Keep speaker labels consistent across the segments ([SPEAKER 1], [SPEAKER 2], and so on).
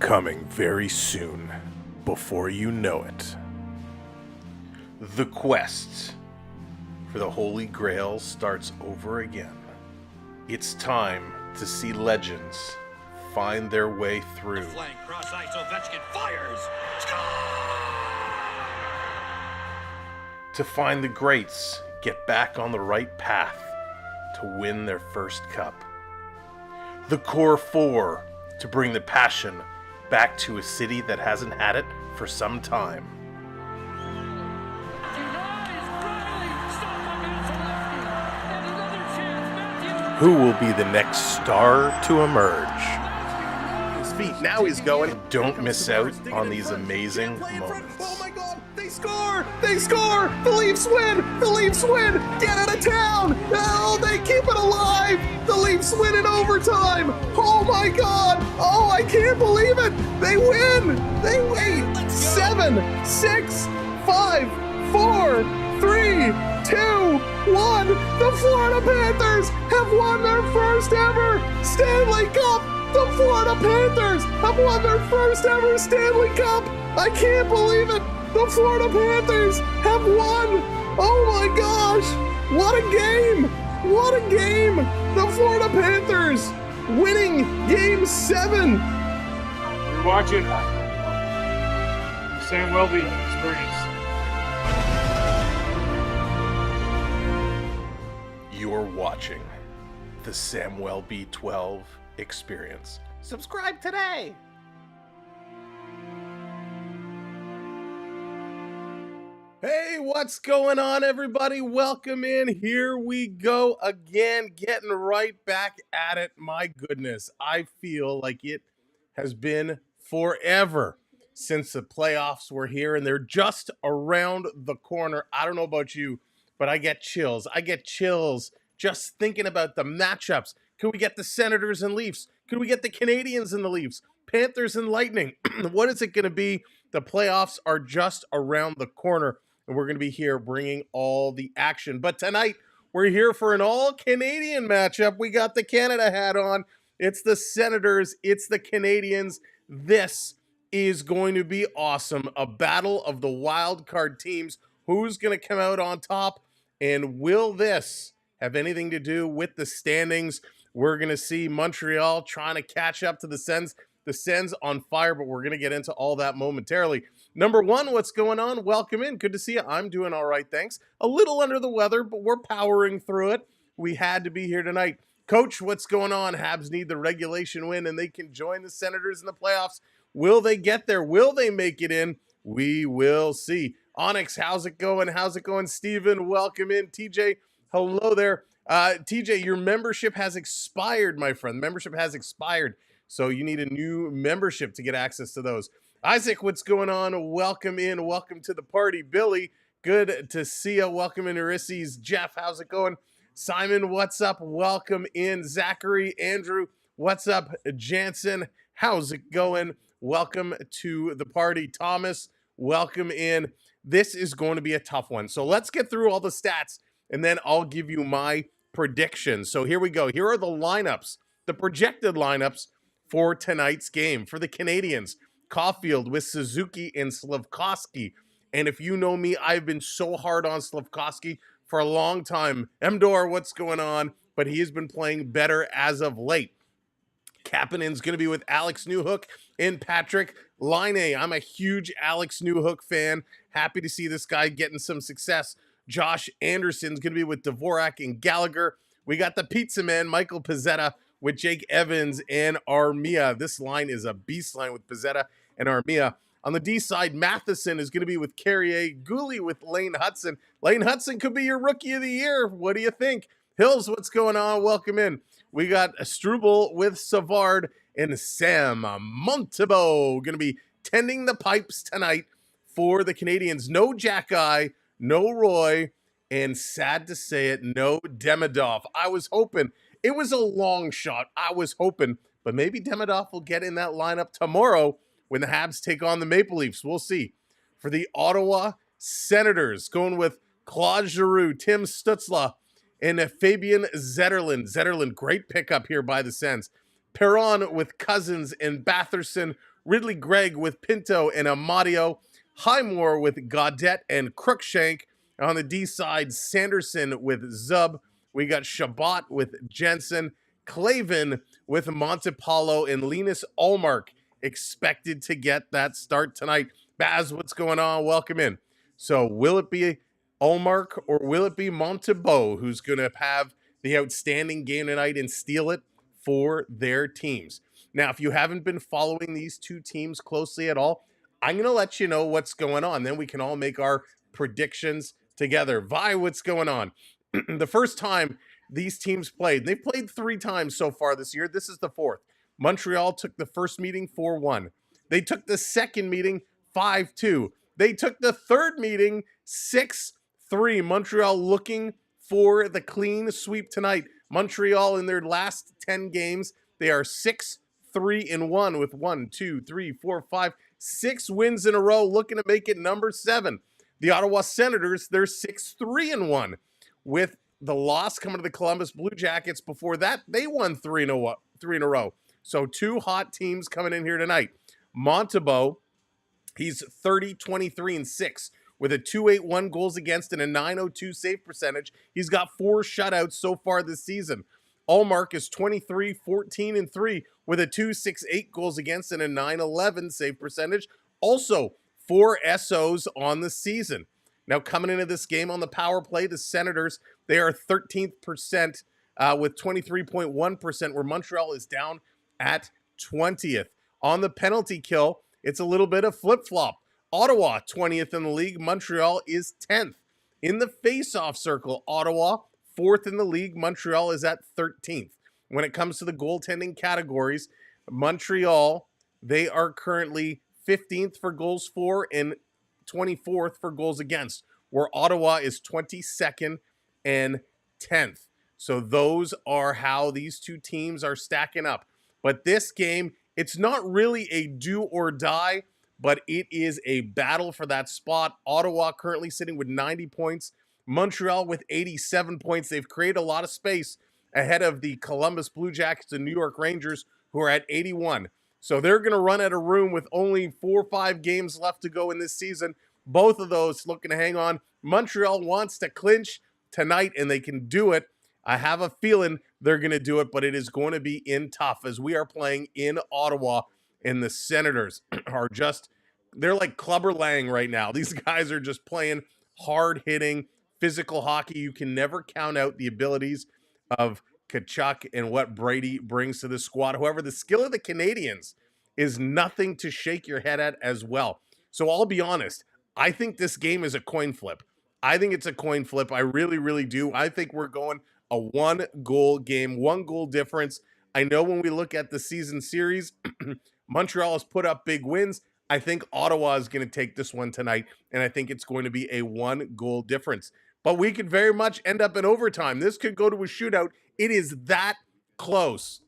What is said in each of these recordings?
[SPEAKER 1] Coming very soon, before you know it. The quest for the Holy Grail starts over again. It's time to see legends find their way through.
[SPEAKER 2] The flank, cross ice, Ovechkin fires!
[SPEAKER 1] To find the greats get back on the right path to win their first cup. The core four to bring the passion back to a city that hasn't had it for some time. Who will be the next star to emerge? His feet, now he's going. Don't miss out on these amazing moments.
[SPEAKER 3] Oh my god, they score! They score! The Leafs win! The Leafs win! Get out of town! Oh, they keep it alive! The Leafs win in overtime! Oh my god! Oh, I can't believe it! They win! They win! 7, 6, 5, 4, 3, 2, 1. The Florida Panthers have won their first ever Stanley Cup! The Florida Panthers have won their first ever Stanley Cup! I can't believe it! The Florida Panthers have won! Oh my gosh! What a game! What a game! The Florida Panthers winning Game 7!
[SPEAKER 4] You're watching the Sam Welby experience.
[SPEAKER 1] You're watching the Samuel B12 experience. Subscribe today! Hey, what's going on, everybody? Welcome in. Here we go again, getting right back at it. My goodness, I feel like it has been forever since the playoffs were here, and they're just around the corner. I don't know about you, but I get chills. I get chills just thinking about the matchups. Could we get the Senators and Leafs? Could we get the Canadiens and the Leafs? Panthers and Lightning? What is it going to be? The playoffs are just around the corner, and we're going to be here bringing all the action. But tonight, we're here for an all-Canadian matchup. We got the Canada hat on. It's the Senators. It's the Canadiens. This is going to be awesome. A battle of the wild card teams. Who's going to come out on top? And will this have anything to do with the standings? We're going to see Montreal trying to catch up to the Sens. The Sens on fire, but we're going to get into all that momentarily. Number one, what's going on? Welcome in. Good to see you. I'm doing all right, thanks. A little under the weather, but we're powering through it. We had to be here tonight. Coach, what's going on? Habs need the regulation win, and they can join the Senators in the playoffs. Will they get there? Will they make it in? We will see. Onyx, how's it going? How's it going? Steven, welcome in. TJ, hello there. TJ, your membership has expired, my friend. Membership has expired. So you need a new membership to get access to those. Isaac, what's going on? Welcome in. Welcome to the party. Billy, good to see you. Welcome in, Euryses. Jeff, how's it going? Simon, what's up? Welcome in. Zachary, Andrew, what's up? Jansen, how's it going? Welcome to the party. Thomas, welcome in. This is going to be a tough one. So let's get through all the stats, and then I'll give you my predictions. So here we go. Here are the lineups, the projected lineups for tonight's game. For the Canadiens, Caulfield with Suzuki and Slafkovsky. And if you know me, I've been so hard on Slafkovsky for a long time. Emdor, what's going on? But he has been playing better as of late. Kapanen's going to be with Alex Newhook and Patrick Laine. I'm a huge Alex Newhook fan. Happy to see this guy getting some success. Josh Anderson's going to be with Dvorak and Gallagher. We got the pizza man, Michael Pezzetta, with Jake Evans and Armia. This line is a beast line with Pezzetta and Armia. On the D side, Matheson is going to be with Carrier. Gooley with Lane Hudson. Lane Hudson could be your rookie of the year. What do you think? Hills, what's going on? Welcome in. We got Struble with Savard and Sam Montembeault going to be tending the pipes tonight for the Canadiens. No Jack-Eye, no Roy, and sad to say it, no Demidov. I was hoping. It was a long shot. I was hoping, but maybe Demidov will get in that lineup tomorrow when the Habs take on the Maple Leafs. We'll see. For the Ottawa Senators, going with Claude Giroux, Tim Stutzla, and Fabian Zetterlund. Zetterlund, great pickup here by the Sens. Perron with Cousins and Batherson. Ridley Gregg with Pinto and Amadio. Highmore with Gaudette and Cruikshank. On the D side, Sanderson with Zub. We got Shabbat with Jensen. Clavin with Montepallo and Linus Ullmark expected to get that start tonight. Baz, what's going on? Welcome in. So will it be Ullmark or will it be Montembeault who's going to have the outstanding game tonight and steal it for their teams? Now, if you haven't been following these two teams closely at all, I'm going to let you know what's going on. Then we can all make our predictions together. Vi, what's going on? The first time these teams played, they've played 3 times so far this year. This is the 4th. Montreal took the first meeting 4-1. They took the second meeting 5-2. They took the third meeting 6-3. Montreal looking for the clean sweep tonight. Montreal in their last 10 games, they are 6-3-1 with 1, 2, 3, 4, 5, 6 wins in a row, looking to make it number 7. The Ottawa Senators, they're 6-3-1 with the loss coming to the Columbus Blue Jackets. Before that, they won 3 in a row. So 2 hot teams coming in here tonight. Montembeault, he's 30, 23, and 6 with a 2.81 goals against and a 9.02 save percentage. He's got 4 shutouts so far this season. Ullmark is 23, 14, and 3 with a 2.68 goals against and a 9.11 save percentage. Also, 4 SOs on the season. Now, coming into this game on the power play, the Senators, they are 13th percent with 23.1%, where Montreal is down at 20th. On the penalty kill, it's a little bit of flip-flop. Ottawa, 20th in the league. Montreal is 10th. In the face-off circle, Ottawa, 4th in the league. Montreal is at 13th. When it comes to the goaltending categories, Montreal, they are currently 15th for goals for and 24th for goals against, where Ottawa is 22nd and 10th. So those are how these two teams are stacking up. But this game, it's not really a do or die, but it is a battle for that spot. Ottawa currently sitting with 90 points. Montreal with 87 points. They've created a lot of space ahead of the Columbus Blue Jackets and New York Rangers, who are at 81. So they're going to run out of room with only 4 or 5 games left to go in this season. Both of those looking to hang on. Montreal wants to clinch tonight, and they can do it. I have a feeling they're going to do it, but it is going to be in tough as we are playing in Ottawa, and the Senators are just, they're like Clubber Lang right now. These guys are just playing hard-hitting, physical hockey. You can never count out the abilities of Tkachuk and what Brady brings to the squad. However, the skill of the Canadiens is nothing to shake your head at as well. So I'll be honest, I think this game is a coin flip. I think it's a coin flip. I really, really do. I think we're going a 1-goal game, 1-goal difference. I know when we look at the season series, Montreal has put up big wins. I think Ottawa is going to take this one tonight, and I think it's going to be a 1-goal difference. But we could very much end up in overtime. This could go to a shootout. It is that close.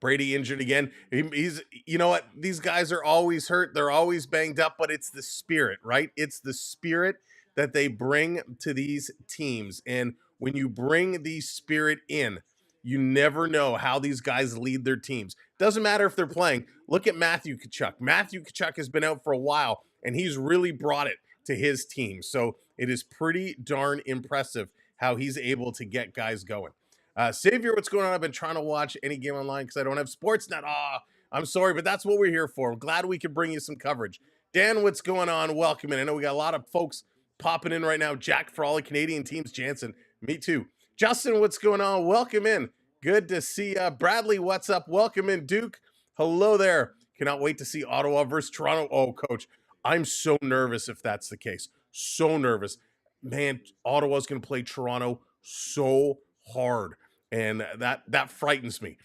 [SPEAKER 1] Brady injured again. He's, you know what? These guys are always hurt. They're always banged up, but it's the spirit, right? It's the spirit that they bring to these teams. And when you bring the spirit in, you never know how these guys lead their teams. Doesn't matter if they're playing. Look at Matthew Tkachuk. Matthew Tkachuk has been out for a while, and he's really brought it to his team. So it is pretty darn impressive how he's able to get guys going. Xavier, what's going on? I've been trying to watch any game online because I don't have Sportsnet. I'm sorry, but that's what we're here for. I'm glad we could bring you some coverage. Dan, what's going on? Welcome in. I know we got a lot of folks popping in right now. Jack for all the Canadian teams. Jansen, me too. Justin, what's going on? Welcome in. Good to see you. Bradley, what's up? Welcome in. Duke, hello there. Cannot wait to see Ottawa versus Toronto. Oh, coach, I'm so nervous if that's the case. So nervous. Man, Ottawa's going to play Toronto so hard. And that frightens me.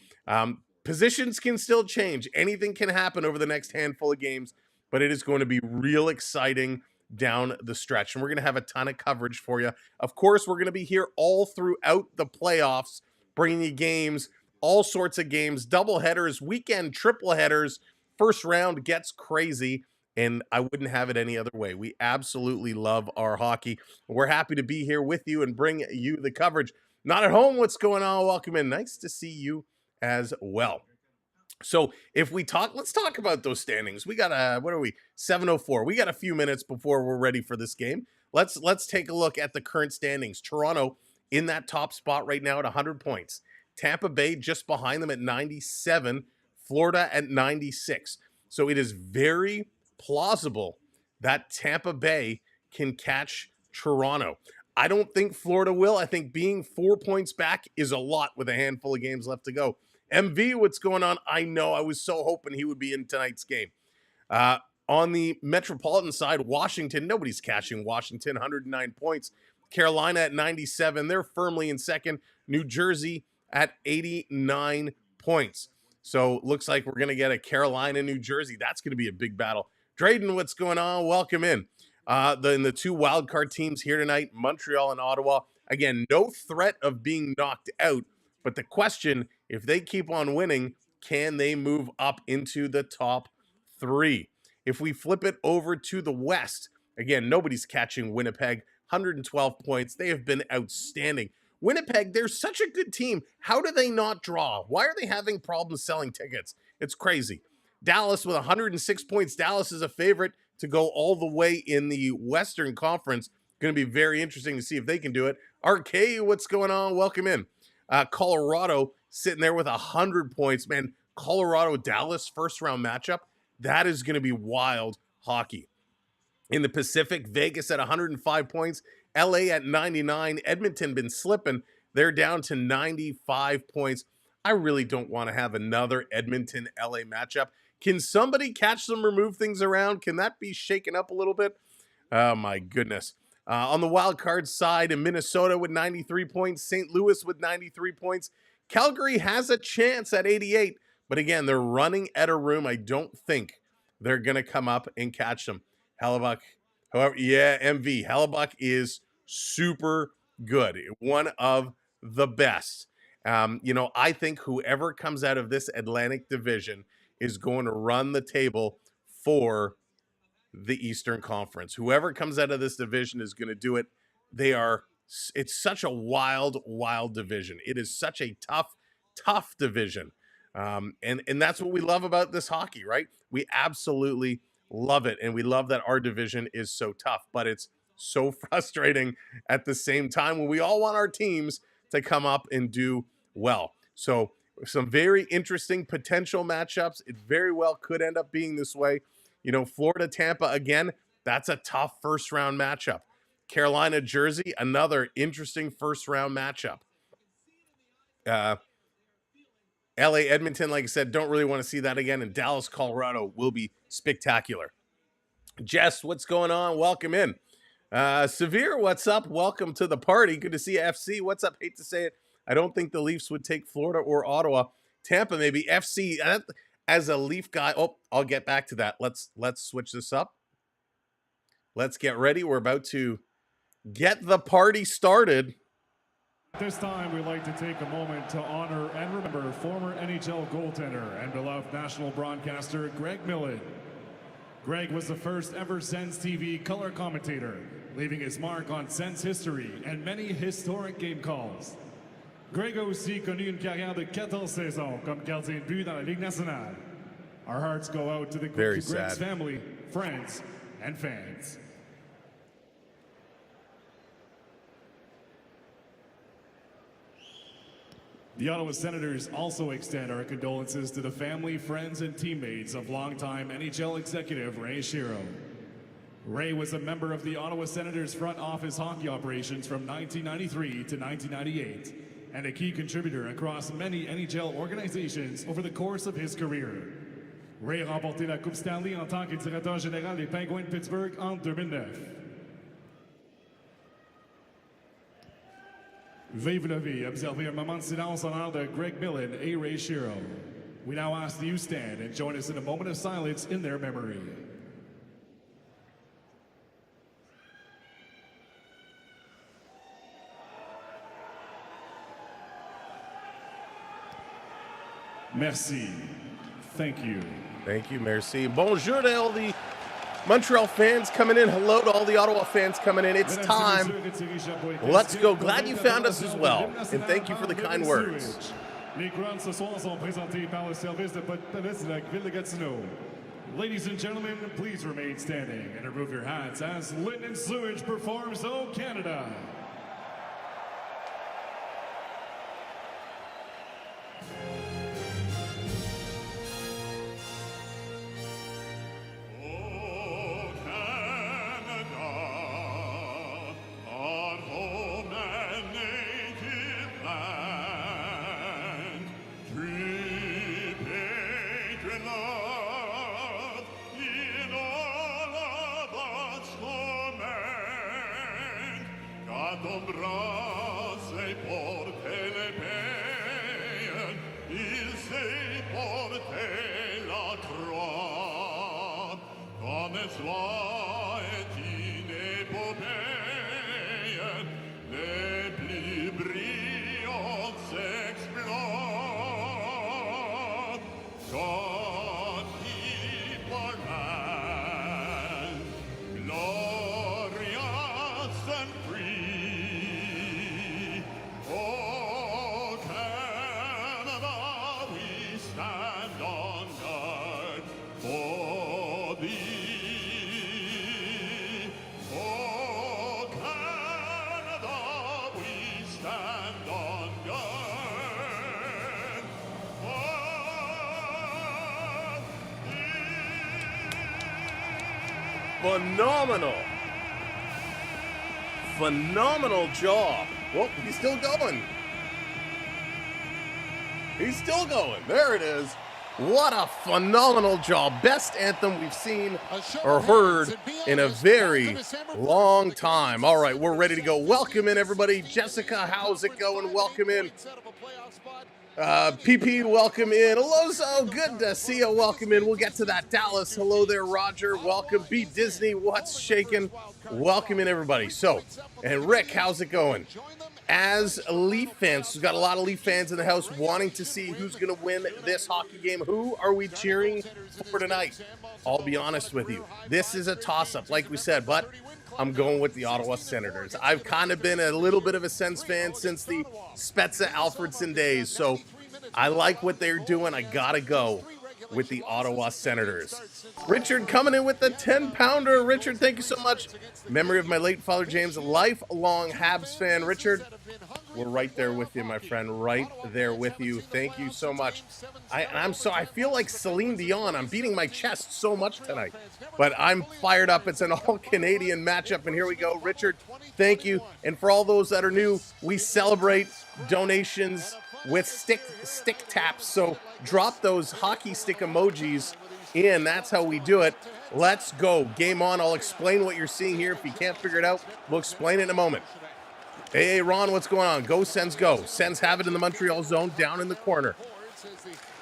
[SPEAKER 1] Positions can still change. Anything can happen over the next handful of games, but it is going to be real exciting down the stretch. And we're going to have a ton of coverage for you. Of course, we're going to be here all throughout the playoffs, bringing you games, all sorts of games, double headers, weekend triple headers. First round gets crazy, and I wouldn't have it any other way. We absolutely love our hockey. We're happy to be here with you and bring you the coverage. Not at home, what's going on? Welcome in. Nice to see you as well. So if we talk, let's talk about those standings. We got what are we? 7:04. We got a few minutes before we're ready for this game. Let's take a look at the current standings. Toronto in that top spot right now at 100 points. Tampa Bay just behind them at 97. Florida at 96. So it is very plausible that Tampa Bay can catch Toronto. I don't think Florida will. I think being 4 points back is a lot with a handful of games left to go. MV, what's going on? I know. I was so hoping he would be in tonight's game. On the Metropolitan side, Washington, nobody's catching Washington, 109 points. Carolina at 97. They're firmly in second. New Jersey at 89 points. So looks like we're going to get a Carolina, New Jersey. That's going to be a big battle. Drayden, what's going on? Welcome in. The two wildcard teams here tonight, Montreal and Ottawa. Again, no threat of being knocked out, but the question, if they keep on winning, can they move up into the top 3? If we flip it over to the West, again, nobody's catching Winnipeg, 112 points. They have been outstanding. Winnipeg, they're such a good team. How do they not draw? Why are they having problems selling tickets? It's crazy. Dallas with 106 points. Dallas is a favorite to go all the way in the Western Conference. Going to be very interesting to see if they can do it. RK, what's going on? Welcome in. Colorado sitting there with 100 points. Man, Colorado-Dallas first-round matchup. That is going to be wild hockey. In the Pacific, Vegas at 105 points. LA at 99. Edmonton been slipping. They're down to 95 points. I really don't want to have another Edmonton-LA matchup. Can somebody catch them, remove things around? Can that be shaken up a little bit? Oh, my goodness. On the wild card side, in Minnesota with 93 points, St. Louis with 93 points. Calgary has a chance at 88, but again, they're running out of room. I don't think they're going to come up and catch them. Hellebuck, however, yeah, MV. Hellebuck is super good. One of the best. I think whoever comes out of this Atlantic Division is going to run the table for the Eastern Conference. Whoever comes out of this division is going to do it. It's such a wild, wild division. It is such a tough division. And that's what we love about this hockey, right? We absolutely love it. And we love that our division is so tough, but it's so frustrating at the same time when we all want our teams to come up and do well. So some very interesting potential matchups. It very well could end up being this way. Florida, Tampa, again, that's a tough first-round matchup. Carolina, Jersey, another interesting first-round matchup. LA, Edmonton, like I said, don't really want to see that again. And Dallas, Colorado will be spectacular. Jess, what's going on? Welcome in. Severe, what's up? Welcome to the party. Good to see you, FC. What's up? Hate to say it. I don't think the Leafs would take Florida or Ottawa. Tampa, maybe. FC. as a Leaf guy. Oh, I'll get back to that. Let's switch this up. Let's get ready. We're about to get the party started.
[SPEAKER 5] This time, we'd like to take a moment to honor and remember former NHL goaltender and beloved national broadcaster Greg Millen. Greg was the first ever Sens TV color commentator, leaving his mark on Sens history and many historic game calls. Greg a aussi connu une carrière de 14 saisons comme gardien de but dans la Ligue nationale. Our hearts go out to Greg's family, friends, and fans. The Ottawa Senators also extend our condolences to the family, friends, and teammates of longtime NHL executive Ray Shero. Ray was a member of the Ottawa Senators front office hockey operations from 1993 to 1998, and a key contributor across many NHL organizations over the course of his career. Ray a remporté la Coupe Stanley en tant que directeur général des Penguins de Pittsburgh en 2009. Veuillez vous lever, observer un moment de silence en l'honneur de Greg Millen et Ray Shero. We now ask that you stand and join us in a moment of silence in their memory. Merci. Thank you.
[SPEAKER 1] Thank you, merci. Bonjour to all the Montreal fans coming in. Hello to all the Ottawa fans coming in. It's time. Let's go. Glad you found us as well. And thank you for the kind words.
[SPEAKER 5] Ladies and gentlemen, please remain standing and remove your hats as Linden Sewage performs "O Canada."
[SPEAKER 1] Phenomenal job. Well, he's still going. He's still going. There it is. What a phenomenal job. Best anthem we've seen or heard in a very long time. All right, we're ready to go. Welcome in, everybody. Jessica, how's it going? Welcome in. PP, welcome in. Alozo, good to see you. Welcome in. We'll get to that. Dallas, hello there. Roger, welcome. B Disney, what's shaking? Welcome in, everybody. So, and Rick, how's it going? As Leaf fans, we've got a lot of Leaf fans in the house wanting to see who's going to win this hockey game. Who are we cheering for tonight? I'll be honest with you. This is a toss-up, like we said, but I'm going with the Ottawa Senators. I've kind of been a little bit of a Sens fan since the Spezza Alfredson days, so I like what they're doing. I got to go with the Ottawa Senators. Richard coming in with the 10-pounder. Richard, thank you so much. Memory of my late father, James, lifelong Habs fan. Richard, we're right there with you, my friend. Right there with you. Thank you so much. I feel like Celine Dion. I'm beating my chest so much tonight. But I'm fired up. It's an all-Canadian matchup, and here we go. Richard, thank you. And for all those that are new, we celebrate donations with stick taps. So drop those hockey stick emojis in. That's how we do it. Let's go. Game on. I'll explain what you're seeing here. If you can't figure it out, we'll explain it in a moment. Hey, Ron, what's going on? Go, Sens, go. Sens have it in the Montreal zone, down in the corner.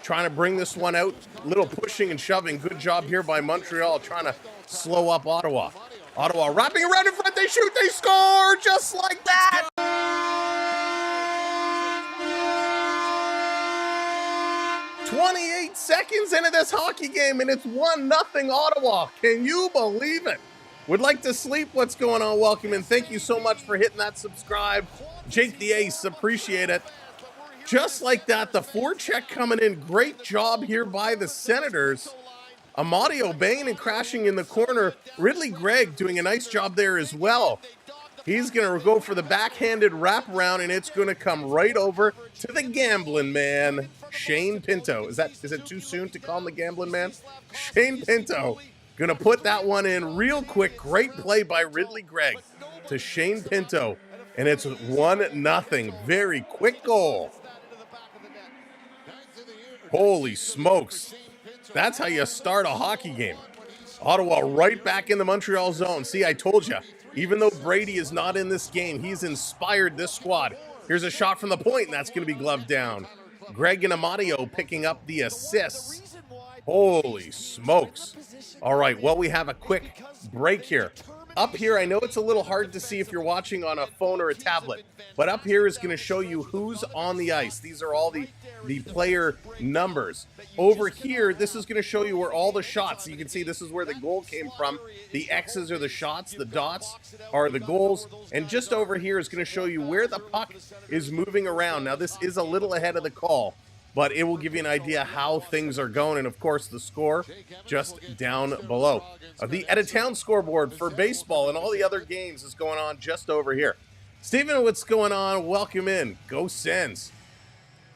[SPEAKER 1] trying to bring this one out. Little pushing and shoving. Good job here by Montreal trying to slow up Ottawa. Ottawa wrapping around in front. They shoot. They score just like that. 28 seconds into this hockey game, and it's 1-0 Ottawa. Can you believe it? Would like to sleep? What's going on? Welcome in. Thank you so much for hitting that subscribe. Jake the Ace, appreciate it. Just like that, the forecheck coming in. Great job here by the Senators. Amadio banging and crashing in the corner. Ridley Gregg doing a nice job there as well. He's going to go for the backhanded wraparound, and it's going to come right over to the gambling man, Shane Pinto. Is it too soon to call him the gambling man? Shane Pinto going to put that one in real quick. Great play by Ridley Gregg to Shane Pinto, and it's 1-0. Very quick goal. Holy smokes. That's how you start a hockey game. Ottawa right back in the Montreal zone. See, I told you. Even though Brady is not in this game, he's inspired this squad. Here's a shot from the point, and that's going to be gloved down. Gregg and Amadio picking up the assists. Holy smokes. All right, well, we have a quick break here. Up here, I know it's a little hard to see if you're watching on a phone or a tablet, but up here is going to show you who's on the ice. These are all the player numbers. Over here, this is going to show you where all the shots. You can see this is where the goal came from. The X's are the shots, the dots are the goals, and just over here is going to show you where the puck is moving around. Now, this is a little ahead of the call, but it will give you an idea how things are going, and of course the score just down below. The out-of-town scoreboard for baseball and all the other games is going on just over here. Steven, what's going on? Welcome in. Go Sens.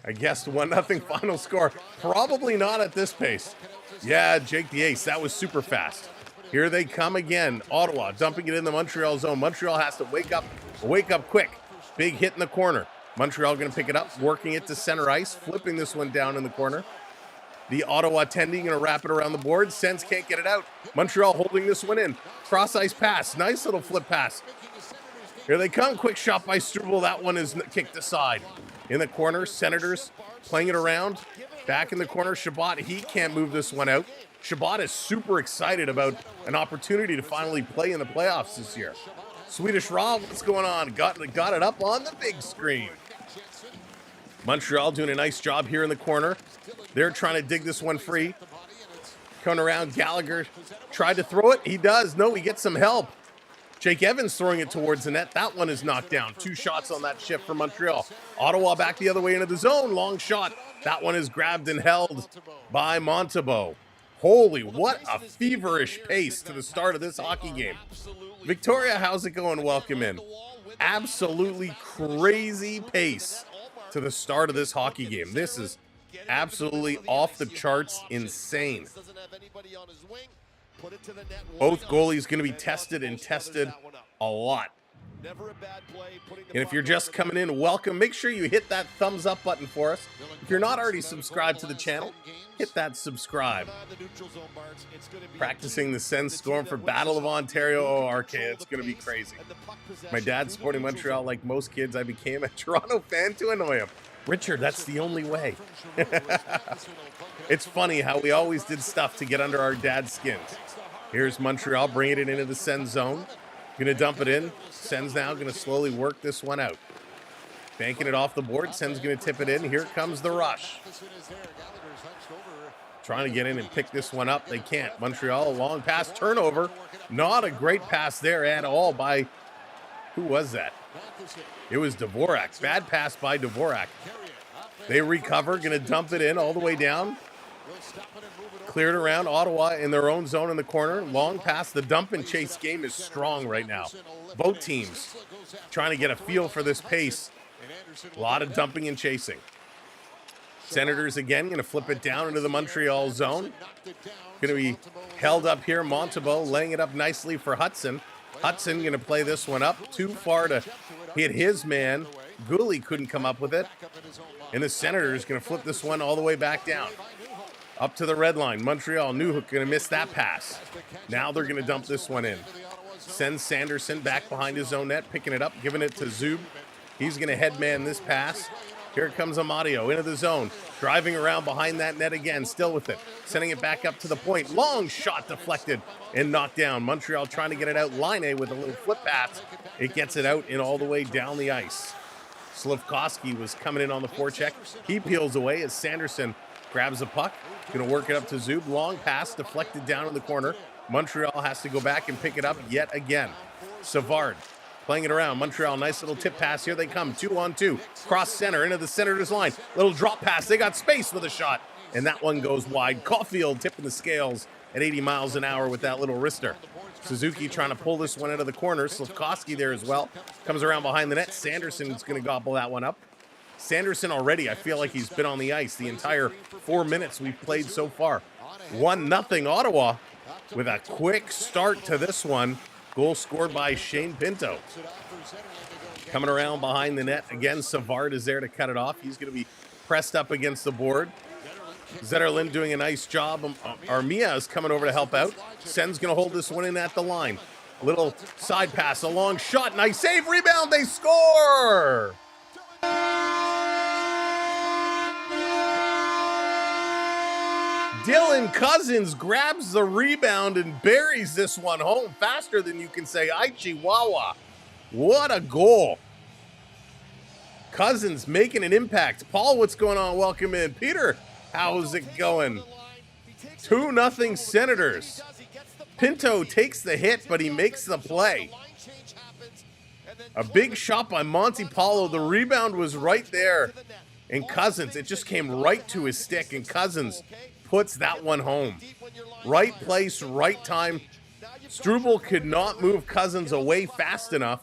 [SPEAKER 1] I guessed 1-0 final score. Probably not at this pace. Yeah, Jake the Ace, that was super fast. Here they come again. Ottawa dumping it in the Montreal zone. Montreal has to wake up quick. Big hit in the corner. Montreal going to pick it up, working it to center ice, flipping this one down in the corner. The Ottawa attending going to wrap it around the board. Sens can't get it out. Montreal holding this one in. Cross ice pass. Nice little flip pass. Here they come. Quick shot by Struble. That one is kicked aside. In the corner, Senators playing it around. Back in the corner, Shabbat. He can't move this one out. Shabbat is super excited about an opportunity to finally play in the playoffs this year. Swedish Rob, what's going on? Got it up on the big screen. Montreal doing a nice job here in the corner. They're trying to dig this one free. Coming around, Gallagher tried to throw it. He does. No, he gets some help. Jake Evans throwing it towards the net. That one is knocked down. 2 shots on that shift for Montreal. Ottawa back the other way into the zone. Long shot. That one is grabbed and held by Montembeault. Holy, what a feverish pace to the start of this hockey game. Victoria, how's it going? Welcome in. Absolutely crazy pace to the start of this hockey game. This is absolutely off the charts insane. Both goalies going to be tested a lot. And if you're just coming in, welcome. Make sure you hit that thumbs up button for us. If you're not already subscribed to the channel, hit that subscribe. Practicing the Sens scoring for Battle of Ontario. Oh, RK, it's going to be crazy. My dad's supporting Montreal like most kids. I became a Toronto fan to annoy him. Richard, that's the only way. It's funny how we always did stuff to get under our dad's skins. Here's Montreal bringing it into the Sens zone. Going to dump it in. Sens now going to slowly work this one out. Banking it off the board. Sens going to tip it in. Here comes the rush. Trying to get in and pick this one up. They can't. Montreal, a long pass. Turnover. Not a great pass there at all by... Who was that? It was Dvorak. Bad pass by Dvorak. They recover. Going to dump it in all the way down. Cleared around. Ottawa in their own zone in the corner. Long pass. The dump and chase game is strong right now. Both teams trying to get a feel for this pace. A lot of dumping and chasing. Senators again going to flip it down into the Montreal zone. Going to be held up here. Montembeault laying it up nicely for Hudson. Hudson going to play this one up. Too far to hit his man. Gooley couldn't come up with it. And the Senators going to flip this one all the way back down. Up to the red line. Montreal, Newhook going to miss that pass. Now they're going to dump this one in. Sends Sanderson back behind his own net, picking it up, giving it to Zub. He's going to headman this pass. Here comes Amadio into the zone, driving around behind that net again, still with it, sending it back up to the point. Long shot deflected and knocked down. Montreal trying to get it out. Line with a little flip pass. It gets it out and all the way down the ice. Slafkovsky was coming in on the forecheck. He peels away as Sanderson grabs the puck. Going to work it up to Zub. Long pass deflected down in the corner. Montreal has to go back and pick it up yet again. Savard playing it around. Montreal, nice little tip pass. Here they come, 2-on-2. Cross center into the center's line. Little drop pass. They got space with a shot. And that one goes wide. Caulfield tipping the scales at 80 miles an hour with that little wrister. Suzuki trying to pull this one out of the corner. Slafkovsky there as well. Comes around behind the net. Sanderson's going to gobble that one up. Sanderson already, I feel like he's been on the ice the entire 4 minutes we've played so far. 1-0 Ottawa with a quick start to this one. Goal scored by Shane Pinto. Coming around behind the net. Again, Savard is there to cut it off. He's going to be pressed up against the board. Zetterlund doing a nice job. Armia is coming over to help out. Sen's going to hold this one in at the line. A little side pass, a long shot. Nice save, rebound. They score! Dylan Cousins grabs the rebound and buries this one home faster than you can say, "Ay, Chihuahua." What a goal. Cousins making an impact. Paul, what's going on? Welcome in. Peter, how's it going? 2-0 Senators. Pinto takes the hit, but he makes the play. A big shot by Monty Paulo. The rebound was right there. And Cousins, it just came right to his stick, and Cousins puts that one home. Right place, right time. Struble could not move Cousins away fast enough,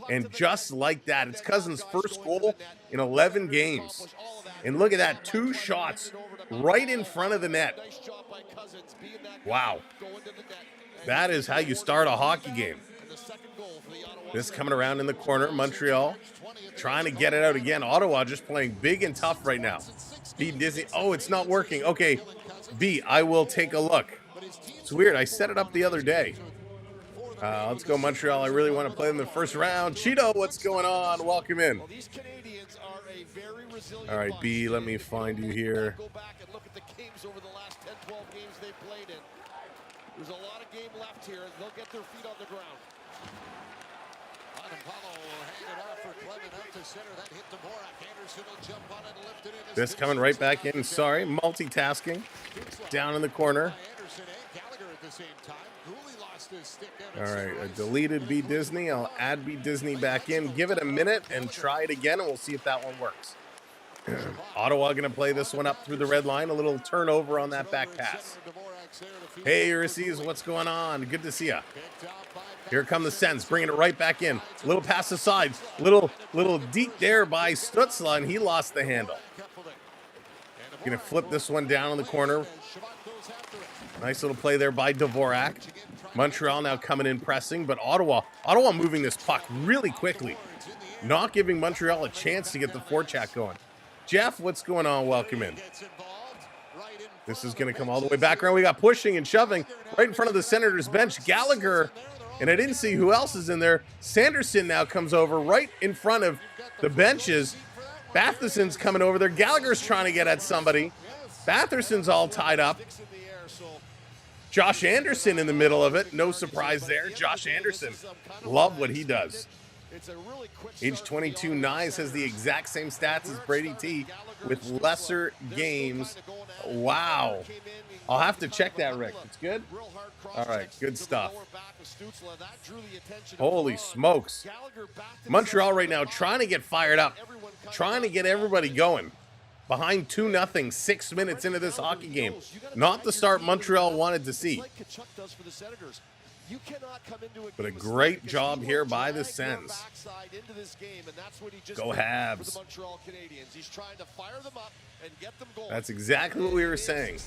[SPEAKER 1] and just like that, it's Cousins' first goal in 11 games. And look at that, 2 shots right in front of the net. Wow. That is how you start a hockey game. This coming around in the corner, Montreal trying to get it out again. Ottawa just playing big and tough right now. B Disney, oh, it's not working. Okay, B, I will take a look. It's weird, I set it up the other day. Let's go Montreal. I really want to play them in the first round. Cheeto, what's going on? Welcome in. All right, B, let me find you here.
[SPEAKER 2] There's a lot of game left here. They'll get their feet on the ground.
[SPEAKER 1] This coming right back in. Sorry, multitasking. Down in the corner. All right, I deleted B Disney. I'll add B Disney back in. Give it a minute and try it again, and we'll see if that one works. Ottawa going to play this one up through the red line. A little turnover on that back pass. Hey, Ulysses, what's going on? Good to see ya. Here come the Sens, bringing it right back in. Little pass aside. Little deep there by Stutzla, and he lost the handle. Going to flip this one down in the corner. Nice little play there by Dvorak. Montreal now coming in pressing, but Ottawa moving this puck really quickly. Not giving Montreal a chance to get the forecheck going. Jeff, what's going on? Welcome in. This is going to come all the way back around. We got pushing and shoving right in front of the Senators bench. Gallagher, and I didn't see who else is in there. Sanderson now comes over right in front of the benches. Batherson's coming over there. Gallagher's trying to get at somebody. Batherson's all tied up. Josh Anderson in the middle of it. No surprise there. Josh Anderson. Love what he does. Age 22, Nyes has the exact same stats as Brady T with lesser games. Wow. I'll have to check that, Rick. It's good? All right, good stuff. Holy smokes. Montreal right now trying to get fired up, trying to get everybody going. Behind 2-0, 6 minutes into this hockey game. Not the start Montreal wanted to see. But a great job here by the Sens. Go Habs. That's exactly what we were saying.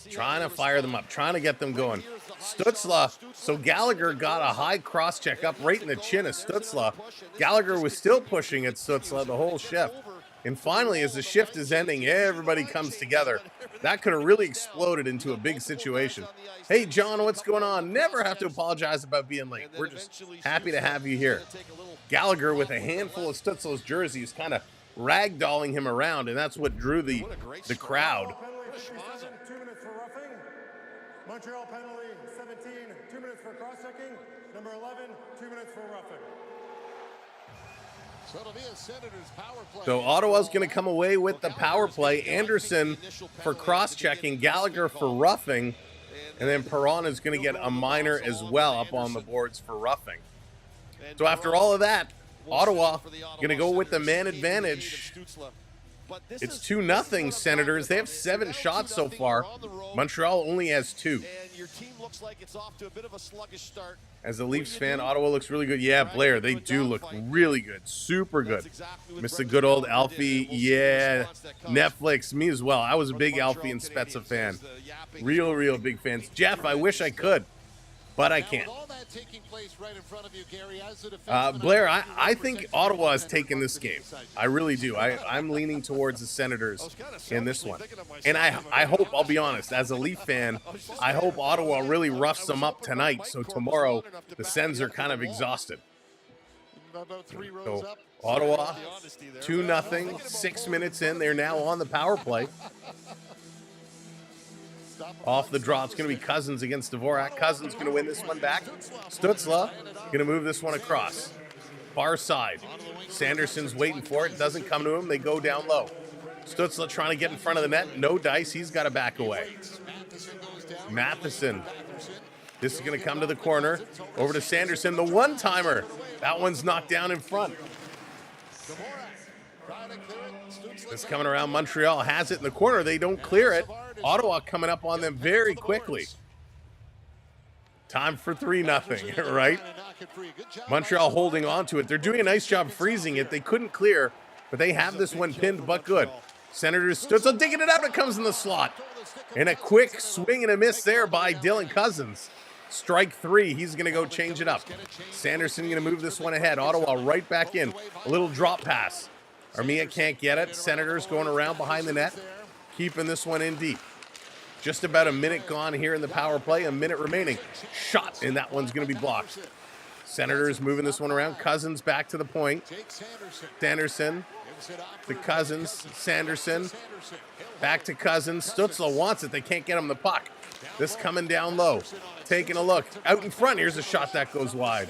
[SPEAKER 1] Trying to fire them up, trying to get them going. Stutzla, so Gallagher got a high cross check up right in the chin of Stutzla. Gallagher was still pushing at Stutzla the whole shift. And finally, as the shift is ending, everybody comes together. That could have really exploded into a big situation. Hey, John, what's going on? Never have to apologize about being late. We're just happy to have you here. Gallagher with a handful of Stutzla's jerseys kind of ragdolling him around, and that's what drew the crowd.
[SPEAKER 6] Penalty 57, 2 minutes for roughing. Montreal penalty 17, 2 minutes for cross-checking. Number 11, 2 minutes for roughing.
[SPEAKER 2] So it'll be a Senators power play.
[SPEAKER 1] So Ottawa's going to come away with the power play. Anderson for cross-checking, Gallagher for roughing, and then Perron is going to get a minor as well up on the boards for roughing. So after all of that, Ottawa going to go with the man advantage. It's 2-0 Senators. They have 7 shots so far. Montreal only has 2.
[SPEAKER 2] And your team looks like it's off to a bit of a sluggish start.
[SPEAKER 1] As a Leafs fan, Ottawa looks really good. Yeah, Blair, they do look really good. Super good. Miss the good old Alfie. Yeah, Netflix, me as well. I was a big Alfie and Spezza fan. Real big fans. Jeff, I wish I could, but I can't. Blair, I think Ottawa has taken this game. I really do. I'm leaning towards the Senators in this one. And I hope, I'll be honest, as a Leaf fan, I hope Ottawa really roughs them up tonight, so tomorrow the Sens are kind of exhausted. So Ottawa, 2-0, 6 minutes in. They're now on the power play. Off the draw, it's going to be Cousins against Dvorak. Cousins going to win this one back. Stützle going to move this one across. Far side. Sanderson's waiting for it. Doesn't come to him. They go down low. Stützle trying to get in front of the net. No dice. He's got to back away. Matheson. This is going to come to the corner. Over to Sanderson. The one-timer. That one's knocked down in front. This coming around. Montreal has it in the corner. They don't clear it. Ottawa coming up on them very quickly. Time for 3-0, right? Montreal holding on to it. They're doing a nice job freezing it. They couldn't clear, but they have this one pinned, but good. Senators Stützle digging it out. It comes in the slot. And a quick swing and a miss there by Dylan Cousins. Strike 3. He's going to go change it up. Sanderson going to move this one ahead. Ottawa right back in. A little drop pass. Armia can't get it. Senators going around behind the net. Keeping this one in deep. Just about a minute gone here in the power play. A minute remaining. Shot, and that one's going to be blocked. Senators moving this one around. Cousins back to the point. Sanderson to Cousins. Sanderson back to Cousins. Stützle wants it. They can't get him the puck. This coming down low. Taking a look. Out in front. Here's a shot that goes wide.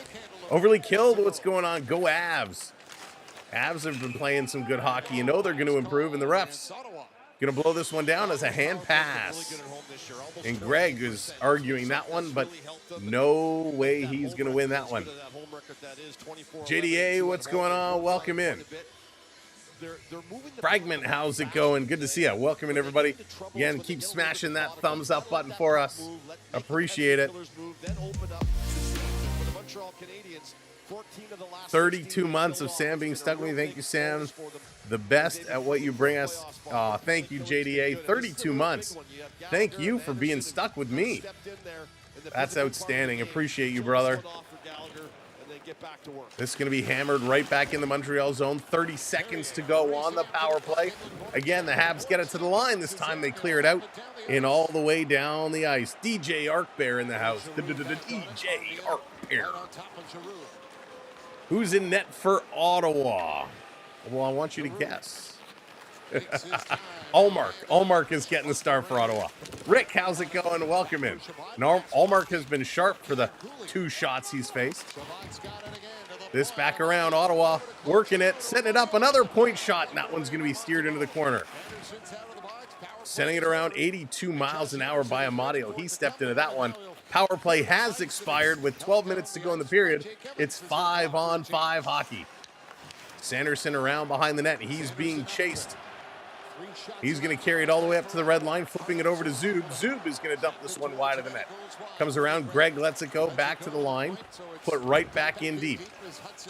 [SPEAKER 1] Overly killed. What's going on? Go Avs. Avs have been playing some good hockey. You know they're going to improve, and the refs going to blow this one down as a hand pass. And Greg is arguing that one, but no way he's going to win that one. JDA, what's going on? Welcome in. Fragment, how's it going? Good to see you. Welcome in, everybody. Again, keep smashing that thumbs up button for us. Appreciate it. 32 months of Sam being stuck with me. Thank you, Sam. The best at what you bring us. Thank you, JDA. 32 months. Thank you for being stuck with me. That's outstanding. Appreciate you, brother. This is going to be hammered right back in the Montreal zone. 30 seconds to go on the power play. Again, the Habs get it to the line. This time they clear it out and all the way down the ice. DJ Arkbear in the house. DJ Arkbear. Who's in net for Ottawa? Well, I want you to guess. Allmark. Allmark is getting the star for Ottawa. Rick, how's it going? Welcome in. Allmark has been sharp for the 2 shots he's faced. This back around. Ottawa working it. Setting it up. Another point shot. And that one's going to be steered into the corner. Sending it around 82 miles an hour by Amadio. He stepped into that one. Power play has expired with 12 minutes to go in the period. It's 5-on-5 hockey. Sanderson around behind the net. He's being chased. He's going to carry it all the way up to the red line, flipping it over to Zub. Zub is going to dump this one wide of the net. Comes around. Greg lets it go back to the line. Put right back in deep.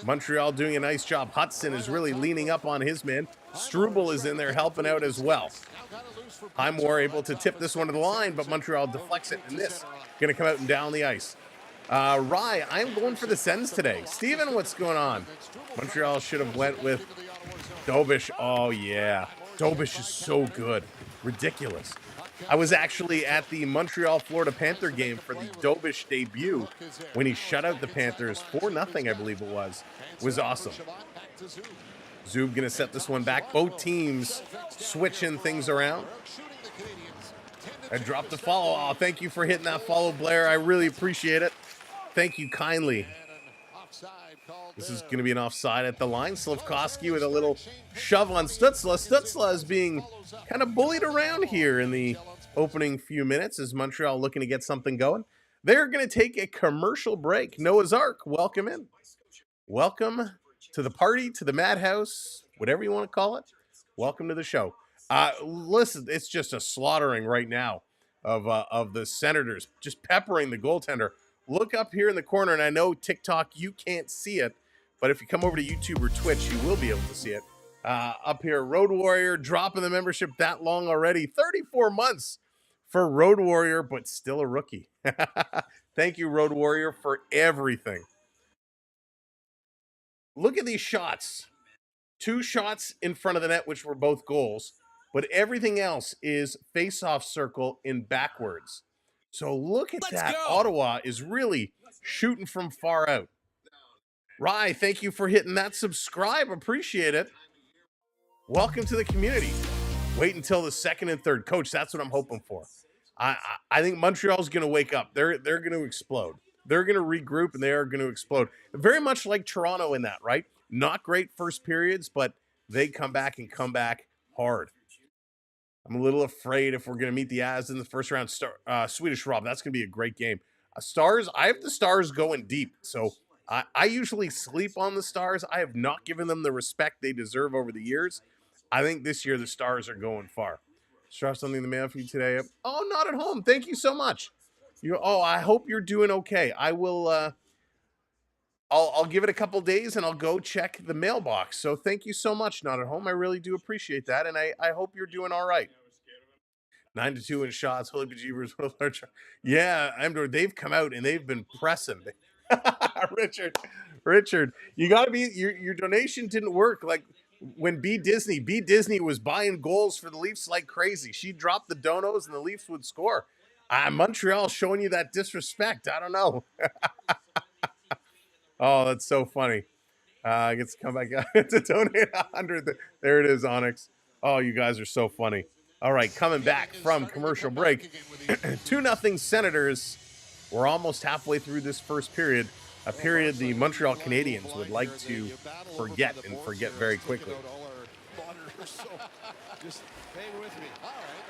[SPEAKER 1] Montreal doing a nice job. Hudson is really leaning up on his man. Struble is in there helping out as well. Highmore able to tip this one to the line, but Montreal deflects it, and this going to come out and down the ice. Rye, I'm going for the Sens today. Steven, what's going on? Montreal should have went with Dobish. Oh, yeah. Dobish is so good. Ridiculous. I was actually at the Montreal-Florida Panther game for the Dobish debut when he shut out the Panthers 4-0, I believe it was. It was awesome. Zub going to set this one back. Both teams switching things around. I dropped the follow. Oh, thank you for hitting that follow, Blair. I really appreciate it. Thank you kindly. This is going to be an offside at the line. Slafkovsky with a little shove on Stützle. Stützle is being kind of bullied around here in the opening few minutes as Montreal looking to get something going. They're going to take a commercial break. Noah's Ark, welcome in. Welcome to the party, to the madhouse, whatever you want to call it. Welcome to the show. Listen, it's just a slaughtering right now of the Senators, just peppering the goaltender. Look up here in the corner, and I know TikTok, you can't see it, but if you come over to YouTube or Twitch, you will be able to see it. Up here, Road Warrior dropping the membership that long already. 34 months for Road Warrior, but still a rookie. Thank you, Road Warrior, for everything. Look at these shots. 2 shots in front of the net, which were both goals, but everything else is face-off circle in backwards. So look at that. Go. Ottawa is really shooting from far out. Rye, thank you for hitting that subscribe. Appreciate it. Welcome to the community. Wait until the second and third. Coach, that's what I'm hoping for. I think Montreal's going to wake up. They're going to explode. They're going to regroup, and they are going to explode. Very much like Toronto in that, right? Not great first periods, but they come back and come back hard. I'm a little afraid if we're going to meet the Avs in the first round. Swedish Rob, that's going to be a great game. Stars, I have the Stars going deep. So I usually sleep on the Stars. I have not given them the respect they deserve over the years. I think this year the Stars are going far. Struck something in the mail for you today. Oh, not at home. Thank you so much. I hope you're doing okay. I will. I'll give it a couple days and I'll go check the mailbox. So thank you so much, Not at Home. I really do appreciate that, and I hope you're doing all right. 9-2 in shots. Holy bejeebers. Yeah, they've come out and they've been pressing. Richard, you got to be, your donation didn't work. Like when B Disney was buying goals for the Leafs like crazy. She dropped the donos and the Leafs would score. Montreal showing you that disrespect. I don't know. Oh, that's so funny. I get to come back to donate 100. There it is, Onyx. Oh, you guys are so funny. All right, coming back from commercial break. 2-0 Senators. We're almost halfway through this first period. A period the Montreal Canadiens would like to forget and forget very quickly.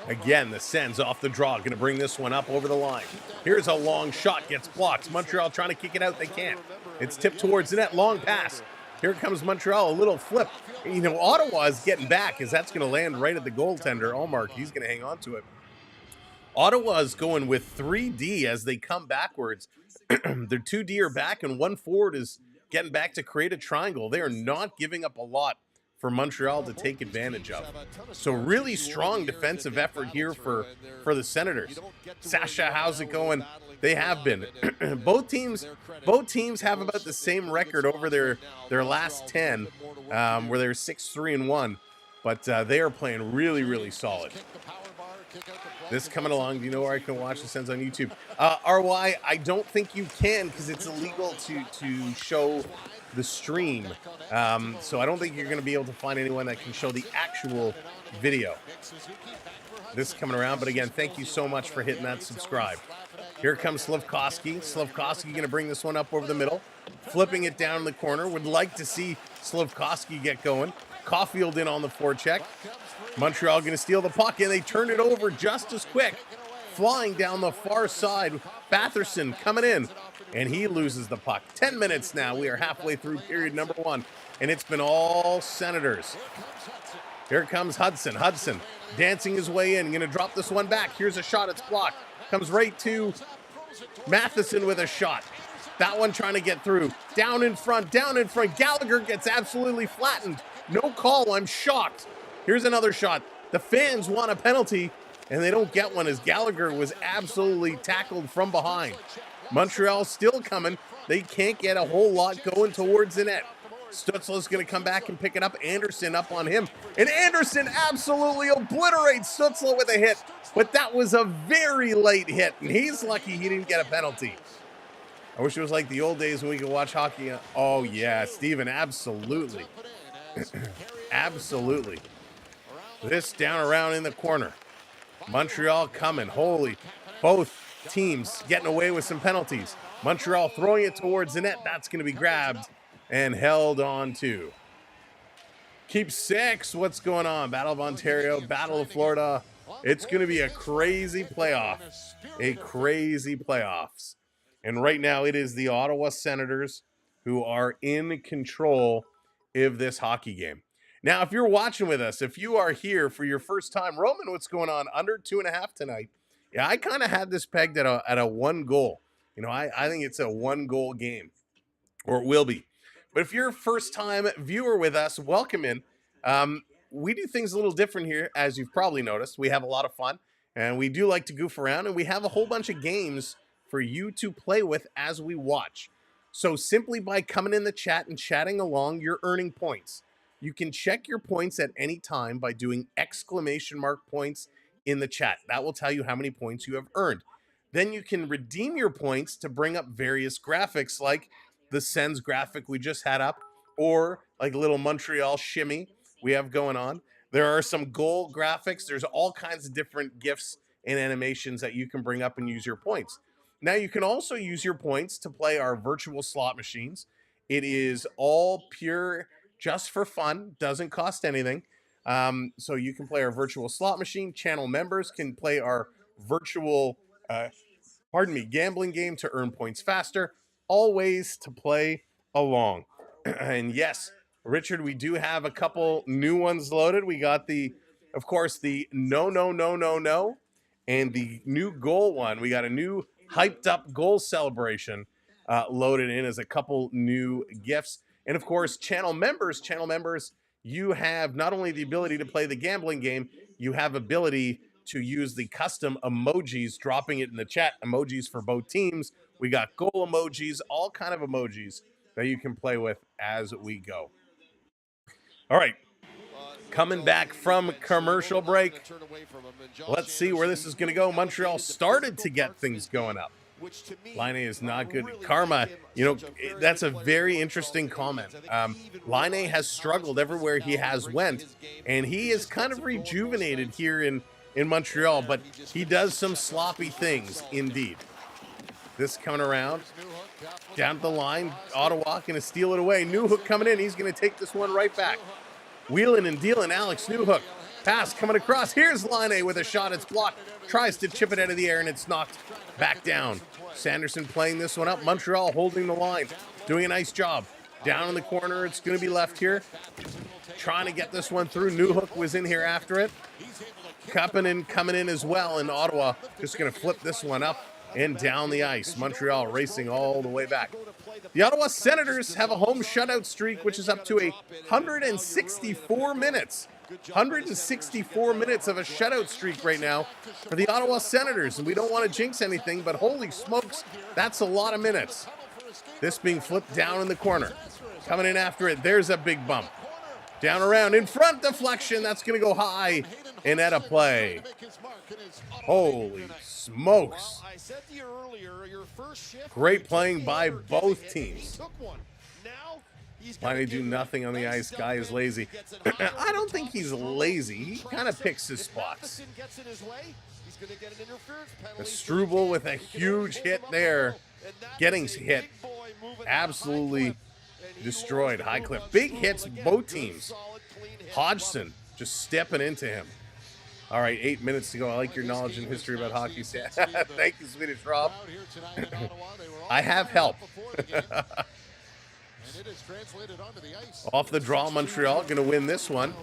[SPEAKER 1] Again, the Sens off the draw. Going to bring this one up over the line. Here's a long shot. Gets blocked. Montreal trying to kick it out. They can't. It's tipped towards the net. Long pass. Here comes Montreal. A little flip. Ottawa is getting back as that's going to land right at the goaltender. Allmark, he's going to hang on to it. Ottawa is going with 3D as they come backwards. Their 2D are back, and 1 forward is getting back to create a triangle. They are not giving up a lot for Montreal to take advantage of. So really strong defensive effort here for the Senators. Sasha, how's it going? They have been. Both teams have about the same record over their last 10, where they're 6-3-1, but they are playing really, really solid. This coming along. Do you know where I can watch the Sens on YouTube? RY, I don't think you can because it's illegal to show the stream. So I don't think you're going to be able to find anyone that can show the actual video. This coming around. But again, thank you so much for hitting that subscribe. Here comes Slafkovsky. Slafkovsky going to bring this one up over the middle. Flipping it down in the corner. Would like to see Slafkovsky get going. Caulfield in on the forecheck. Montreal going to steal the puck, and they turn it over just as quick. Flying down the far side. Batherson coming in, and he loses the puck. 10 minutes now. We are halfway through period number 1, and it's been all Senators. Here comes Hudson. Hudson dancing his way in. Going to drop this one back. Here's a shot. It's blocked. Comes right to Matheson with a shot. That one trying to get through. Down in front. Gallagher gets absolutely flattened. No call. I'm shocked. Here's another shot. The fans want a penalty, and they don't get one as Gallagher was absolutely tackled from behind. Montreal still coming. They can't get a whole lot going towards the net. Stützle's going to come back and pick it up. Anderson up on him. And Anderson absolutely obliterates Stützle with a hit. But that was a very late hit, and he's lucky he didn't get a penalty. I wish it was like the old days when we could watch hockey. Oh, yeah, Steven, absolutely. Absolutely. This down around in the corner. Montreal coming. Holy. Both teams getting away with some penalties. Montreal throwing it towards the net. That's going to be grabbed and held on to. Keep 6. What's going on? Battle of Ontario, Battle of Florida. It's going to be a crazy playoff. A crazy playoffs. And right now it is the Ottawa Senators who are in control of this hockey game. Now, if you're watching with us, if you are here for your first time, Roman, what's going on? Under 2.5 tonight. Yeah, I kind of had this pegged at a 1 goal. You know, I think it's a 1 goal game, or it will be. But if you're a first time viewer with us, welcome in. We do things a little different here, as you've probably noticed. We have a lot of fun, and we do like to goof around, and we have a whole bunch of games for you to play with as we watch. So simply by coming in the chat and chatting along, you're earning points. You can check your points at any time by doing ! points in the chat. That will tell you how many points you have earned. Then you can redeem your points to bring up various graphics like the Sens graphic we just had up, or like a little Montreal shimmy we have going on. There are some goal graphics. There's all kinds of different GIFs and animations that you can bring up and use your points. Now you can also use your points to play our virtual slot machines. It is all pure just for fun, doesn't cost anything. So you can play our virtual slot machine. Channel members can play our virtual, gambling game to earn points faster. All ways to play along. And yes, Richard, we do have a couple new ones loaded. We got of course, the no, and the new goal one. We got a new hyped up goal celebration loaded in as a couple new gifts. And of course, channel members, you have not only the ability to play the gambling game, you have ability to use the custom emojis, dropping it in the chat, emojis for both teams. We got goal emojis, all kind of emojis that you can play with as we go. All right, coming back from commercial break, let's see where this is going to go. Montreal started to get things going up. Laine is not good. Karma, you know, that's a very interesting comment. Laine has struggled everywhere he has went, and he is kind of rejuvenated here in Montreal, but he does some sloppy things indeed. This coming around, down the line, Ottawa going to steal it away. Newhook coming in, he's going to take this one right back. Wheeling and dealing, Alex Newhook. Pass coming across. Here's Laine with a shot. It's blocked. Tries to chip it out of the air, and it's knocked back down. Sanderson playing this one up. Montreal holding the line. Doing a nice job. Down in the corner. It's going to be left here. Trying to get this one through. Newhook was in here after it. Kapanen coming in as well. And Ottawa just going to flip this one up and down the ice. Montreal racing all the way back. The Ottawa Senators have a home shutout streak, which is up to 164 minutes. 164 minutes of a shutout streak right now for the Ottawa Senators. And we don't want to jinx anything, but holy smokes, that's a lot of minutes. This being flipped down in the corner. Coming in after it, there's a big bump. Down around, in front, deflection. That's going to go high and at a play. Holy smokes. Great playing by both teams. Laine do nothing on the ice. Guy is lazy. I don't think he's lazy. He kind of picks his spots. Struble with a huge hit there. Getting hit. Absolutely destroyed. Highcliffe. Big hits, both teams. Hodgson just stepping into him. All right, 8 minutes to go. I like your knowledge and history about hockey. Thank you, Swedish Rob. I have help. Off the draw, Montreal going to win this one.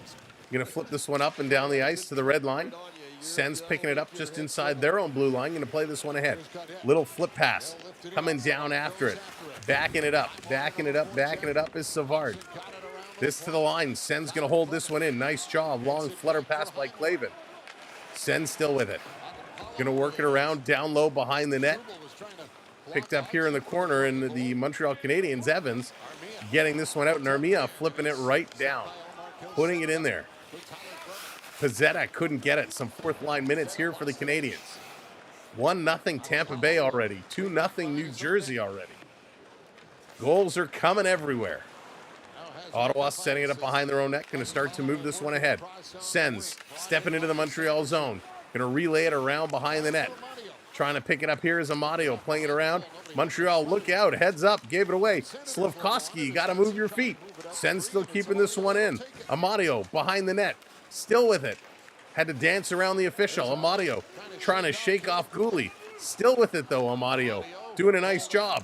[SPEAKER 1] Going to flip this one up and down the ice to the red line. Sens picking it up just inside their own blue line. Going to play this one ahead. Little flip pass. Coming down after it. Backing it up is Savard. This to the line. Sens going to hold this one in. Nice job. Long flutter pass by Clavin. Sens still with it. Going to work it around down low behind the net. Picked up here in the corner, and the Montreal Canadiens, Evans, getting this one out, and Armia flipping it right down, putting it in there. Pizzetta couldn't get it. Some fourth line minutes here for the Canadiens. 1-0 Tampa Bay already. 2-0 New Jersey already. Goals are coming everywhere. Ottawa setting it up behind their own net. Going to start to move this one ahead. Sens stepping into the Montreal zone. Going to relay it around behind the net. Trying to pick it up here is Amadio playing it around. Montreal, look out, heads up, gave it away. Slavkovsky, you got to move your feet. Sens still keeping this one in. Amadio behind the net, still with it. Had to dance around the official. Amadio trying to shake off Gouli. Still with it though, Amadio. Doing a nice job.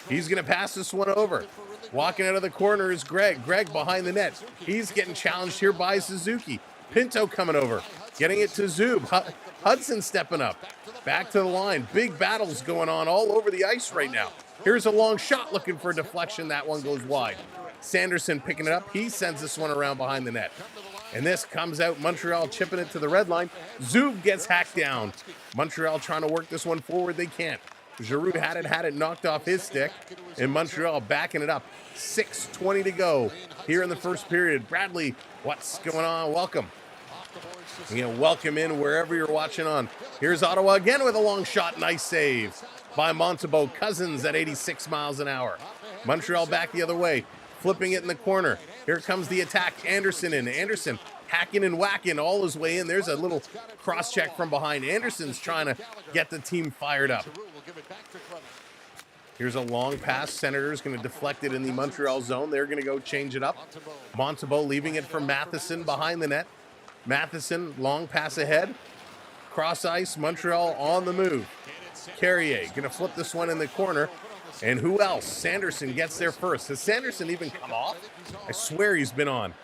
[SPEAKER 1] He's going to pass this one over. Walking out of the corner is Greg. Greg behind the net. He's getting challenged here by Suzuki. Pinto coming over. Getting it to Zub. Hudson stepping up. Back to the line. Big battles going on all over the ice right now. Here's a long shot looking for a deflection. That one goes wide. Sanderson picking it up. He sends this one around behind the net. And this comes out. Montreal chipping it to the red line. Zub gets hacked down. Montreal trying to work this one forward. They can't. Giroux had it knocked off his stick. And Montreal backing it up. 6:20 to go here in the first period. Bradley, what's going on? Welcome. Welcome in wherever you're watching on. Here's Ottawa again with a long shot. Nice save by Montembeault. Cousins at 86 miles an hour. Montreal back the other way. Flipping it in the corner. Here comes the attack. Anderson in. Anderson hacking and whacking all his way in. There's a little cross check from behind. Anderson's trying to get the team fired up. Here's a long pass. Senators going to deflect it in the Montreal zone. They're going to go change it up. Montembeault leaving it for Matheson behind the net. Matheson, long pass ahead. Cross ice, Montreal on the move. Carrier going to flip this one in the corner. And who else? Sanderson gets there first. Has Sanderson even come off? I swear he's been on.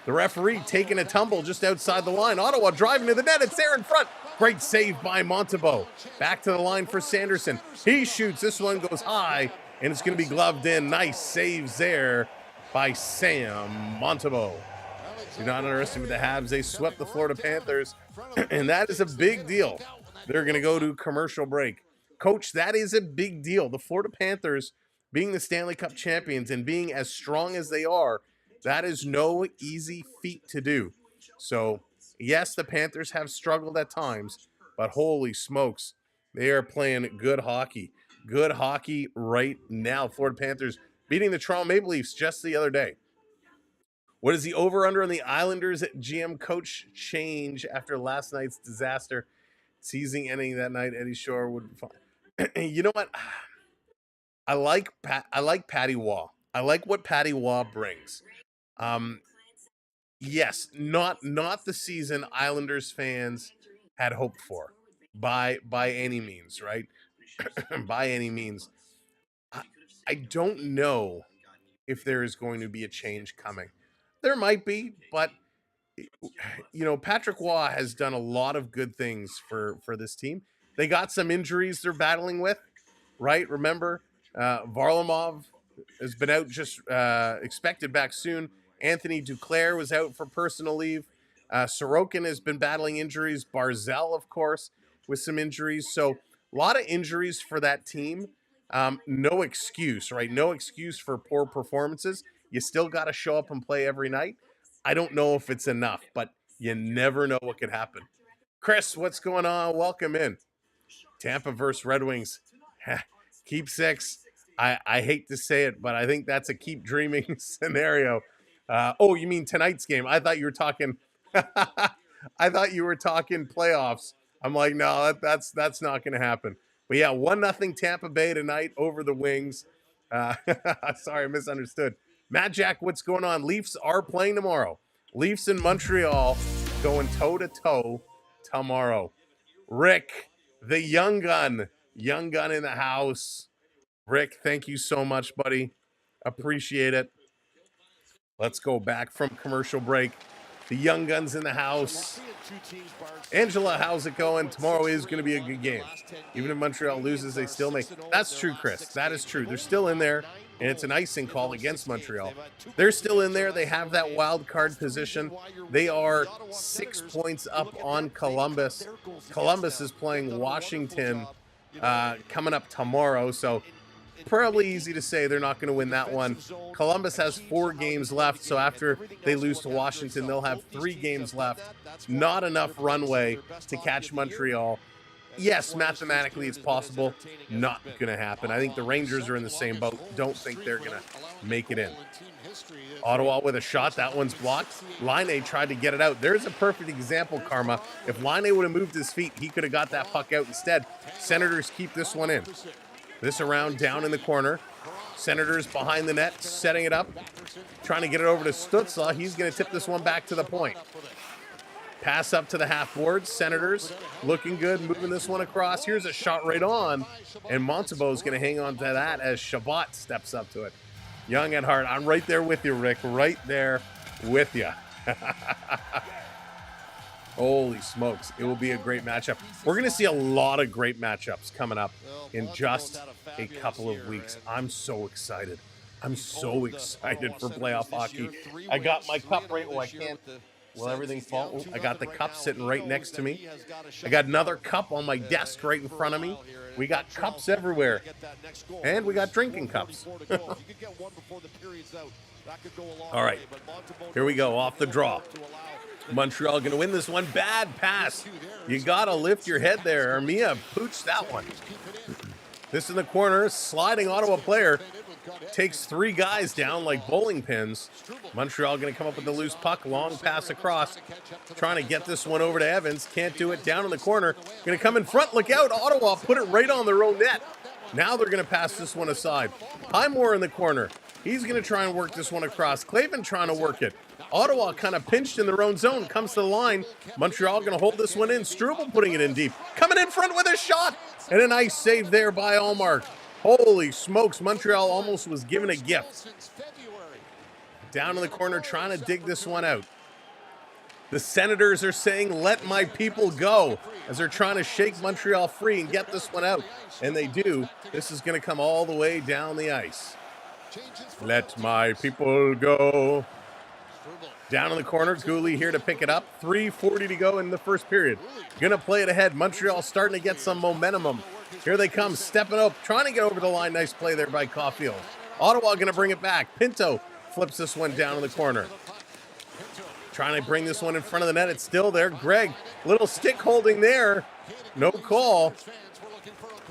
[SPEAKER 1] The referee taking a tumble just outside the line. Ottawa driving to the net. It's there in front. Great save by Montembeault. Back to the line for Sanderson. He shoots. This one goes high, and it's going to be gloved in. Nice saves there by Sam Montembeault. Do not underestimate the Habs. They swept the Florida Panthers, and that is a big deal. They're going to go to commercial break. Coach, that is a big deal. The Florida Panthers being the Stanley Cup champions and being as strong as they are, that is no easy feat to do. So, yes, the Panthers have struggled at times, but holy smokes, they are playing good hockey. Good hockey right now. Florida Panthers beating the Toronto Maple Leafs just the other day. What is the over-under on the Islanders GM coach change after last night's disaster? Teasing ending that night, Eddie Shore would be fine. You know what? I like Patty Waugh. I like what Patty Waugh brings. Yes, not the season Islanders fans had hoped for by any means, right? By any means. I don't know if there is going to be a change coming. There might be, but Patrick Waugh has done a lot of good things for this team. They got some injuries they're battling with, right? Remember, Varlamov has been out, just expected back soon. Anthony Duclair was out for personal leave. Sorokin has been battling injuries. Barzell, of course, with some injuries. So a lot of injuries for that team. No excuse, right? No excuse for poor performances. You still got to show up and play every night. I don't know if it's enough, but you never know what could happen. Chris, what's going on? Welcome in. Tampa versus Red Wings. Keep 6. I hate to say it, but I think that's a keep dreaming scenario. Oh, you mean tonight's game? I thought you were talking. I thought you were talking playoffs. I'm like, no, that's not going to happen. But yeah, 1-0 Tampa Bay tonight over the Wings. Sorry, I misunderstood. Matt Jack, what's going on? Leafs are playing tomorrow. Leafs in Montreal going toe-to-toe tomorrow. Rick, the young gun in the house. Rick, thank you so much, buddy. Appreciate it. Let's go back from commercial break. The young guns in the house. Angela, how's it going? Tomorrow is going to be a good game. Even if Montreal loses, they still make... That's true, Chris. That is true. They're still in there, and it's an icing call against Montreal. They're still in there. They have that wild card position. They are 6 points up on Columbus. Columbus is playing Washington coming up tomorrow, so probably easy to say they're not going to win that one. Columbus has 4 games left, so after they lose to Washington, they'll have 3 games left. Not enough runway to catch Montreal. yes, mathematically it's possible. Not going to happen. I think the Rangers are in the same boat. Don't think they're going to make it in. Ottawa with a shot. That one's blocked. Laine tried to get it out. There's a perfect example, Karma. If Laine would have moved his feet, he could have got that puck out instead. Senators keep this one in. This around down in the corner. Senators behind the net, setting it up. Trying to get it over to Stützle. He's going to tip this one back to the point. Pass up to the half board. Senators looking good, moving this one across. Here's a shot right on, and Montembeault's going to hang on to that as Chabot steps up to it. Young at heart. I'm right there with you, Rick. Right there with you. Holy smokes. It will be a great matchup. We're going to see a lot of great matchups coming up in just a couple of weeks. I'm so excited. I'm so excited for playoff hockey. I got my cup right where I can't. Will everything fall? Oh, I got the cup sitting right next to me. I got another cup on my desk right in front of me. We got cups everywhere. And we got drinking cups. All right. Here we go. Off the draw. Montreal going to win this one. Bad pass. You got to lift your head there. Armia pooched that one. This in the corner. Sliding Ottawa player. Takes three guys down like bowling pins. Montreal going to come up with the loose puck. Long pass across. Trying to get this one over to Evans. Can't do it. Down in the corner. Going to come in front. Look out. Ottawa put it right on their own net. Now they're going to pass this one aside. Highmore in the corner. He's going to try and work this one across. Clavin trying to work it. Ottawa kind of pinched in their own zone. Comes to the line. Montreal going to hold this one in. Struble putting it in deep. Coming in front with a shot. And a nice save there by Allmark. Holy smokes, Montreal almost was given a gift. Down in the corner, trying to dig this one out. The Senators are saying, let my people go, as they're trying to shake Montreal free and get this one out. And they do. This is going to come all the way down the ice. Let my people go. Down in the corner, Gouli here to pick it up. 3:40 to go in the first period. Going to play it ahead. Montreal starting to get some momentum. Here they come, stepping up, trying to get over the line. Nice play there by Caulfield. Ottawa going to bring it back. Pinto flips this one down in the corner. Trying to bring this one in front of the net. It's still there. Greg, little stick holding there. No call.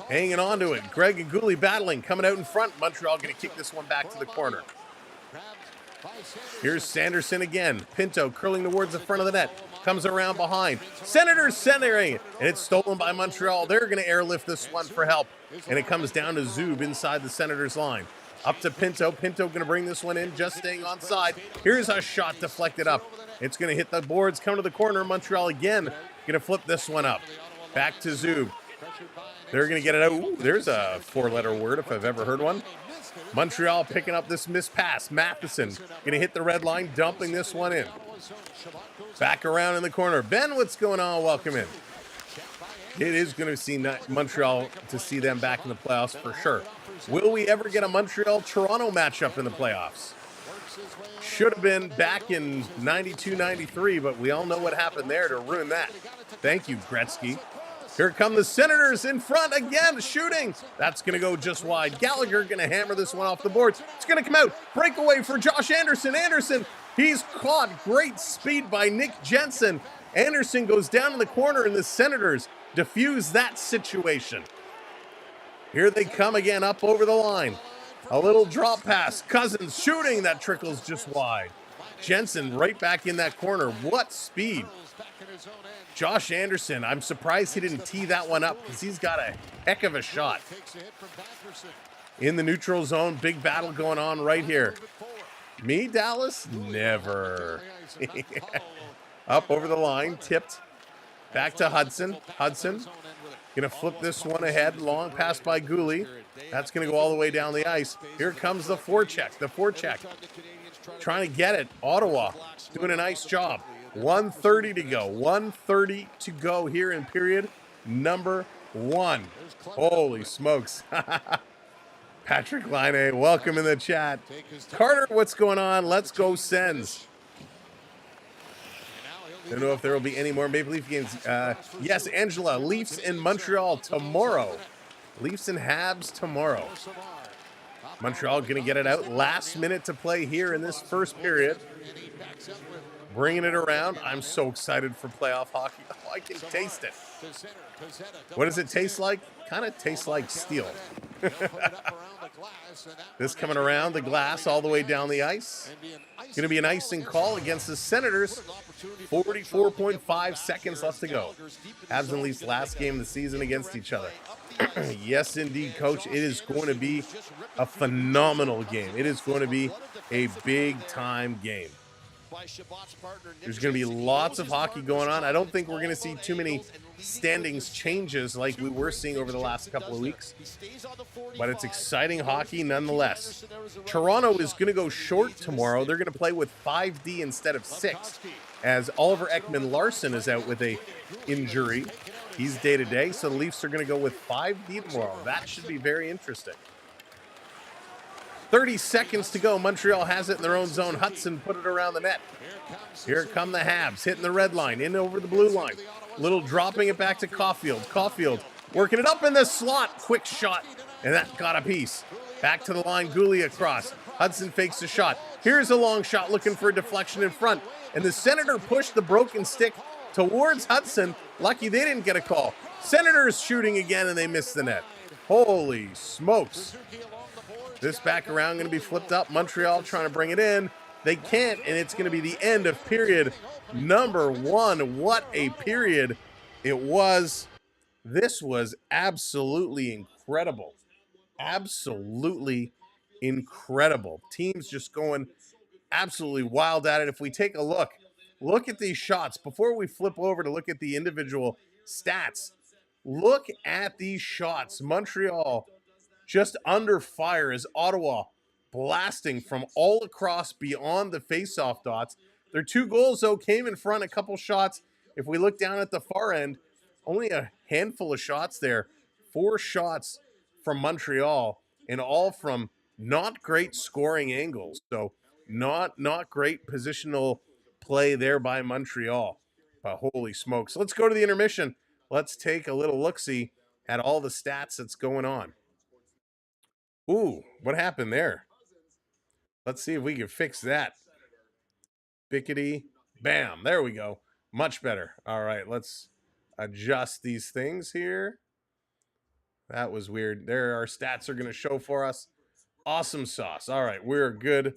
[SPEAKER 1] Hanging on to it. Greg and Gouli battling, coming out in front. Montreal going to kick this one back to the corner. Here's Sanderson again. Pinto curling towards the front of the net. Comes around behind. Senators centering it. And it's stolen by Montreal. They're going to airlift this one for help. And it comes down to Zub inside the Senators line. Up to Pinto. Pinto going to bring this one in, just staying on side. Here's a shot deflected up. It's going to hit the boards, come to the corner. Montreal again going to flip this one up. Back to Zub. They're going to get it out. Ooh, there's a four-letter word if I've ever heard one. Montreal picking up this missed pass. Matheson going to hit the red line, dumping this one in. Back around in the corner. Ben, what's going on? Welcome in. It is going to see Montreal to see them back in the playoffs for sure. Will we ever get a Montreal-Toronto matchup in the playoffs? Should have been back in 92-93, but we all know what happened there to ruin that. Thank you, Gretzky. Here come the Senators in front again, shooting. That's going to go just wide. Gallagher going to hammer this one off the boards. It's going to come out. Breakaway for Josh Anderson. Anderson, he's caught. Great speed by Nick Jensen. Anderson goes down in the corner, and the Senators diffuse that situation. Here they come again, up over the line. A little drop pass. Cousins shooting. That trickles just wide. Jensen right back in that corner. What speed. Josh Anderson, I'm surprised he didn't tee that one up because he's got a heck of a shot. In the neutral zone, big battle going on right here. Me, Dallas? Never. Up over the line, tipped. Back to Hudson. Hudson going to flip this one ahead. Long pass by Gouli. That's going to go all the way down the ice. Here comes the forecheck. The forecheck. Trying to get it. Ottawa doing a nice job. 1:30 to go. 1:30 to go here in period number 1. Holy smokes. Patrick Laine, welcome in the chat. Carter, what's going on? Let's go Sens. Don't know if there will be any more Maple Leaf games. Yes, Angela, Leafs in Montreal tomorrow. Leafs and Habs tomorrow. Montreal going to get it out. Last minute to play here in this first period. bringing it around. I'm so excited for playoff hockey. Oh, I can taste it. What does it taste like? Kind of tastes like steel. This coming around the glass all the way down the ice. Going to be an icing call against the Senators. 44.5 seconds left to go. Habs and Leafs last game of the season against each other. Yes, indeed, Coach. It is going to be a phenomenal game. It is going to be a big-time game. There's going to be lots of hockey going on. I don't think we're going to see too many standings changes like we were seeing over the last couple of weeks. But it's exciting hockey nonetheless. Toronto is going to go short tomorrow. They're going to play with 5D instead of 6, as Oliver Ekman-Larsson is out with a injury. He's day-to-day, so the Leafs are going to go with 5D tomorrow. That should be very interesting. 30 seconds to go. Montreal has it in their own zone. Hudson put it around the net. Here come the Habs, hitting the red line, in over the blue line. Little dropping it back to Caulfield. Caulfield working it up in the slot. Quick shot, and that got a piece. Back to the line, Gouli across. Hudson fakes a shot. Here's a long shot looking for a deflection in front. And the Senator pushed the broken stick towards Hudson. Lucky they didn't get a call. Senators shooting again, and they missed the net. Holy smokes. This back around going to be flipped up. Montreal trying to bring it in. They can't, and it's going to be the end of period number 1. What a period it was. This was absolutely incredible. Absolutely incredible. Teams just going absolutely wild at it. If we take a look at these shots. Before we flip over to look at the individual stats, look at these shots. Montreal just under fire as Ottawa blasting from all across beyond the face-off dots. Their 2 goals, though, came in front, a couple shots. If we look down at the far end, only a handful of shots there. 4 shots from Montreal, and all from not great scoring angles. So not great positional play there by Montreal. But holy smokes. Let's go to the intermission. Let's take a little look-see at all the stats that's going on. Ooh, what happened there? Let's see if we can fix that. Bickety, bam, there we go. Much better. All right, let's adjust these things here. That was weird. There, our stats are going to show for us. Awesome sauce. All right, we're good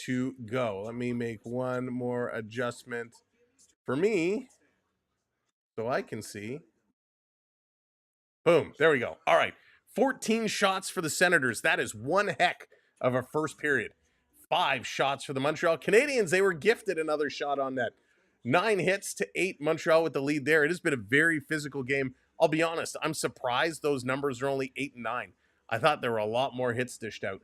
[SPEAKER 1] to go. Let me make one more adjustment for me so I can see. Boom, there we go. All right, 14 shots for the Senators. That is one heck of a first period. 5 shots for the Montreal Canadiens. They were gifted another shot on net. 9 hits to 8. Montreal with the lead there. It has been a very physical game. I'll be honest, I'm surprised those numbers are only 8 and 9. I thought there were a lot more hits dished out.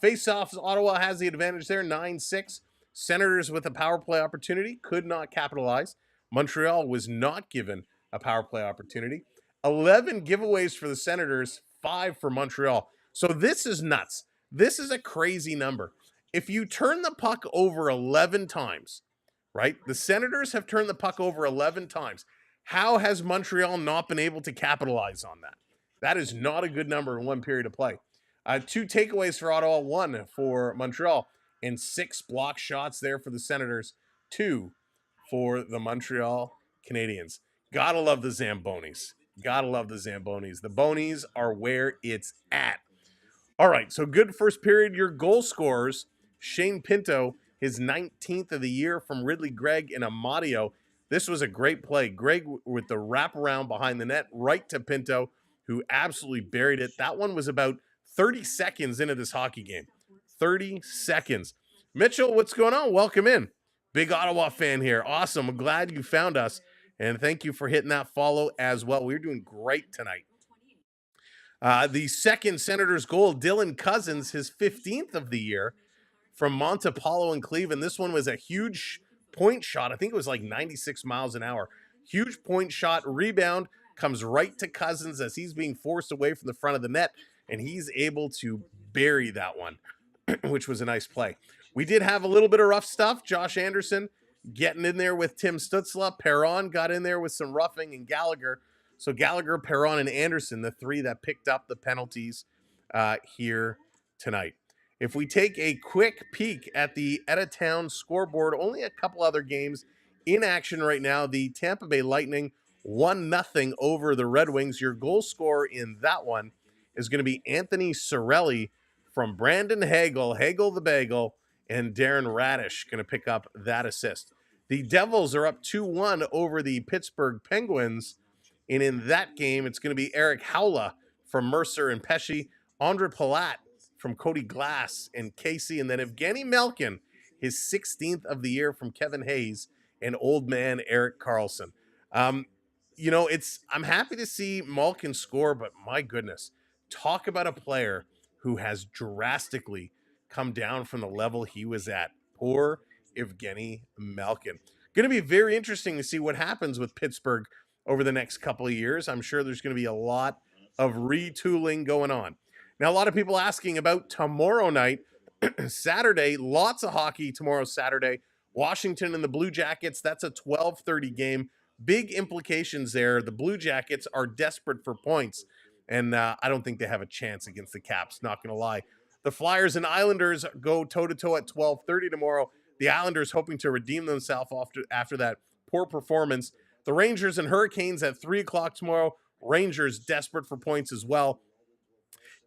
[SPEAKER 1] Face-offs, Ottawa has the advantage there, 9-6. Senators with a power play opportunity, could not capitalize. Montreal was not given a power play opportunity. 11 giveaways for the Senators, 5 for Montreal. So this is nuts. This is a crazy number. If you turn the puck over 11 times, right? The Senators have turned the puck over 11 times. How has Montreal not been able to capitalize on that? That is not a good number in one period of play. 2 takeaways for Ottawa, 1 for Montreal, and 6 block shots there for the Senators, 2 for the Montreal Canadiens. Gotta love the Zambonis. Gotta love the Zambonis. The Bonies are where it's at. All right, so good first period. Your goal scorers, Shane Pinto, his 19th of the year from Ridley Gregg and Amadio. This was a great play. Gregg with the wraparound behind the net right to Pinto, who absolutely buried it. That one was about 30 seconds into this hockey game. 30 seconds. Mitchell, what's going on? Welcome in. Big Ottawa fan here. Awesome. I'm glad you found us. And thank you for hitting that follow as well. We're doing great tonight. The second Senators goal, Dylan Cousins, his 15th of the year from Montepallo and Cleveland. This one was a huge point shot. I think it was like 96 miles an hour. Huge point shot. Rebound comes right to Cousins as he's being forced away from the front of the net, and he's able to bury that one, which was a nice play. We did have a little bit of rough stuff. Josh Anderson getting in there with Tim Stützle. Perron got in there with some roughing, and Gallagher. So Gallagher, Perron, and Anderson, the 3 that picked up the penalties here tonight. If we take a quick peek at the out-of-town scoreboard, only a couple other games in action right now. The Tampa Bay Lightning 1-0 over the Red Wings. Your goal scorer in that one is going to be Anthony Cirelli from Brandon Hagel the Bagel, and Darren Radish going to pick up that assist. The Devils are up 2-1 over the Pittsburgh Penguins, and in that game, it's going to be Eric Howla from Mercer and Pesce, Andre Palat from Cody Glass and Casey, and then Evgeny Malkin, his 16th of the year from Kevin Hayes and old man Eric Carlson. I'm happy to see Malkin score, but my goodness, talk about a player who has drastically come down from the level he was at. Poor Evgeny Malkin. Going to be very interesting to see what happens with Pittsburgh over the next couple of years. I'm sure there's going to be a lot of retooling going on. Now, a lot of people asking about tomorrow night, Saturday, lots of hockey tomorrow, Saturday. Washington and the Blue Jackets, that's a 12:30 game. Big implications there. The Blue Jackets are desperate for points, and I don't think they have a chance against the Caps, not going to lie. The Flyers and Islanders go toe-to-toe at 12:30 tomorrow. The Islanders hoping to redeem themselves after that poor performance. The Rangers and Hurricanes at 3 o'clock tomorrow. Rangers desperate for points as well.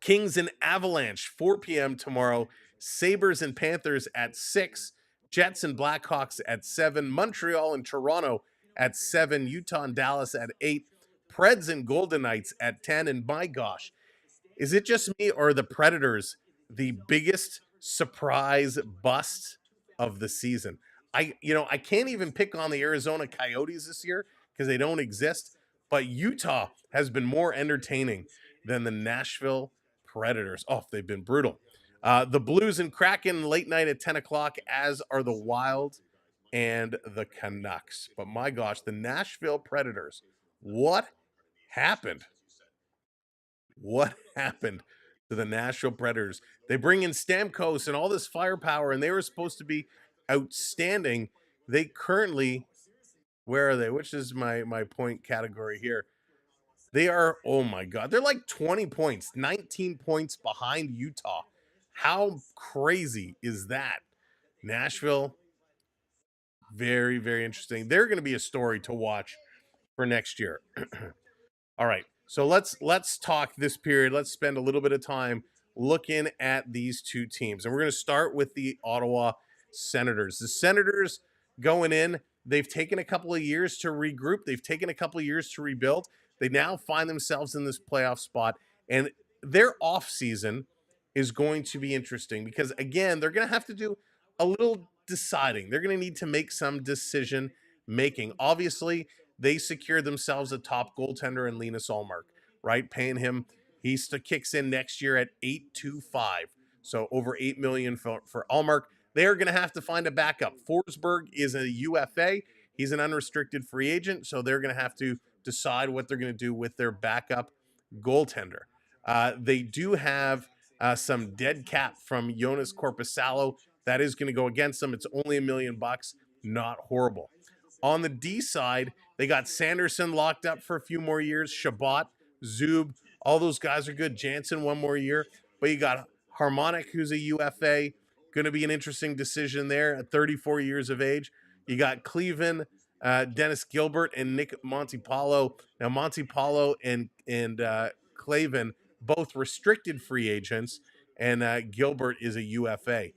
[SPEAKER 1] Kings and Avalanche, 4 p.m. tomorrow. Sabres and Panthers at 6. Jets and Blackhawks at 7. Montreal and Toronto at 7. Utah and Dallas at 8. Preds and Golden Knights at 10. And my gosh, is it just me or are the Predators the biggest surprise bust of the season? I can't even pick on the Arizona Coyotes this year because they don't exist, but Utah has been more entertaining than the Nashville Predators. Oh, they've been brutal. The Blues and Kraken late night at 10 o'clock, as are the Wild and the Canucks. But my gosh, the Nashville Predators, what happened? What happened to the Nashville Predators? They bring in Stamkos and all this firepower, and they were supposed to be outstanding. They currently, where are they? Which is my point category here? They are, oh my God, they're like 20 points, 19 points behind Utah. How crazy is that? Nashville, very, very interesting. They're going to be a story to watch for next year. All right, so let's talk this period. Let's spend a little bit of time looking at these two teams. And we're going to start with the Ottawa Senators. The Senators going in, they've taken a couple of years to regroup. They've taken a couple of years to rebuild. They now find themselves in this playoff spot, and their offseason is going to be interesting because, again, they're going to have to do a little deciding. They're going to need to make some decision making. Obviously, they secured themselves a top goaltender in Linus Ullmark, right? Paying him, he kicks in next year at $8.25, so over $8 million for Ullmark. They are going to have to find a backup. Forsberg is a UFA. He's an unrestricted free agent, so they're going to have to decide what they're going to do with their backup goaltender. They do have some dead cap from Jonas Korpisalo. That is going to go against them. It's only $1 million, not horrible. On the D side, they got Sanderson locked up for a few more years. Shabbat, Zub, all those guys are good. Jansen, 1 more year. But you got Harmonic, who's a UFA. Going to be an interesting decision there at 34 years of age. You got Cleveland, Dennis Gilbert, and Nick Montipalo. Now, Montipalo and Cleveland, both restricted free agents, and Gilbert is a UFA.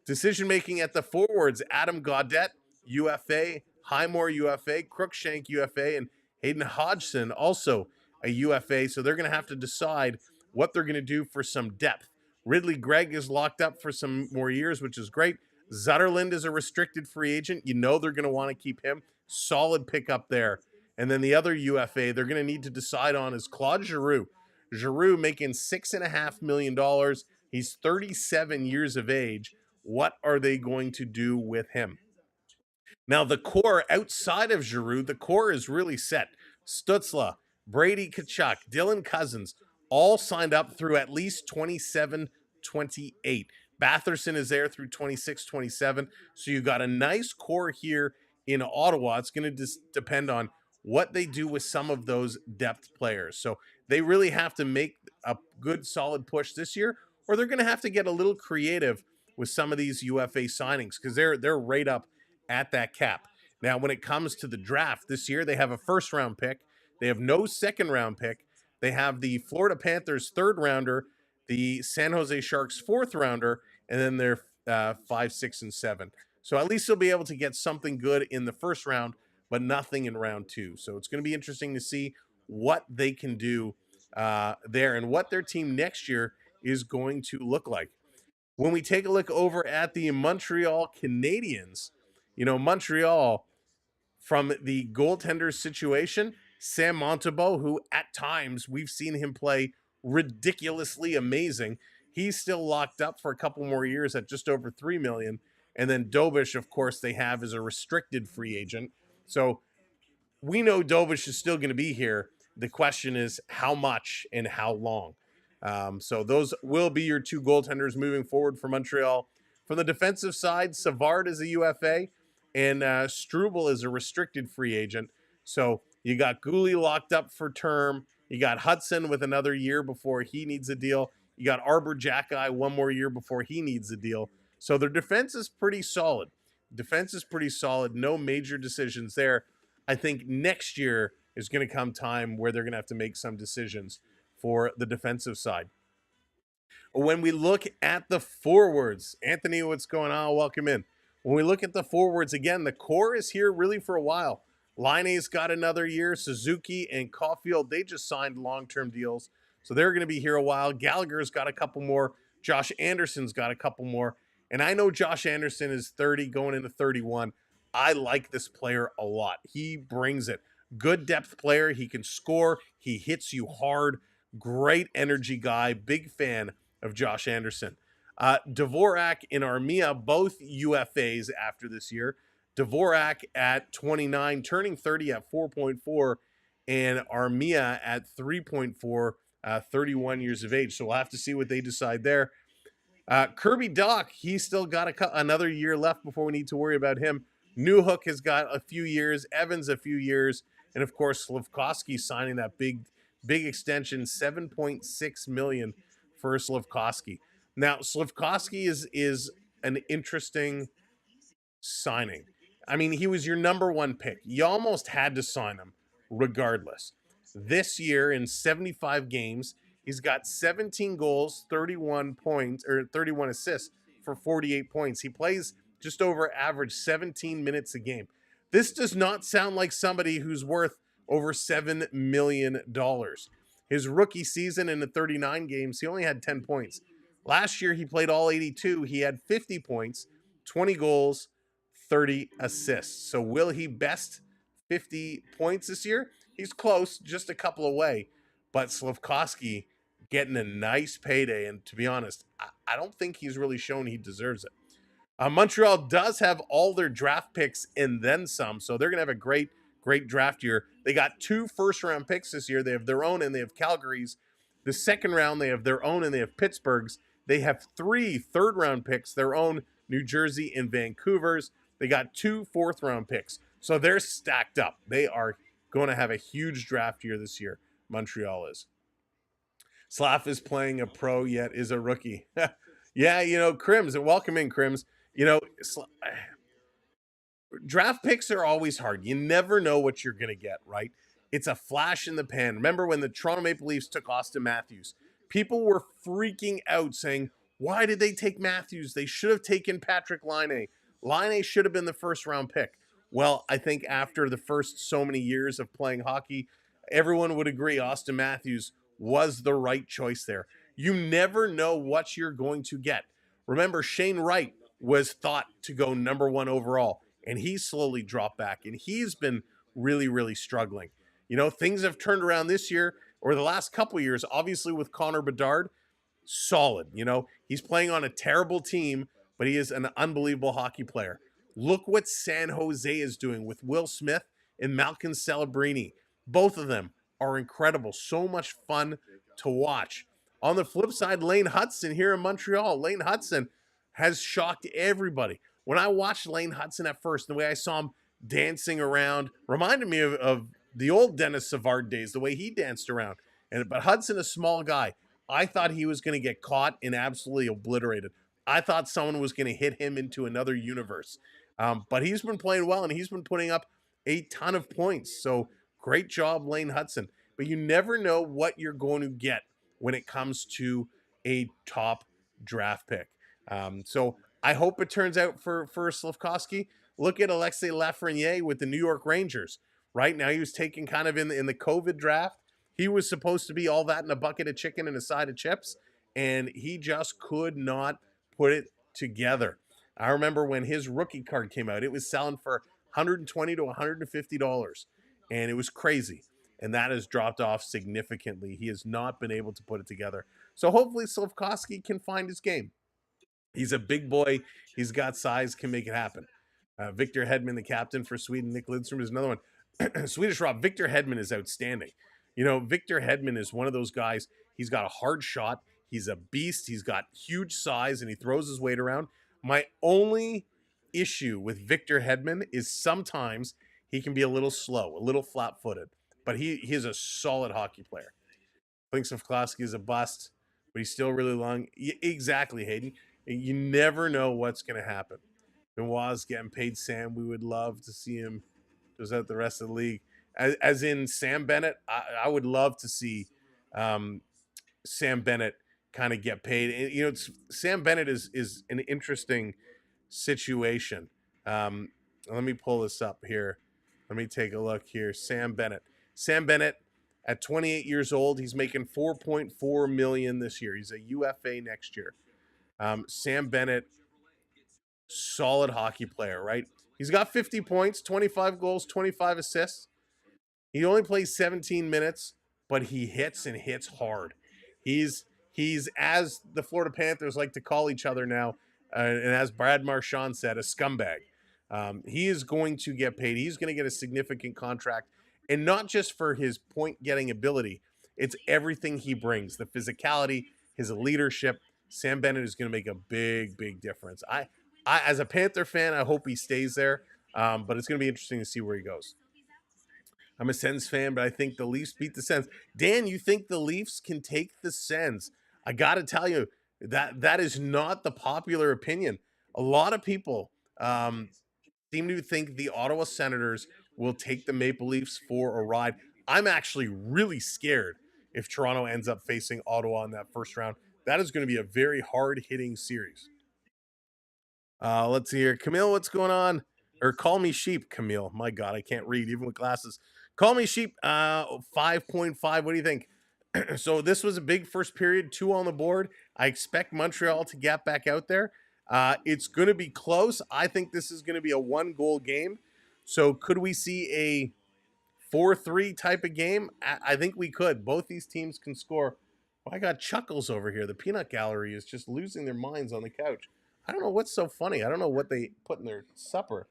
[SPEAKER 1] Decision-making at the forwards, Adam Gaudette, UFA, Highmore, UFA, Crookshank, UFA, and Hayden Hodgson, also a UFA. So they're going to have to decide what they're going to do for some depth. Ridley Gregg is locked up for some more years, which is great. Zetterlund is a restricted free agent. You know they're going to want to keep him. Solid pickup there. And then the other UFA they're going to need to decide on is Claude Giroux. Giroux making $6.5 million. He's 37 years of age. What are they going to do with him? Now, the core outside of Giroux, the core is really set. Stützle, Brady Tkachuk, Dylan Cousins, all signed up through at least 27-28. Batherson is there through 26-27. So you got a nice core here in Ottawa. It's going to depend on what they do with some of those depth players. So they really have to make a good, solid push this year, or they're going to have to get a little creative with some of these UFA signings because they're right up at that cap. Now, when it comes to the draft this year, they have a first-round pick. They have no second-round pick. They have the Florida Panthers third-rounder, the San Jose Sharks fourth-rounder, and then their 5, 6, and 7. So at least they'll be able to get something good in the first round, but nothing in round 2. So it's going to be interesting to see what they can do there and what their team next year is going to look like. When we take a look over at the Montreal Canadiens, Montreal, from the goaltender situation, Sam Montembeault, who at times we've seen him play ridiculously amazing, he's still locked up for a couple more years at just over $3 million. And then Dobish, of course, they have as a restricted free agent. So we know Dobish is still going to be here. The question is how much and how long. So those will be your two goaltenders moving forward for Montreal. From the defensive side, Savard is a UFA, and Struble is a restricted free agent. So you got Gooley locked up for term. You got Hudson with another year before he needs a deal. You got Arbor Jacki one more year before he needs a deal. So their defense is pretty solid. No major decisions there. I think next year is going to come time where they're going to have to make some decisions for the defensive side. When we look at the forwards, Anthony, what's going on? Welcome in. When we look at the forwards, again, the core is here really for a while. Laine's got another year. Suzuki and Caulfield, they just signed long-term deals, so they're going to be here a while. Gallagher's got a couple more. Josh Anderson's got a couple more. And I know Josh Anderson is 30 going into 31. I like this player a lot. He brings it. Good depth player. He can score. He hits you hard. Great energy guy. Big fan of Josh Anderson. Dvorak and Armia, both UFAs after this year. Dvorak at 29, turning 30 at 4.4, and Armia at 3.4, 31 years of age. So we'll have to see what they decide there. Kirby Dach, he's still got another year left before we need to worry about him. Newhook has got a few years, Evans a few years, and of course Slafkovsky signing that big extension, $7.6 million for Slafkovsky. Now Slafkovsky is an interesting signing. I mean, he was your number one pick. You almost had to sign him regardless. This year in 75 games, he's got 17 goals, 31 points, or 31 assists for 48 points. He plays just over average 17 minutes a game. This does not sound like somebody who's worth over $7 million. His rookie season in the 39 games, he only had 10 points. Last year, he played all 82. He had 50 points, 20 goals, 30 assists. So will he best 50 points this year? He's close, just a couple away. But Slafkovsky getting a nice payday. And to be honest, I don't think he's really shown he deserves it. Montreal does have all their draft picks and then some. So they're going to have a great draft year. They got 2 first-round picks this year. They have their own and they have Calgary's. The second round, they have their own and they have Pittsburgh's. They have 3 third-round picks, their own New Jersey and Vancouver's. They got 2 fourth-round picks. So they're stacked up. They are going to have a huge draft year this year. Montreal is. Slav is playing a pro, yet is a rookie. Yeah, Crims, and welcome in, Crims. Draft picks are always hard. You never know what you're going to get, right? It's a flash in the pan. Remember when the Toronto Maple Leafs took Austin Matthews? People were freaking out saying, why did they take Matthews? They should have taken Patrick Laine. Laine should have been the first-round pick. Well, I think after the first so many years of playing hockey, everyone would agree Austin Matthews was the right choice there. You never know what you're going to get. Remember, Shane Wright was thought to go number 1 overall, and he slowly dropped back, and he's been really, really struggling. Things have turned around this year, or the last couple of years, obviously with Connor Bedard, solid. He's playing on a terrible team, but he is an unbelievable hockey player. Look what San Jose is doing with Will Smith and Malcolm Celebrini. Both of them are incredible. So much fun to watch. On the flip side, Lane Hudson here in Montreal. Lane Hudson has shocked everybody. When I watched Lane Hudson at first, the way I saw him dancing around reminded me of the old Dennis Savard days, the way he danced around. But Hudson, a small guy, I thought he was going to get caught and absolutely obliterated. I thought someone was going to hit him into another universe. But he's been playing well, and he's been putting up a ton of points. So great job, Lane Hudson. But you never know what you're going to get when it comes to a top draft pick. So I hope it turns out for Slafkovsky. Look at Alexei Lafreniere with the New York Rangers. Right now, he was taken kind of in the COVID draft. He was supposed to be all that in a bucket of chicken and a side of chips, and he just could not put it together. I remember when his rookie card came out, it was selling for $120 to $150, and it was crazy. And that has dropped off significantly. He has not been able to put it together. So hopefully Slafkovsky can find his game. He's a big boy. He's got size, can make it happen. Victor Hedman, the captain for Sweden. Nick Lidstrom is another one. Swedish Rob, Victor Hedman is outstanding. You know, Victor Hedman is one of those guys. He's got a hard shot. He's a beast. He's got huge size, and he throws his weight around. My only issue with Victor Hedman is sometimes he can be a little slow, a little flat-footed, but he is a solid hockey player. I think Slafkovsky is a bust, but he's still really long. Exactly, Hayden. You never know what's going to happen. Benoit's getting paid Sam. We would love to see him goes out the rest of the league. As in Sam Bennett, I would love to see Sam Bennett kind of get paid. And, you know, Sam Bennett is an interesting situation. Let me pull this up here. Let me take a look here. Sam Bennett at 28 years old, he's making $4.4 million this year. He's a UFA next year. Sam Bennett, solid hockey player, right? He's got 50 points, 25 goals, 25 assists. He only plays 17 minutes, but he hits and hits hard. He's as the Florida Panthers like to call each other now, and as Brad Marchand said, a scumbag. He is going to get paid. He's going to get a significant contract, and not just for his point-getting ability. It's everything he brings, the physicality, his leadership. Sam Bennett is going to make a big, big difference. I as a Panther fan, I hope he stays there, but it's going to be interesting to see where he goes. I'm a Sens fan, but I think the Leafs beat the Sens. Dan, you think the Leafs can take the Sens? I got to tell you, that is not the popular opinion. A lot of people seem to think the Ottawa Senators will take the Maple Leafs for a ride. I'm actually really scared if Toronto ends up facing Ottawa in that first round. That is going to be a very hard-hitting series. Let's see here. Camille, what's going on? Or call me sheep, Camille. My God, I can't read even with glasses. Call me sheep, 5.5. What do you think? So this was a big first period, 2 on the board. I expect Montreal to get back out there. It's going to be close. I think this is going to be a 1-goal game. So could we see a 4-3 type of game? I think we could. Both these teams can score. Oh, I got Chuckles over here. The peanut gallery is just losing their minds on the couch. I don't know what's so funny. I don't know what they put in their supper.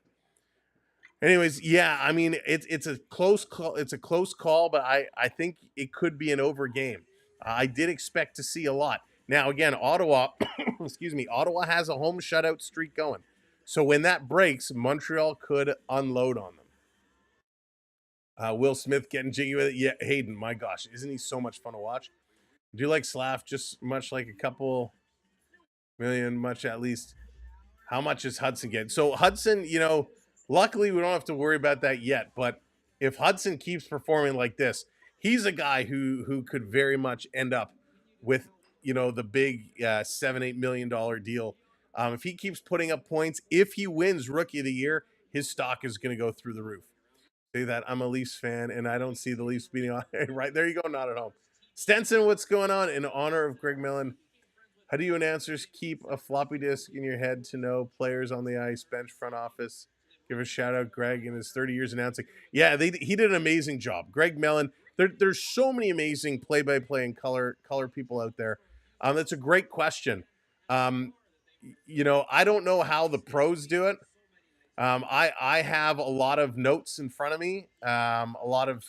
[SPEAKER 1] Anyways, yeah, I mean, it's a close call. It's a close call, but I think it could be an over game. I did expect to see a lot. Now, again, Ottawa, excuse me, Ottawa has a home shutout streak going. So when that breaks, Montreal could unload on them. Will Smith getting jiggy with it. Yeah, Hayden, my gosh, isn't he so much fun to watch? Do you like Slav just much like a couple million, much at least? How much is Hudson getting? So Hudson, you know, luckily we don't have to worry about that yet. But if Hudson keeps performing like this, he's a guy who could very much end up with, you know, the big $7-8 million deal. If he keeps putting up points, if he wins Rookie of the Year, his stock is going to go through the roof. Say that I'm a Leafs fan and I don't see the Leafs beating on. Right there you go, not at home. Stenson, what's going on? In honor of Greg Millen, how do you announcers keep a floppy disk in your head to know players on the ice, bench, front office? Give a shout out, Greg, in his 30 years announcing. Yeah, he did an amazing job. Greg Mellon. There's so many amazing play-by-play and color people out there. That's a great question. You know, I don't know how the pros do it. I have a lot of notes in front of me, a lot of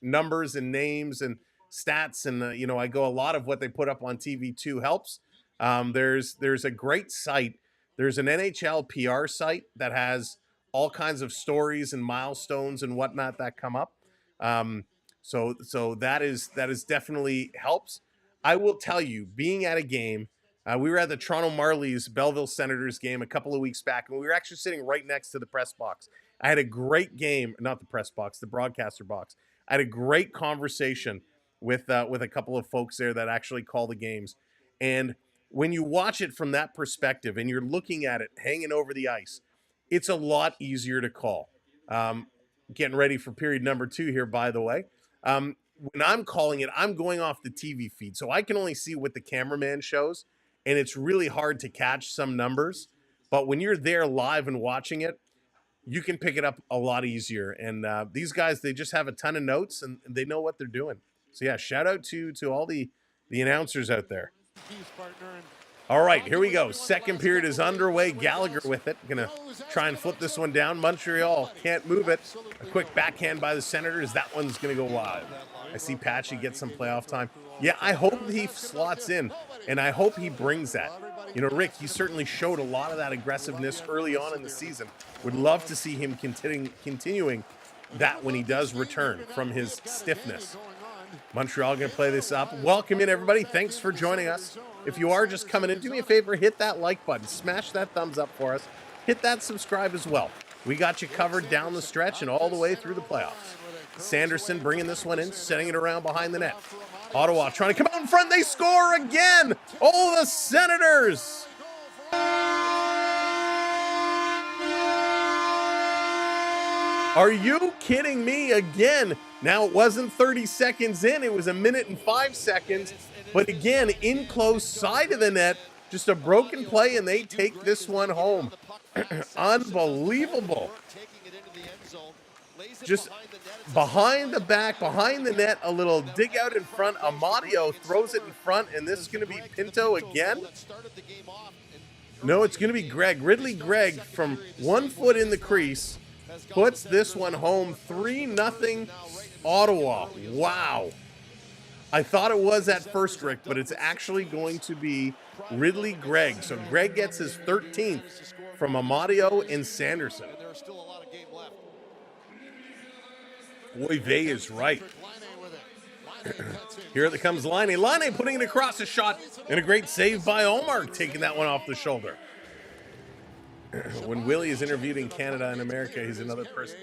[SPEAKER 1] numbers and names and stats, and you know, I go a lot of what they put up on TV2 helps. There's a great site. There's an NHL PR site that has all kinds of stories and milestones and whatnot that come up. So that is definitely helps. I will tell you, being at a game, we were at the Toronto Marlies Belleville Senators game a couple of weeks back, and we were actually sitting right next to the press box. I had a great game, not the press box, the broadcaster box. I had a great conversation with a couple of folks there that actually call the games. And when you watch it from that perspective and you're looking at it hanging over the ice, it's a lot easier to call. Getting ready for period number 2 here, by the way. When I'm calling it, I'm going off the TV feed, so I can only see what the cameraman shows, and it's really hard to catch some numbers. But when you're there live and watching it, you can pick it up a lot easier. And these guys, they just have a ton of notes, and they know what they're doing. So, yeah, shout out to all the announcers out there. All right, here we go. Second period is underway. Gallagher with it. Going to try and flip this one down. Montreal can't move it. A quick backhand by the Senators. That one's going to go wide. I see Patchy get some playoff time. Yeah, I hope he slots in, and I hope he brings that. You know, Rick, he certainly showed a lot of that aggressiveness early on in the season. Would love to see him continuing that when he does return from his stiffness. Montreal going to play this up. Welcome in, everybody. Thanks for joining us. If you are just coming in, do me a favor, hit that like button. Smash that thumbs up for us. Hit that subscribe as well. We got you covered down the stretch and all the way through the playoffs. Sanderson bringing this one in, setting it around behind the net. Ottawa trying to come out in front. They score again. Oh, the Senators. Are you kidding me again? Now, it wasn't 30 seconds in. It was 1 minute and 5 seconds. But again, in close side of the net, just a broken play, and they take this one home. Unbelievable. Just behind the back, behind the net, a little dig out in front. Amadio throws it in front, and this is going to be Pinto again. No, it's going to be Greg. Ridley Gregg from 1 foot in the crease puts this one home. 3-0 Ottawa. Wow. I thought it was at first, Rick, but it's actually going to be Ridley Gregg. So Gregg gets his 13th from Amadio and Sanderson. Boy, Vey is right. Here comes Laine. Laine putting it across a shot, and a great save by Ullmark, taking that one off the shoulder. When Willie is interviewed in Canada and America, he's another person.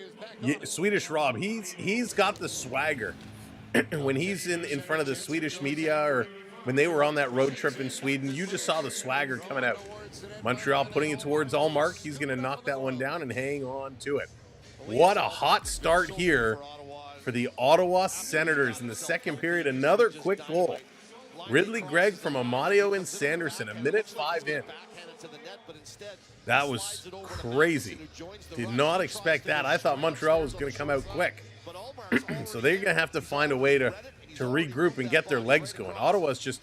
[SPEAKER 1] Swedish Rob, he's got the swagger. When he's in front of the Swedish media, or when they were on that road trip in Sweden, you just saw the swagger coming out. Montreal putting it towards Ullmark. He's going to knock that one down and hang on to it. What a hot start here for the Ottawa Senators in the second period. Another quick goal. Ridley Gregg from Amadio and Sanderson, 1 minute 5 in. That was crazy. Did not expect that. I thought Montreal was going to come out quick. So they're going to have to find a way to regroup and get their legs going. Ottawa's just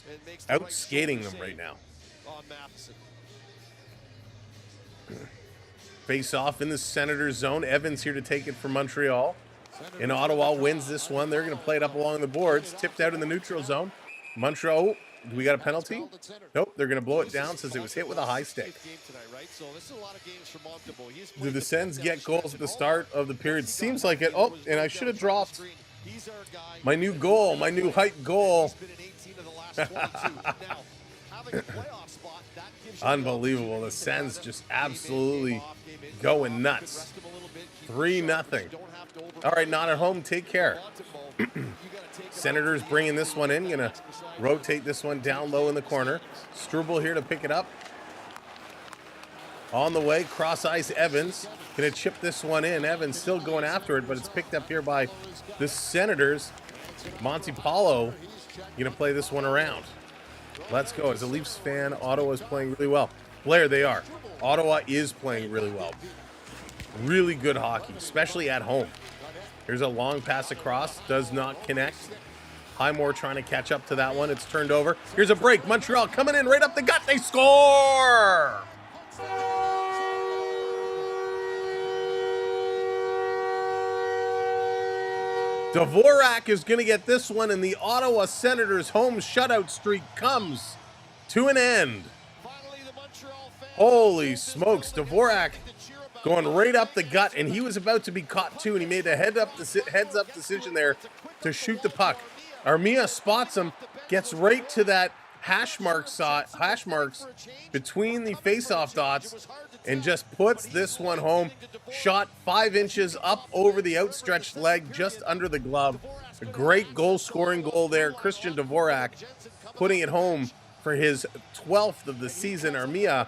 [SPEAKER 1] out skating them right now. Face off in the Senators zone. Evans here to take it for Montreal. And Ottawa wins this one. They're going to play it up along the boards. Tipped out in the neutral zone. Montreal, do we got a penalty? Nope, they're going to blow it down since it was hit with a high stick. Do the Sens get goals at the start of the period? Seems like it. Oh, and I should have dropped my new goal, my new height goal. Unbelievable. The Sens just absolutely going nuts. 3-0. All right, not at home. Take care. Senators bringing this one in. Going to rotate this one down low in the corner. Struble here to pick it up. On the way, cross ice Evans. Going to chip this one in. Evans still going after it, but it's picked up here by the Senators. Monty Paulo going to play this one around. Let's go. As a Leafs fan, Ottawa's playing really well. Blair, they are. Ottawa is playing really well. Really good hockey, especially at home. Here's a long pass across. Does not connect. Highmore trying to catch up to that one. It's turned over. Here's a break. Montreal coming in right up the gut. They score! Dvorak is going to get this one, and the Ottawa Senators' home shutout streak comes to an end. Holy smokes, Dvorak going right up the gut, and he was about to be caught too, and he made a heads-up decision there to shoot the puck. Armia spots him, gets right to that hash marks between the face-off dots and just puts this one home. Shot 5 inches up over the outstretched leg, just under the glove. A great goal-scoring goal there. Christian Dvorak putting it home for his 12th of the season. Armia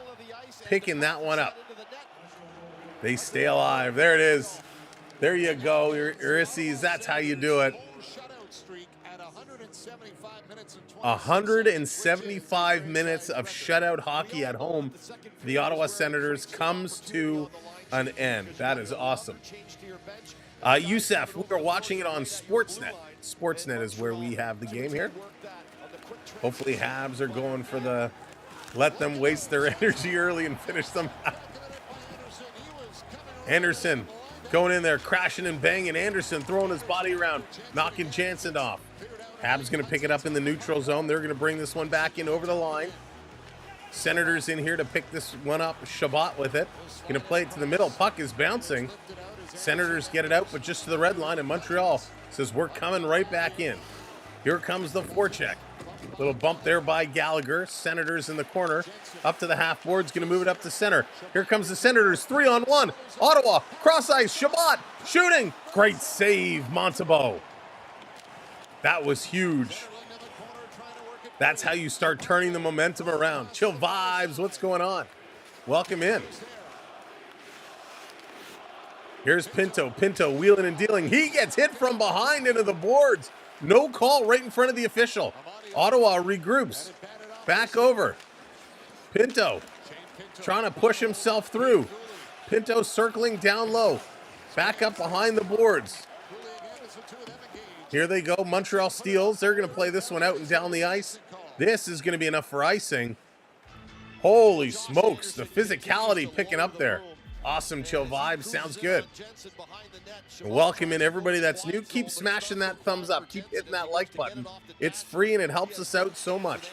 [SPEAKER 1] picking that one up. They stay alive. There it is. There you go, Ulysses. That's how you do it. 175 minutes of shutout hockey at home for the Ottawa Senators comes to an end. That is awesome. Youssef, we are watching it on Sportsnet. Sportsnet is where we have the game here. Hopefully Habs are going for the let them waste their energy early and finish them. Anderson going in there, crashing and banging. Anderson throwing his body around, knocking Jansen off. Habs going to pick it up in the neutral zone. They're going to bring this one back in over the line. Senators in here to pick this one up. Shabbat with it. Going to play it to the middle. Puck is bouncing. Senators get it out, but just to the red line. And Montreal says, we're coming right back in. Here comes the forecheck. Little bump there by Gallagher. Senators in the corner. Up to the half boards. Going to move it up to center. Here comes the Senators. 3-on-1. Ottawa. Cross ice. Shabbat. Shooting. Great save, Montembeault. That was huge. That's how you start turning the momentum around. Chill vibes. What's going on? Welcome in. Here's Pinto. Pinto wheeling and dealing. He gets hit from behind into the boards. No call right in front of the official. Ottawa regroups. Back over. Pinto trying to push himself through. Pinto circling down low. Back up behind the boards. Here they go. Montreal steals. They're going to play this one out and down the ice. This is going to be enough for icing. Holy smokes. The physicality picking up there. Awesome chill vibes. Sounds good. Welcome in everybody that's new. Keep smashing that thumbs up. Keep hitting that like button. It's free and it helps us out so much.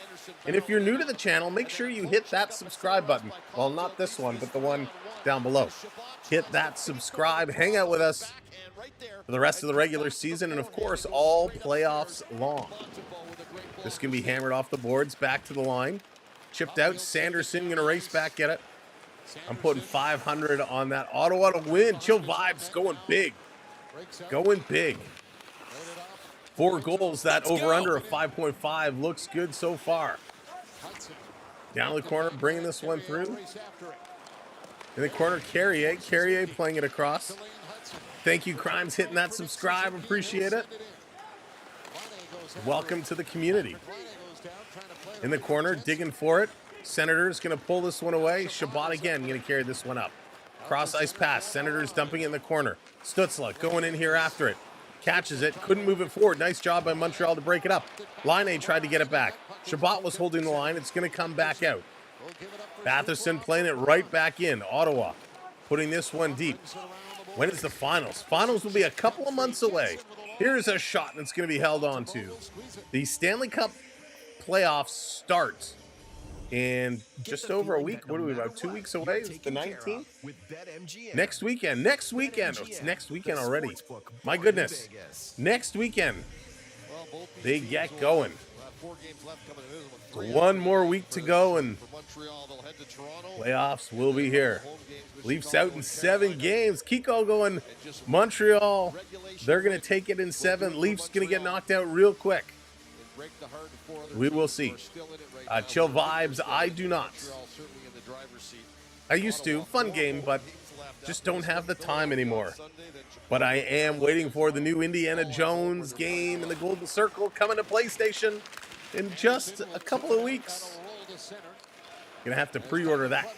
[SPEAKER 1] And if you're new to the channel, make sure you hit that subscribe button. Well, not this one, but the one down below. Hit that subscribe. Hang out with us for the rest of the regular season and, of course, all playoffs long. This can be hammered off the boards. Back to the line. Chipped out. Sanderson going to race back, get it. I'm putting 500 on that. Ottawa to win. Chill vibes. Going big. Going big. 4 goals. That over-under of 5.5 looks good so far. Down the corner, bringing this one through. In the corner, Carrier. Carrier playing it across. Thank you, Crimes, hitting that subscribe. Appreciate it. Welcome to the community. In the corner, digging for it. Senators going to pull this one away. Shabbat again going to carry this one up. Cross ice pass. Senators dumping it in the corner. Stützle going in here after it. Catches it. Couldn't move it forward. Nice job by Montreal to break it up. Laine tried to get it back. Shabbat was holding the line. It's going to come back out. Batherson playing it right back in. Ottawa putting this one deep. When is the finals? Finals will be a couple of months away. Here's a shot, and it's going to be held on to. The Stanley Cup playoffs start in just over a week. What are we, about 2 weeks away? It's the 19th? Next weekend. Next weekend. Oh, it's next weekend already. My goodness. Next weekend. They get going. 1 more week to go, and playoffs will be here. Leafs out in 7 games. Kiko going Montreal. They're going to take it in 7. Leafs going to get knocked out real quick. We will see. Chill vibes. I do not. I used to. Fun game, but just don't have the time anymore. But I am waiting for the new Indiana Jones game in the Golden Circle coming to PlayStation in just a couple of weeks. Gonna have to pre-order that.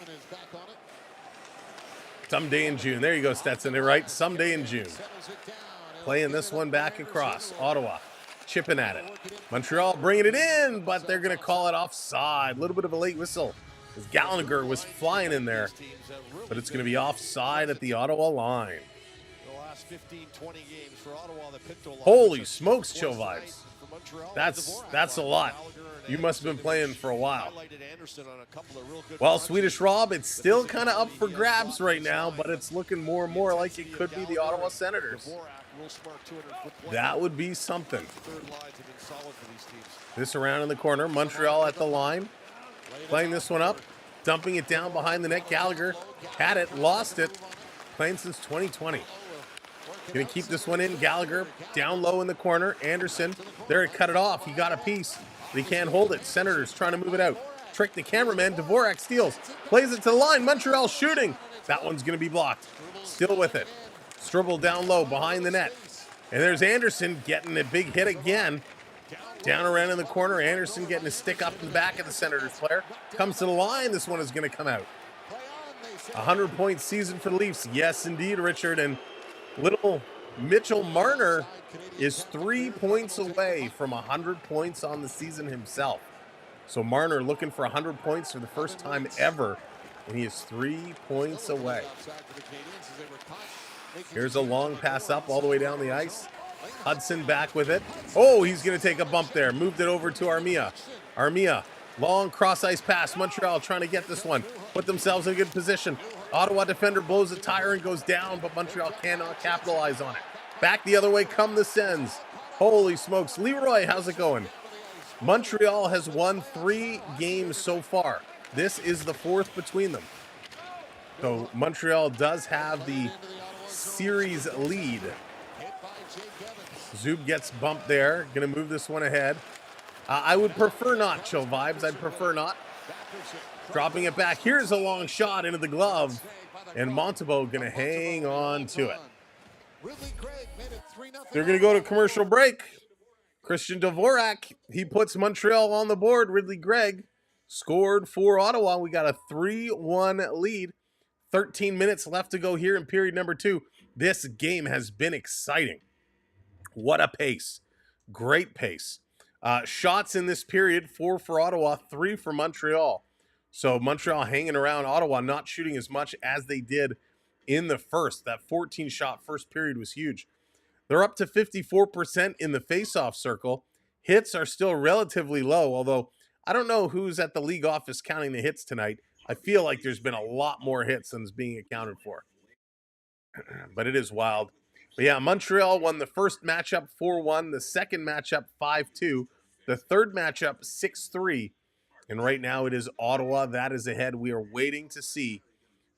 [SPEAKER 1] Someday in June. There you go, Stetson. They're right. Someday in June. Playing this one back across. Ottawa chipping at it. Montreal bringing it in, but they're going to call it offside. A little bit of a late whistle as Gallagher was flying in there, but it's going to be offside at the Ottawa line. Holy smokes, chill vibes. That's a lot. You must have been playing for a while. Well, Swedish Rob, it's still kind of up for grabs right now, but it's looking more and more like it could be the Ottawa Senators. That would be something. This around in the corner. Montreal at the line. Playing this one up. Dumping it down behind the net. Gallagher had it, lost it. Playing since 2020. Going to keep this one in. Gallagher down low in the corner. Anderson there to cut it off. He got a piece, but he can't hold it. Senators trying to move it out. Trick the cameraman. Dvorak steals. Plays it to the line. Montreal shooting. That one's going to be blocked. Still with it. Stribble down low behind the net. And there's Anderson getting a big hit again. Down around in the corner. Anderson getting a stick up in the back of the Senators player. Comes to the line. This one is going to come out. 100-point season for the Leafs. Yes, indeed, Richard. And little Mitchell Marner is 3 points away from 100 points on the season himself. So Marner looking for 100 points for the first time ever, and he is 3 points away. Here's a long pass up all the way down the ice. Hudson back with it. Oh, he's going to take a bump there. Moved it over to Armia. Armia, long cross-ice pass. Montreal trying to get this one. Put themselves in a good position. Ottawa defender blows a tire and goes down, but Montreal cannot capitalize on it. Back the other way come the Sens. Holy smokes. Leroy, how's it going? Montreal has won 3 games so far. This is the 4th between them. So Montreal does have the series lead. Zub gets bumped there. Going to move this one ahead. I would prefer not, Chill Vibes. I'd prefer not. Dropping it back. Here's a long shot into the glove. And Montembeault going to hang on to it. They're going to go to commercial break. Christian Dvorak, he puts Montreal on the board. Ridley Gregg scored for Ottawa. We got a 3-1 lead. 13 minutes left to go here in period number 2. This game has been exciting. What a pace. Great pace. Shots in this period, 4 for Ottawa, 3 for Montreal. So Montreal hanging around Ottawa, not shooting as much as they did in the first. That 14-shot first period was huge. They're up to 54% in the faceoff circle. Hits are still relatively low, although I don't know who's at the league office counting the hits tonight. I feel like there's been a lot more hits than is being accounted for. But it is wild. But yeah, Montreal won the first matchup 4-1, the second matchup 5-2, the third matchup 6-3, and right now it is Ottawa that is ahead. We are waiting to see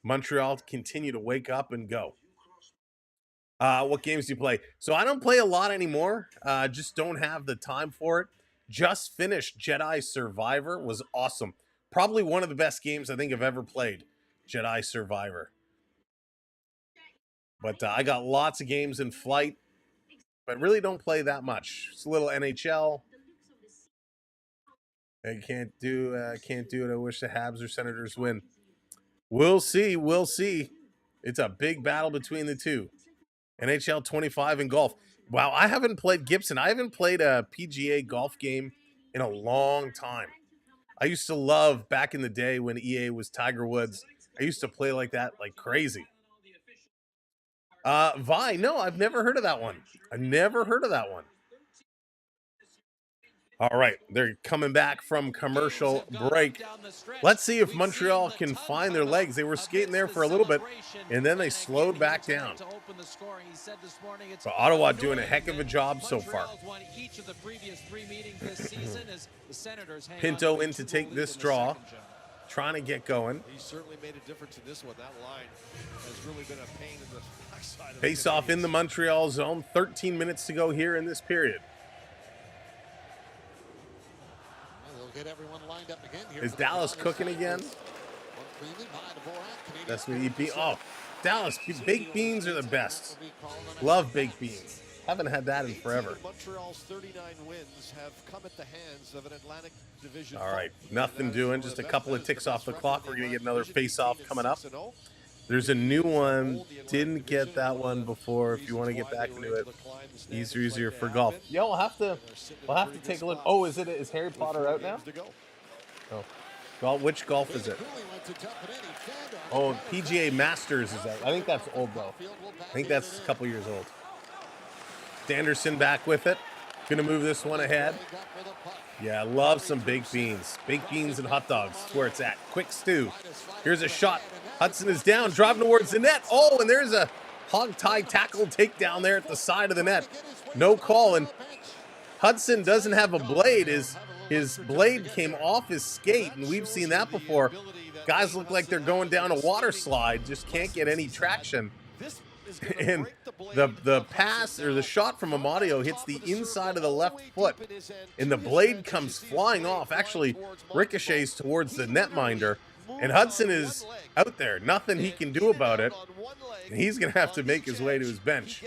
[SPEAKER 1] Montreal continue to wake up and go. What games do you play? So I don't play a lot anymore. Just don't have the time for it. Just finished Jedi Survivor. Was awesome. Probably one of the best games I think I've ever played. Jedi Survivor. But I got lots of games in flight, but really don't play that much. It's a little NHL. I can't do it. I wish the Habs or Senators win. We'll see. We'll see. It's a big battle between the two. NHL 25 and golf. Wow, I haven't played Gibson. I haven't played a PGA golf game in a long time. I used to love back in the day when EA was Tiger Woods. I used to play like that like crazy. Vi, no, I've never heard of that one. I've never heard of that one. All right, they're coming back from commercial break. Let's see if Montreal can find their legs. They were skating there for a little bit, and then they slowed back down. So Ottawa doing a heck of a job so far. Pinto in to take this draw, trying to get going.
[SPEAKER 2] He certainly made a difference in this one. That line has really been a pain in the backside.
[SPEAKER 1] Face off in the Montreal zone. 13 minutes to go here in this period.
[SPEAKER 2] Get everyone lined up again here.
[SPEAKER 1] Is Dallas cooking again? That's what you beat. Oh, Dallas, baked beans are the best. Love baked beans. Haven't had that in forever.
[SPEAKER 2] Montreal's 39 wins have come at the hands of an Atlantic Division.
[SPEAKER 1] All right, nothing doing. Just a couple of ticks off the clock. We're going to get another face-off coming up. There's a new one. Didn't get that one before. If you want to get back into it, easier for golf. Yeah, we'll have to take a look. Oh, is Harry Potter out now? Oh, well, which golf is it? Oh, PGA Masters is out. I think that's old though. I think that's a couple years old. Anderson back with it. Gonna move this one ahead. Yeah, I love some baked beans. Baked beans and hot dogs. That's where it's at. Quick stew. Here's a shot. Hudson is down, driving towards the net. Oh, and there's a hog tie tackle takedown there at the side of the net. No call, and Hudson doesn't have a blade. His blade came off his skate, and we've seen that before. Guys look like they're going down a water slide, just can't get any traction. And the pass or the shot from Amadio hits the inside of the left foot, and the blade comes flying off. Actually, ricochets towards the netminder, and Hudson is out there. Nothing he can do about it. And he's going to have to make his way to his bench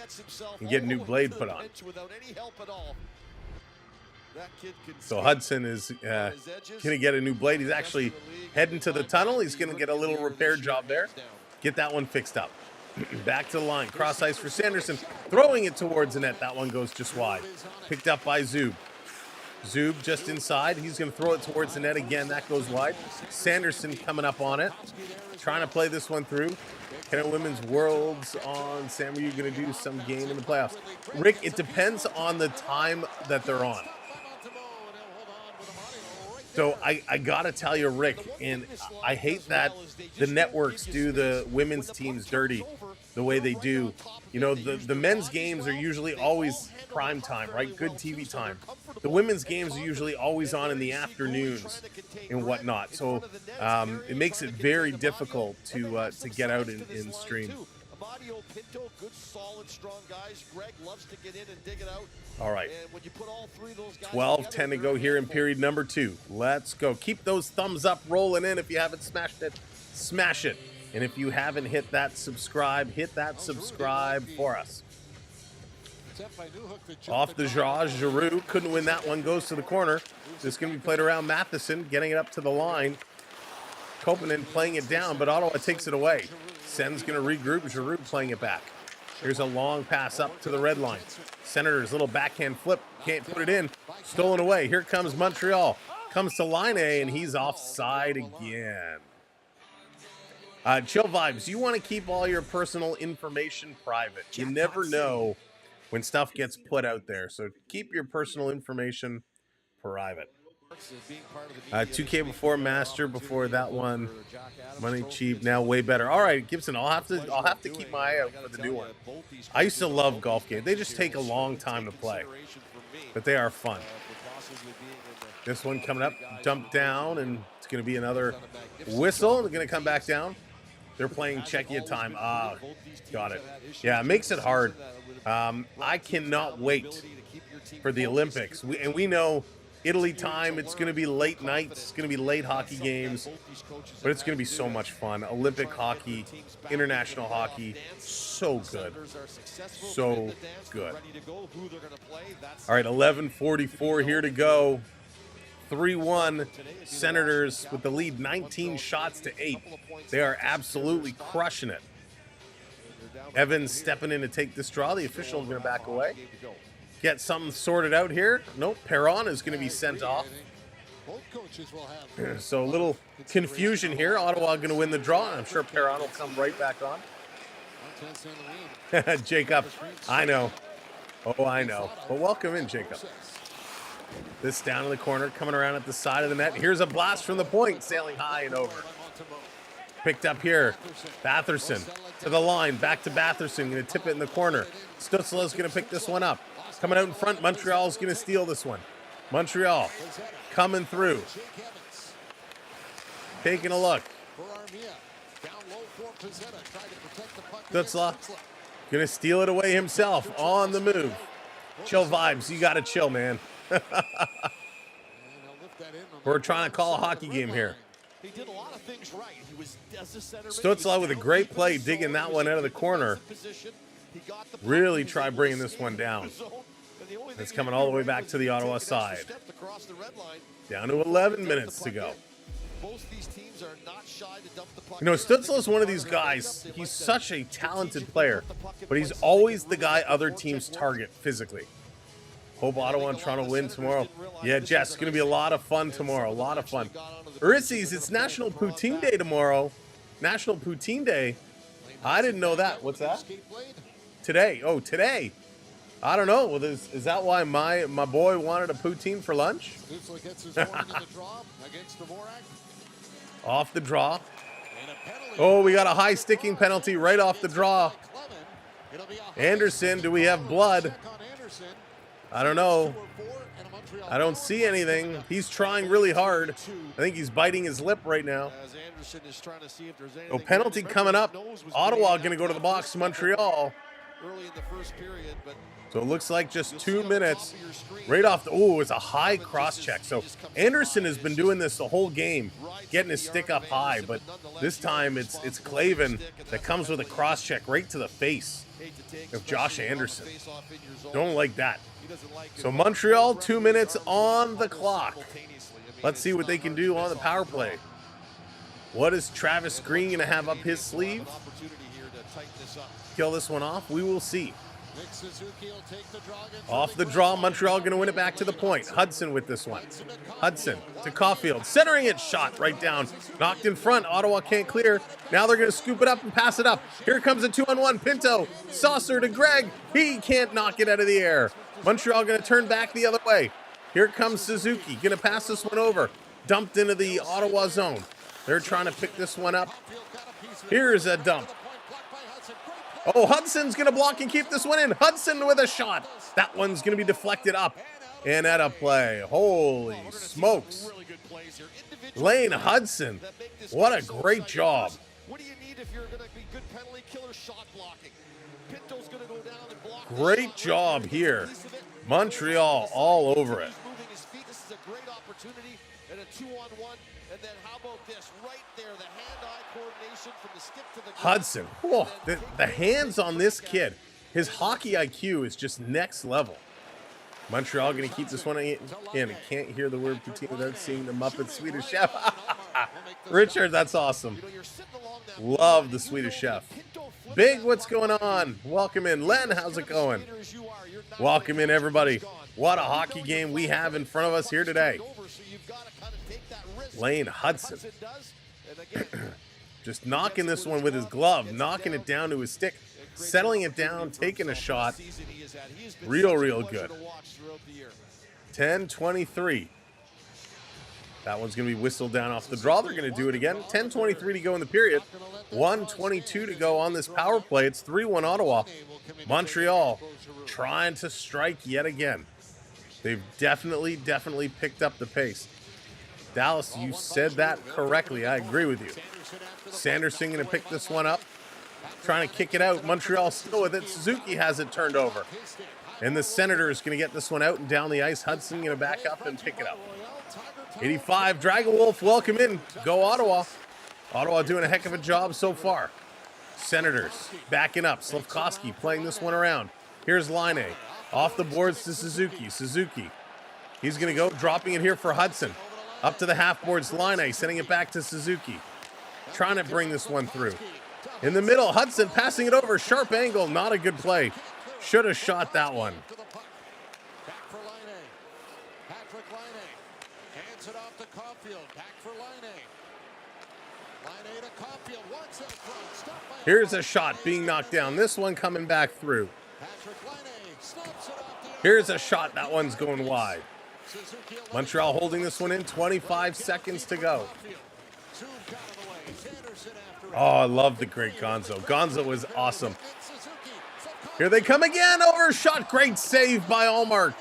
[SPEAKER 1] and get a new blade put on. So Hudson is going to get a new blade. He's actually heading to the tunnel. He's going to get a little repair job there. Get that one fixed up. Back to the line. Cross ice for Sanderson. Throwing it towards the net. That one goes just wide. Picked up by Zub. Zub just inside. He's going to throw it towards the net again. That goes wide. Sanderson coming up on it. Trying to play this one through. Canada Women's Worlds on. Sam, are you going to do some game in the playoffs? Rick, it depends on the time that they're on. So I got to tell you, Rick, and I hate that the networks do the women's teams dirty the way they do. You know, the men's games are usually always prime time, right? Good TV time. The women's games are usually always on in the afternoons and whatnot. So it makes it very difficult to get out in stream. Pinto, good, solid, strong guys. Greg loves to get in and dig it out. All right. And when you put all three of those guys 12-10 to go here in period number 2. Let's go. Keep those thumbs up rolling in. If you haven't smashed it, smash it. And if you haven't hit that subscribe for us. Off the jaw, Giroux couldn't win that one. Goes to the corner. This is going to be played around Matheson, getting it up to the line. Kopanen playing it down, but Ottawa takes it away. Sens going to regroup. Giroux playing it back. Here's a long pass up to the red line. Senators, little backhand flip. Can't put it in. Stolen away. Here comes Montreal. Comes to line A, and he's offside again. Chill Vibes, you want to keep all your personal information private. You never know when stuff gets put out there. So keep your personal information private. 2K before Master, before that one. Money cheap, now way better. All right, Gibson, I'll have to keep my eye out for the new one. I used to love golf games. They just take a long time to play, but they are fun. This one coming up, dump down, and it's going to be another whistle. They're going to come back down. They're playing Czechia time. Ah, got it. Yeah, it makes it hard. I cannot wait for the Olympics. We know Italy time, it's going to be late nights, it's going to be late hockey games, but it's going to be so much fun. Olympic hockey, international hockey, so good. So good. All right, 11:44 here to go. 3-1 Senators with the lead, 19 shots to 8. They are absolutely crushing it. Evans stepping in to take this draw. The official is going to back away. Get something sorted out here. Nope, Perron is going to be sent off. So a little confusion here. Ottawa going to win the draw. I'm sure Perron will come right back on. Jacob, I know. Oh, I know. But welcome in, Jacob. This down in the corner, coming around at the side of the net. Here's a blast from the point, sailing high and over. Picked up here. Batherson to the line. Back to Batherson. Going to tip it in the corner. Stutzla's going to pick this one up. Coming out in front, Montreal's going to steal this one. Montreal coming through. Taking a look. Stutzla going to steal it away himself on the move. Chill Vibes, you got to chill, man. We're trying to call a hockey game here. Stutzla with a great play, digging that one out of the corner. Really try bringing this one down. It's coming all the way back to the Ottawa side. Down to 11 minutes to go. You know, Stutzla is one of these guys. He's such a talented player, but he's always the guy other teams target physically. Hope Ottawa and Toronto win tomorrow. Yeah, Jess, it's going to be a lot of fun tomorrow. A lot of fun. Urissies, it's National Poutine Day tomorrow. National Poutine Day. I didn't know that. What's that? Today. Oh, today. I don't know. Well, is that why my boy wanted a poutine for lunch? Off the draw. Oh, we got a high sticking penalty right off the draw. Anderson, do we have blood? I don't know. I don't see anything. He's trying really hard. I think he's biting his lip right now. Oh, penalty coming up. Ottawa going to go to the box. Montreal. So it looks like just 2 minutes right off the, oh, it's a high cross check. So Anderson has been doing this the whole game, getting his stick up high, but this time it's Clavin that comes with a cross check right to the face of Josh Anderson. Don't like that. So Montreal, 2 minutes on the clock. Let's see what they can do on the power play. What is Travis Green going to have up his sleeve? Kill this one off? We will see. Off the draw, Montreal going to win it back to the point. Hudson with this one. Hudson to Caulfield, centering it, shot right down. Knocked in front, Ottawa can't clear. Now they're going to scoop it up and pass it up. Here comes a 2-on-1, Pinto, saucer to Greg. He can't knock it out of the air. Montreal going to turn back the other way. Here comes Suzuki, going to pass this one over. Dumped into the Ottawa zone. They're trying to pick this one up. Here's a dump. Oh, Hudson's going to block and keep this one in. Hudson with a shot. That one's going to be deflected up and out of play. Holy smokes. Lane Hudson, what a great job. Great job here. Montreal all over it. And a 2-on-1, and then how about this right there, the hand-eye coordination from the skip to the Hudson. Whoa, the hands on this kid, his hockey IQ is just next level. Montreal going to keep this one in. I can't hear the word poutine without seeing the Muppet Swedish Chef. Richard, that's awesome. Love the Swedish Chef. Big, what's going on? Welcome in. Len, how's it going? Welcome in, everybody. What a hockey game we have in front of us here today. Lane Hudson. Just knocking this one with his glove, knocking it down to his stick, settling it down, taking a shot. Real good. 10-23. That one's going to be whistled down off the draw. They're going to do it again. 10-23 to go in the period. 1:22 to go on this power play. It's 3-1 Ottawa. Montreal trying to strike yet again. They've definitely picked up the pace. Dallas, you said that correctly. I agree with you. Sanderson going to pick this one up. Trying to kick it out. Montreal still with it. Suzuki has it turned over. And the Senators going to get this one out and down the ice. Hudson going to back up and pick it up. 85, Dragon Wolf, welcome in. Go Ottawa. Ottawa doing a heck of a job so far. Senators backing up. Slavkovsky playing this one around. Here's Line. Off the boards to Suzuki. Suzuki. He's going to go, dropping it here for Hudson. Up to the half boards, Line, sending it back to Suzuki. Trying to bring this one through. In the middle, Hudson passing it over. Sharp angle, not a good play. Should have shot that one. Here's a shot being knocked down. This one coming back through. Here's a shot. That one's going wide. Montreal holding this one in. 25 seconds to go. Oh, I love the great Gonzo. Gonzo was awesome. Here they come again. Overshot. Great save by Allmark.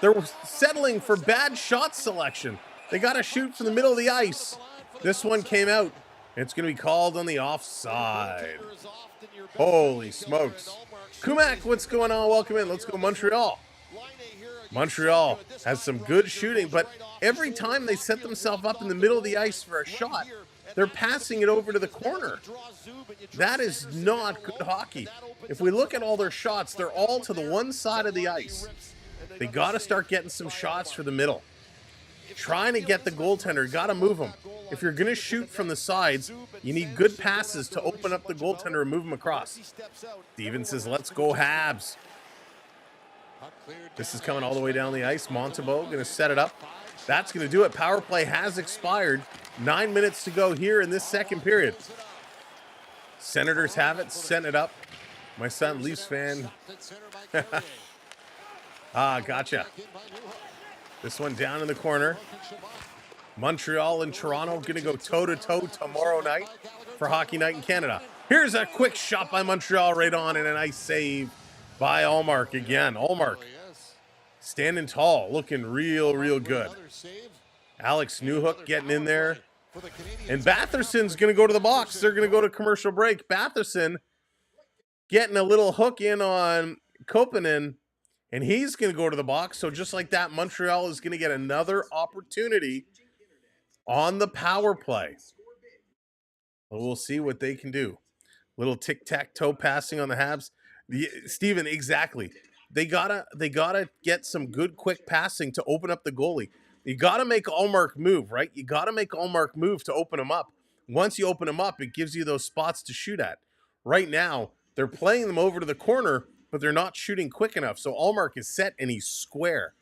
[SPEAKER 1] They're settling for bad shot selection. They got to shoot from the middle of the ice. This one came out. It's going to be called on the offside. Holy smokes. Kumak, what's going on? Welcome in. Let's go Montreal. Montreal has some good shooting, but every time they set themselves up in the middle of the ice for a shot, they're passing it over to the corner. That is not good hockey. If we look at all their shots, they're all to the one side of the ice. They got to start getting some shots for the middle. Trying to get the goaltender, got to move him. If you're going to shoot from the sides, you need good passes to open up the goaltender and move him across. Steven says, let's go Habs. This is coming all the way down the ice. Montembeault going to set it up. That's going to do it. Power play has expired. 9 minutes to go here in this second period. Senators have it. Sent it up. My son, Leafs fan. Ah, gotcha. This one down in the corner. Montreal and Toronto going to go toe-to-toe tomorrow night for Hockey Night in Canada. Here's a quick shot by Montreal right on, and a nice save by Ullmark again. Ullmark standing tall, looking real good. Alex Newhook getting in there. And Batherson's going to go to the box. They're going to go to commercial break. Batherson getting a little hook in on Kopanen, and he's going to go to the box. So just like that, Montreal is going to get another opportunity on the power play. We'll see what they can do. Little tic-tac-toe passing on the Habs. Steven, exactly. They gotta get some good quick passing to open up the goalie. You gotta make Ullmark move, right? You gotta make Ullmark move to open him up. Once you open him up, it gives you those spots to shoot at. Right now, they're playing them over to the corner, but they're not shooting quick enough. So Ullmark is set and he's square.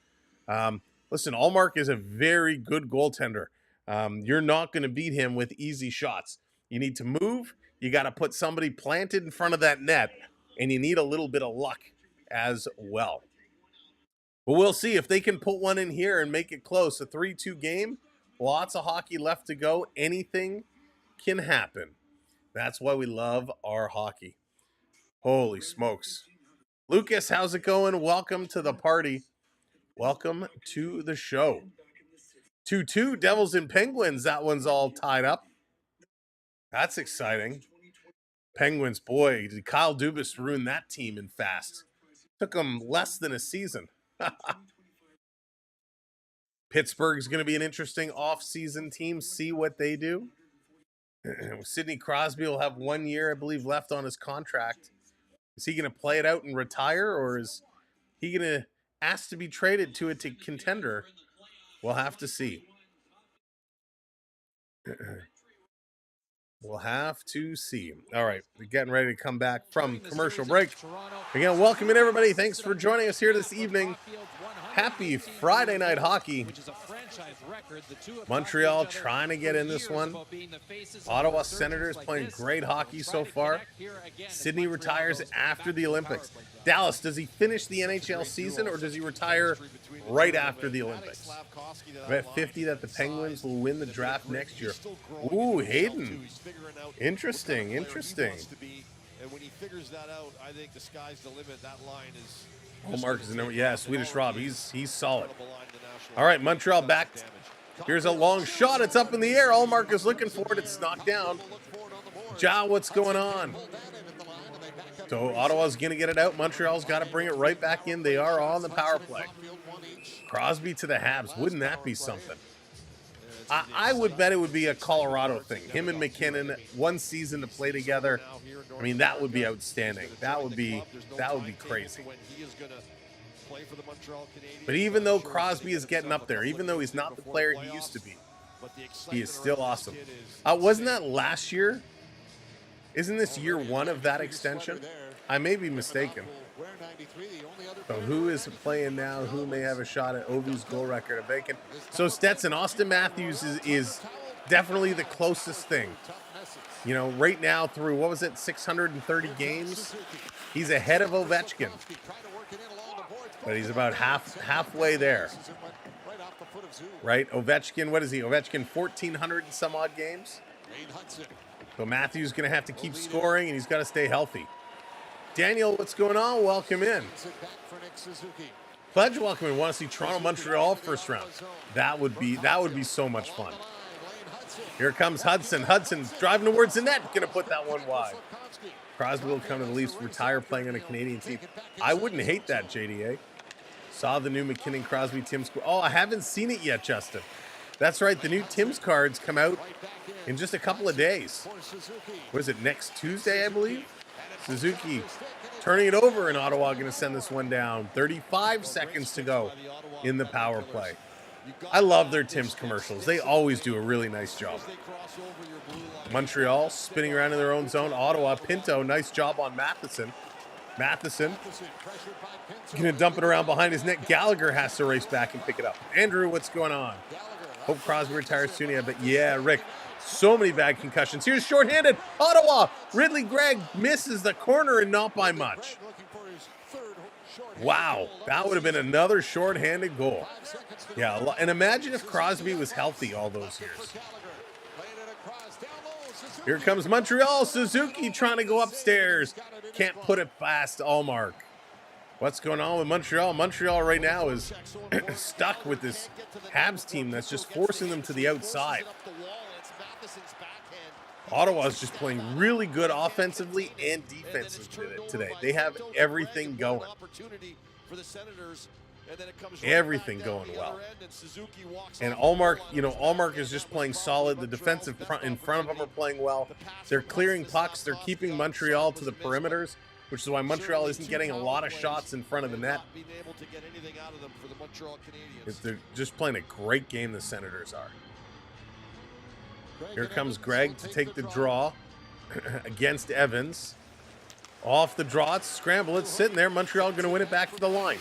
[SPEAKER 1] Listen, Ullmark is a very good goaltender. You're not going to beat him with easy shots. You need to move. You got to put somebody planted in front of that net, and you need a little bit of luck as well. But we'll see if they can put one in here and make it close. A 3-2 game, lots of hockey left to go. Anything can happen. That's why we love our hockey. Holy smokes. Lucas, how's it going? Welcome to the party. Welcome to the show. 2-2, Devils and Penguins. That one's all tied up. That's exciting. Penguins, boy, did Kyle Dubas ruin that team in fast. Took them less than a season. Pittsburgh's going to be an interesting off-season team. See what they do. Sidney Crosby will have 1 year, I believe, left on his contract. Is he going to play it out and retire, or is he going to ask to be traded to a contender? We'll have to see. We'll have to see. All right, we're getting ready to come back from commercial break. Again, welcome in, everybody. Thanks for joining us here this evening. Happy Friday night hockey. Montreal trying to get in this one. Ottawa Senators playing great hockey so far. Sydney retires after the Olympics. Dallas, does he finish the NHL season or does he retire right after the Olympics? I bet 50 that the Penguins will win the draft next year. Ooh, Hayden. Interesting.
[SPEAKER 2] And when he figures that out, I think the sky's the limit. That line is...
[SPEAKER 1] Ullmark is the number. Yeah, Swedish Rob. He's solid. All right, Montreal back. Here's a long shot. It's up in the air. Ullmark is looking for it. It's knocked down. Ja, what's going on? So Ottawa's going to get it out. Montreal's got to bring it right back in. They are on the power play. Crosby to the Habs. Wouldn't that be something? I would bet it would be a Colorado thing. Him and McKinnon, one season to play together. I mean, that would be outstanding. That would be crazy. But even though Crosby is getting up there, even though he's not the player he used to be, he is still awesome. Wasn't that last year? Isn't this year one of that extension? I may be mistaken. So who is playing now? Who may have a shot at Ovi's goal record of Bacon? So Stetson, Austin Matthews is definitely the closest thing. You know, right now through, 630 games? He's ahead of Ovechkin. But he's about halfway there. Right? Ovechkin, what is he? Ovechkin 1,400 and some odd games? So Matthews going to have to keep scoring, and he's got to stay healthy. Daniel, what's going on? Welcome in. Pledge, welcome in. Want to see Toronto, Montreal first round? That would be so much fun. Here comes Hudson. Hudson's driving towards the net. Going to put that one wide. Crosby will come to the Leafs, retire playing on a Canadian team. I wouldn't hate that, JDA. Saw the new McKinnon, Crosby, Tim's. Oh, I haven't seen it yet, Justin. That's right. The new Tim's cards come out in just a couple of days. What is it, next Tuesday, I believe? Suzuki turning it over in Ottawa, going to send this one down. 35 seconds to go in the power play. I love their Tim's commercials. They always do a really nice job. Montreal spinning around in their own zone. Ottawa, Pinto, nice job on Matheson. Matheson going to dump it around behind his net. Gallagher has to race back and pick it up. Andrew, what's going on? Hope Crosby retires soon. Yeah, but yeah, Rick. So many bad concussions. Here's shorthanded. Ottawa. Ridley Gregg misses the corner and not by much. Wow, that would have been another shorthanded goal. Yeah, and imagine if Crosby was healthy all those years. Here comes Montreal. Suzuki trying to go upstairs. Can't put it past Allmark. What's going on with Montreal? Montreal right now is stuck with this Habs team that's just forcing them to the outside. Ottawa is just playing really good offensively and defensively today. They have everything going. Everything going well. And Allmark, Allmark is just playing solid. The defensive in front of them are playing well. They're clearing pucks. They're keeping Montreal to the perimeters, which is why Montreal isn't getting a lot of shots in front of the net. They're just playing a great game, the Senators are. Here comes Greg to take the draw against Evans. Off the draw, it's scramble, it's sitting there. Montreal going to win it back to the line.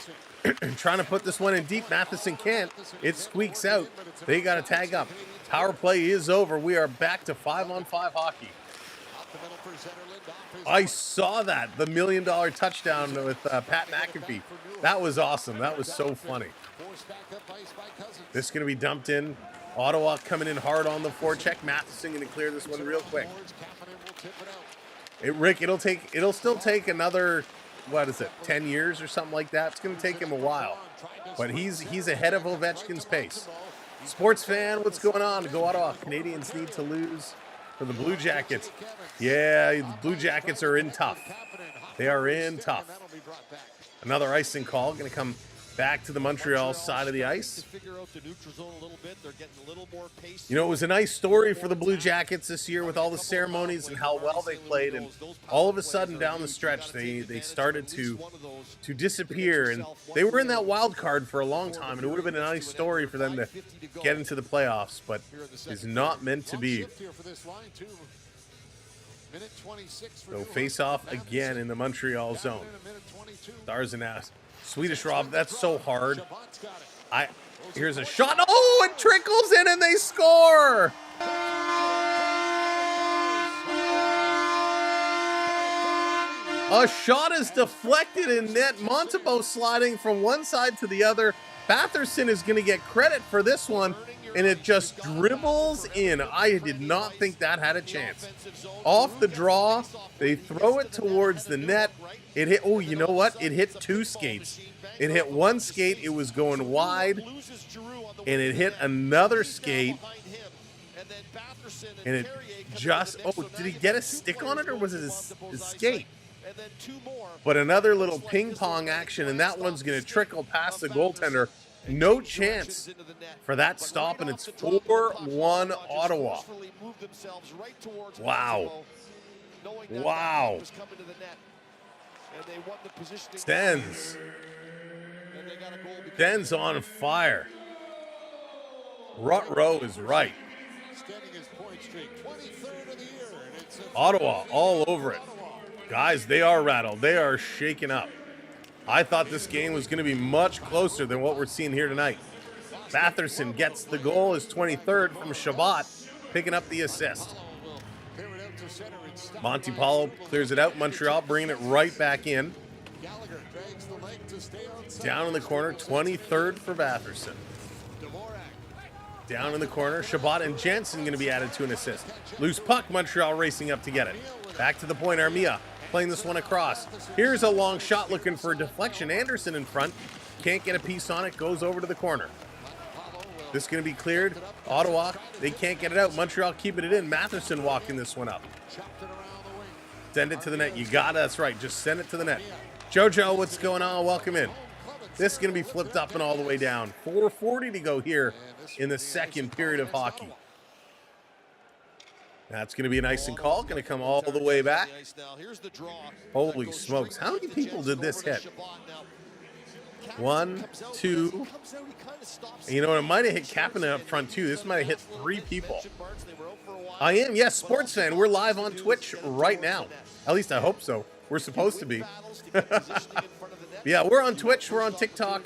[SPEAKER 1] Trying to put this one in deep. Matheson can't. It squeaks out. They got to tag up. Power play is over. We are back to 5-on-5 hockey. I saw that. The $1 million touchdown with Pat McAfee. That was awesome. That was so funny. This is going to be dumped in. Ottawa coming in hard on the forecheck. Matheson going to clear this one real quick. Rick, it'll still take another, 10 years or something like that. It's going to take him a while, but he's ahead of Ovechkin's pace. Sports fan, what's going on? Go Ottawa. Canadiens need to lose for the Blue Jackets. Yeah, the Blue Jackets are in tough. They are in tough. Another icing call going to come back to the Montreal side of the ice. It was a nice story for the Blue Jackets this year with all the ceremonies and how well they played, and all of a sudden down the stretch they started to disappear, and they were in that wild card for a long time, and it would have been a nice story for them to get into the playoffs, but it's not meant to be. So face off again in the Montreal zone. Stars and ass. Swedish Rob, that's so hard. Here's a shot. Oh, it trickles in and they score. A shot is deflected in net. Montembeault sliding from one side to the other. Batherson is going to get credit for this one, and it just dribbles in. I did not think that had a chance. Off the draw, they throw it towards the net. It hit, oh, you know what? It hit two skates. It hit one skate, it was going wide, and it hit another skate, and it just, did he get a stick on it, or was it his skate? But another little ping pong action, and that one's going to trickle past the goaltender. No chance for that stop, and it's 4-1 Ottawa. Wow. Sens on fire. Rutrow is right. Ottawa all over it. Guys, they are rattled. They are shaken up. I thought this game was going to be much closer than what we're seeing here tonight. Batherson gets the goal, his 23rd from Shabbat, picking up the assist. Montempello clears it out. Montreal bringing it right back in. Down in the corner, 23rd for Batherson. Down in the corner, Shabbat and Jansen going to be added to an assist. Loose puck, Montreal racing up to get it. Back to the point, Armia playing this one across. Here's a long shot looking for a deflection. Anderson in front. Can't get a piece on it. Goes over to the corner. This is going to be cleared. Ottawa, they can't get it out. Montreal keeping it in. Matherson walking this one up. Send it to the net. You got it. That's right. Just send it to the net. Jojo, what's going on? Welcome in. This is going to be flipped up and all the way down. 4:40 to go here in the second period of hockey. That's going to be an icing call. Going to come all the way back. Holy smokes. How many people did this hit? 1, 2. You know, it might have hit Kapanen up front too. This might have hit 3 people. I am, yes, sports fan. We're live on Twitch right now. At least I hope so. We're supposed to be. Yeah, we're on Twitch. We're on TikTok.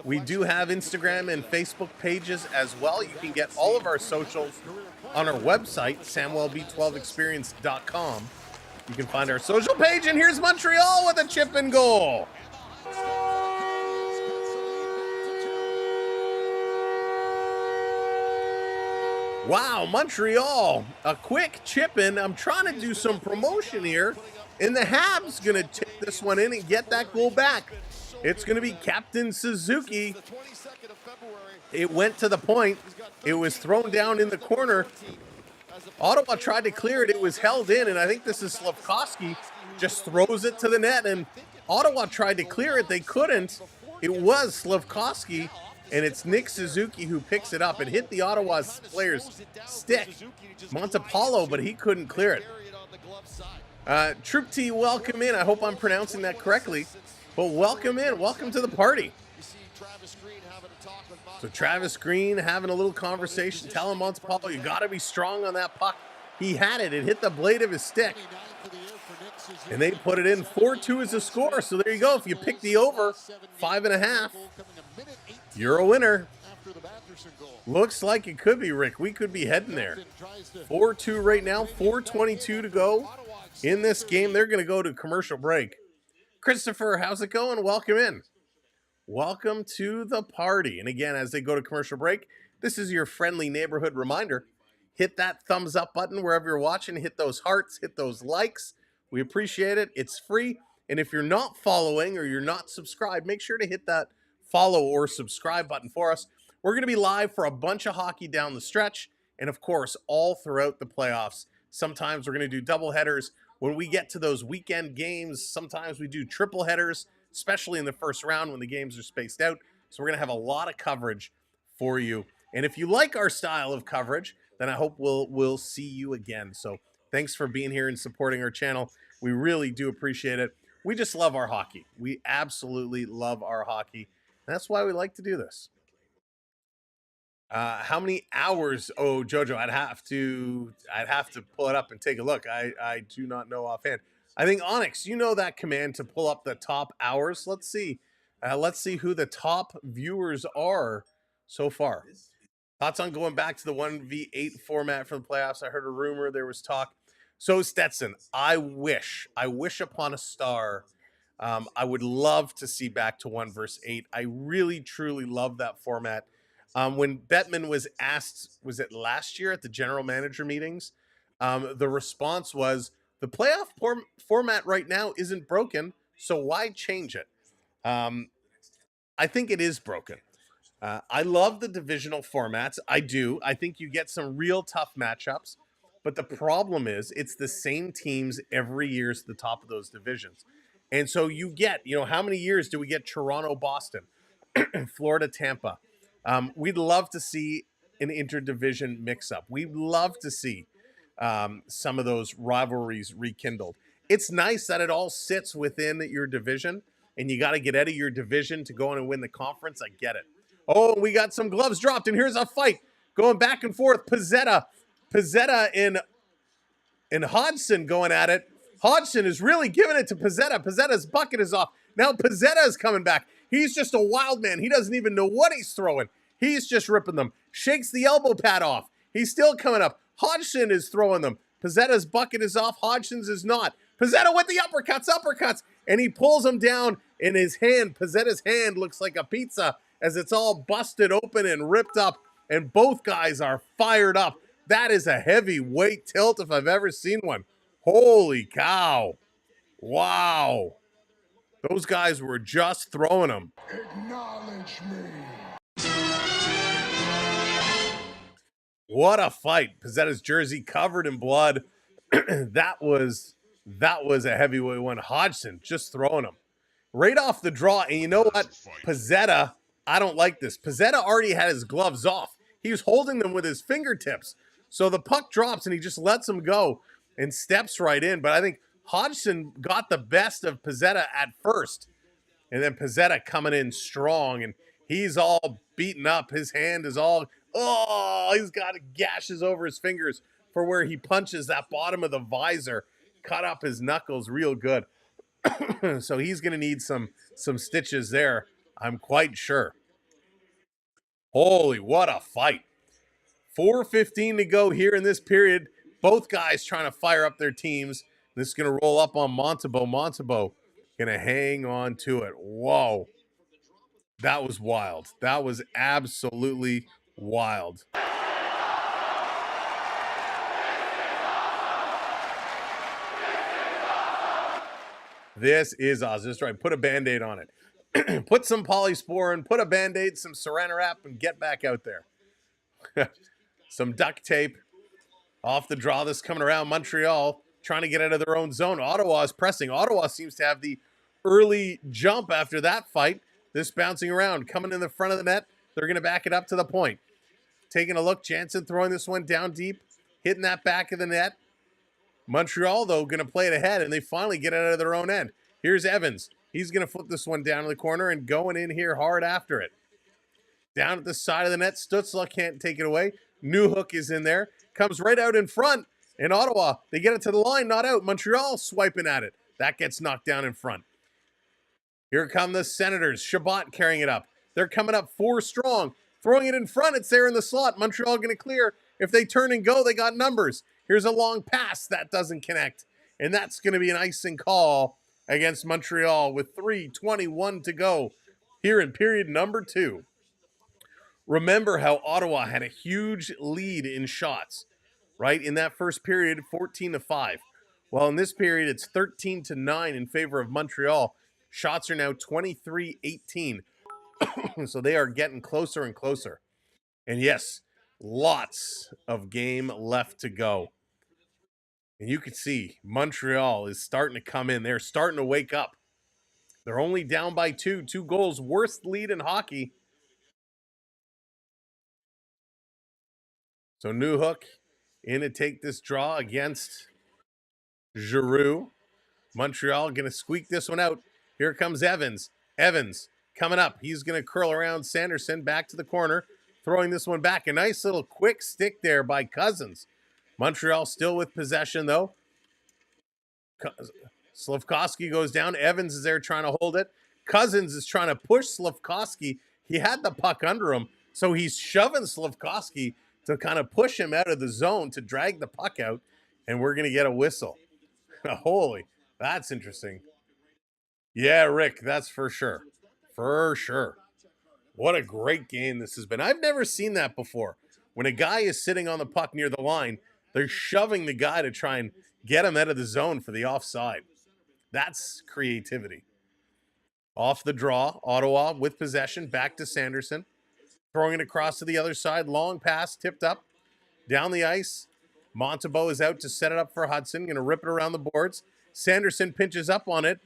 [SPEAKER 1] We do have Instagram and Facebook pages as well. You can get all of our socials on our website, SamwellB12experience.com. You can find our social page, and here's Montreal with a chip and goal. Wow, Montreal, a quick chip in. I'm trying to do some promotion here, and the Habs going to tip this one in and get that goal back. It's going to be Captain Suzuki. It went to the point. It was thrown down in the corner. Ottawa tried to clear it. It was held in, and I think this is Slavkovsky. Just throws it to the net, and Ottawa tried to clear it. They couldn't. It was Slavkovsky, and it's Nick Suzuki who picks it up. It hit the Ottawa player's stick, Montepallo, but he couldn't clear it. Troop T, welcome in. I hope I'm pronouncing that correctly, but welcome in. Welcome to the party. So Travis Green having a little conversation, telling Montepallo, you got to be strong on that puck. He had it. It hit the blade of his stick. And they put it in. 4-2 is the score. So there you go. If you pick the over, 5.5, you're a winner. Looks like it could be, Rick. We could be heading there. 4-2 right now. 4:22 to go in this game. They're going to go to commercial break. Christopher, how's it going? Welcome in. Welcome to the party. And again, as they go to commercial break, this is your friendly neighborhood reminder. Hit that thumbs up button wherever you're watching. Hit those hearts. Hit those likes. We appreciate it. It's free. And if you're not following or you're not subscribed, make sure to hit that follow or subscribe button for us. We're going to be live for a bunch of hockey down the stretch. And of course, all throughout the playoffs. Sometimes we're going to do double headers. When we get to those weekend games, sometimes we do triple headers, especially in the first round when the games are spaced out. So we're going to have a lot of coverage for you. And if you like our style of coverage, then I hope we'll see you again. So thanks for being here and supporting our channel. We really do appreciate it. We just love our hockey. We absolutely love our hockey. And that's why we like to do this. How many hours? Oh, Jojo, I'd have to pull it up and take a look. I do not know offhand. I think Onyx, you know that command to pull up the top hours. Let's see. Let's see who the top viewers are so far. Thoughts on going back to the 1v8 format for the playoffs? I heard a rumor there was talk. So Stetson, I wish upon a star. I would love to see back to 1 versus 8. I really, truly love that format. When Bettman was asked, was it last year at the general manager meetings? The response was, the playoff format right now isn't broken, so why change it? I think it is broken. I love the divisional formats. I do. I think you get some real tough matchups. But the problem is it's the same teams every year at the top of those divisions. And so you get, how many years do we get Toronto, Boston, Florida, Tampa? We'd love to see an interdivision mix-up. We'd love to see some of those rivalries rekindled. It's nice that it all sits within your division, and you got to get out of your division to go in and win the conference. I get it. Oh, we got some gloves dropped, and here's a fight going back and forth. Pizzetta and Hodgson going at it. Hodgson is really giving it to Pizzetta. Pizzetta's bucket is off. Now Pizzetta is coming back. He's just a wild man. He doesn't even know what he's throwing. He's just ripping them. Shakes the elbow pad off. He's still coming up. Hodgson is throwing them. Pizzetta's bucket is off. Hodgson's is not. Pizzetta with the uppercuts, and he pulls them down in his hand. Pizzetta's hand looks like a pizza as it's all busted open and ripped up, and both guys are fired up. That is a heavyweight tilt if I've ever seen one. Holy cow. Wow. Those guys were just throwing them.
[SPEAKER 7] Acknowledge me.
[SPEAKER 1] What a fight. Pizzetta's jersey covered in blood. That was a heavyweight one. Hodgson just throwing them right off the draw. And you know what? Pizzetta, I don't like this. Pizzetta already had his gloves off. He was holding them with his fingertips. So the puck drops and he just lets them go and steps right in. But I think Hodgson got the best of Pizzetta at first. And then Pizzetta coming in strong, and he's all beaten up. His hand is all, he's got gashes over his fingers for where he punches that bottom of the visor. Cut up his knuckles real good. So he's going to need some stitches there, I'm quite sure. Holy, what a fight. 4:15 to go here in this period. Both guys trying to fire up their teams. This is going to roll up on Montebo. Montebo going to hang on to it. Whoa. That was wild. That was absolutely wild. This is awesome. Just right. Put a Band-Aid on it. Put some polysporin, put a Band-Aid, some saran wrap, and get back out there. Some duct tape. Off the draw, this coming around. Montreal trying to get out of their own zone. Ottawa is pressing. Ottawa seems to have the early jump after that fight. This bouncing around, coming in the front of the net. They're going to back it up to the point. Taking a look, Jansen throwing this one down deep, hitting that back of the net. Montreal, though, going to play it ahead, and they finally get out of their own end. Here's Evans. He's going to flip this one down in the corner and going in here hard after it. Down at the side of the net, Stützle can't take it away. Newhook is in there. Comes right out in front. In Ottawa, they get it to the line, not out. Montreal swiping at it. That gets knocked down in front. Here come the Senators. Chabot carrying it up. They're coming up 4 strong. Throwing it in front. It's there in the slot. Montreal going to clear. If they turn and go, they got numbers. Here's a long pass. That doesn't connect. And that's going to be an icing call against Montreal with 3:21 to go here in period number 2. Remember how Ottawa had a huge lead in shots, right? In that first period, 14-5. Well, in this period, it's 13-9 in favor of Montreal. Shots are now 23-18. So they are getting closer and closer. And yes, lots of game left to go. And you can see Montreal is starting to come in. They're starting to wake up. They're only down by 2 goals. Worst lead in hockey. So Newhook in to take this draw against Giroux. Montreal going to squeak this one out. Here comes Evans. Evans coming up. He's going to curl around Sanderson back to the corner. Throwing this one back. A nice little quick stick there by Cousins. Montreal still with possession, though. Slafkovsky goes down. Evans is there trying to hold it. Cousins is trying to push Slafkovsky. He had the puck under him, so he's shoving Slafkovsky to kind of push him out of the zone to drag the puck out, and we're going to get a whistle. Holy, that's interesting. Yeah, Rick, that's for sure. For sure. What a great game this has been. I've never seen that before. When a guy is sitting on the puck near the line, they're shoving the guy to try and get him out of the zone for the offside. That's creativity. Off the draw, Ottawa with possession, back to Sanderson. Throwing it across to the other side. Long pass, tipped up. Down the ice. Montembeault is out to set it up for Hudson. Going to rip it around the boards. Sanderson pinches up on it.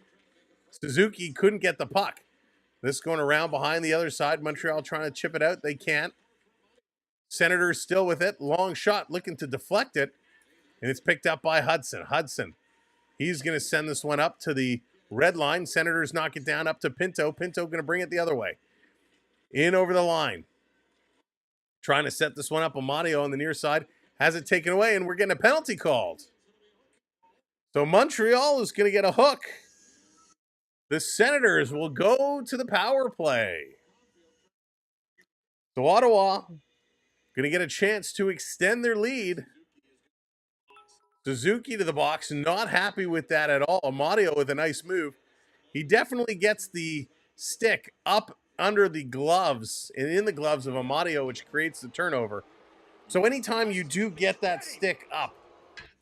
[SPEAKER 1] Suzuki couldn't get the puck. This going around behind the other side. Montreal trying to chip it out. They can't. Senators still with it. Long shot looking to deflect it. And it's picked up by Hudson. Hudson. He's going to send this one up to the red line. Senators knock it down up to Pinto. Pinto going to bring it the other way. In over the line. Trying to set this one up. Amadio on the near side has it taken away, and we're getting a penalty called. So Montreal is going to get a hook. The Senators will go to the power play. So Ottawa going to get a chance to extend their lead. Suzuki to the box, not happy with that at all. Amadio with a nice move. He definitely gets the stick up under the gloves and in the gloves of Amadio, which creates the turnover. So anytime you do get that stick up,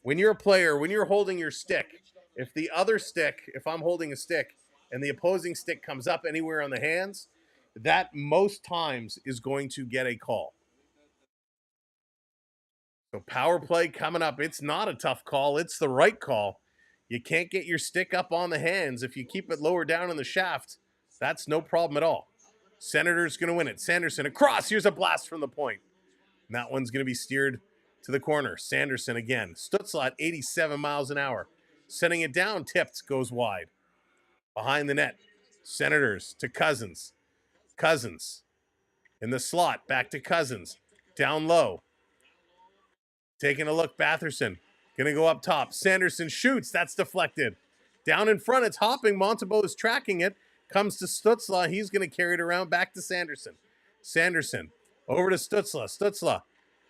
[SPEAKER 1] when you're a player, when you're holding your stick, if the other stick, if I'm holding a stick and the opposing stick comes up anywhere on the hands, that most times is going to get a call. So power play coming up. It's not a tough call. It's the right call. You can't get your stick up on the hands. If you keep it lower down in the shaft, that's no problem at all. Senators going to win it. Sanderson across. Here's a blast from the point. And that one's going to be steered to the corner. Sanderson again. Stützle at 87 miles an hour. Setting it down. Tipped. Goes wide. Behind the net. Senators to Cousins. Cousins. In the slot. Back to Cousins. Down low. Taking a look. Batherson. Going to go up top. Sanderson shoots. That's deflected. Down in front. It's hopping. Montembeault is tracking it. Comes to Stützle. He's going to carry it around back to Sanderson. Sanderson over to Stützle. Stützle,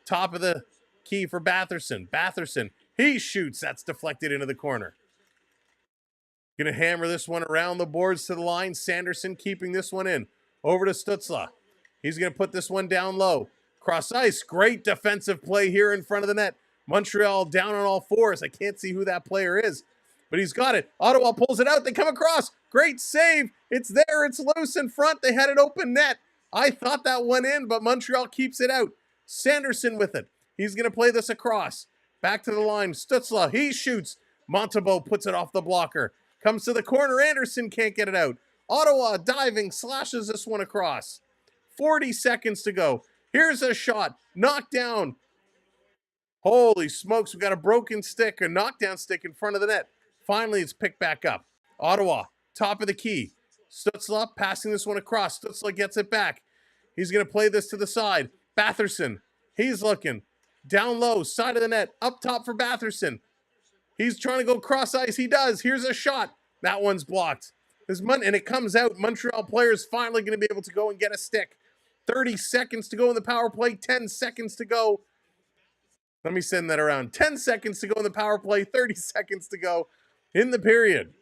[SPEAKER 1] top of the key for Batherson. Batherson, he shoots. That's deflected into the corner. Going to hammer this one around the boards to the line. Sanderson keeping this one in. Over to Stützle. He's going to put this one down low. Cross ice. Great defensive play here in front of the net. Montreal down on all fours. I can't see who that player is, but he's got it. Ottawa pulls it out. They come across. Great save. It's there. It's loose in front. They had an open net. I thought that went in, but Montreal keeps it out. Sanderson with it. He's going to play this across. Back to the line. Stützle. He shoots. Montembeault puts it off the blocker. Comes to the corner. Anderson can't get it out. Ottawa diving. Slashes this one across. 40 seconds to go. Here's a shot. Knocked down. Holy smokes. We got a broken stick, a knockdown stick in front of the net. Finally, it's picked back up. Ottawa, top of the key. Stützle passing this one across. Stützle gets it back. He's going to play this to the side. Batherson, he's looking. Down low, side of the net. Up top for Batherson. He's trying to go cross ice. He does. Here's a shot. That one's blocked. And it comes out. Montreal players finally going to be able to go and get a stick. 30 seconds to go in the power play. 10 seconds to go. Let me send that around. 10 seconds to go in the power play. 30 seconds to go in the period.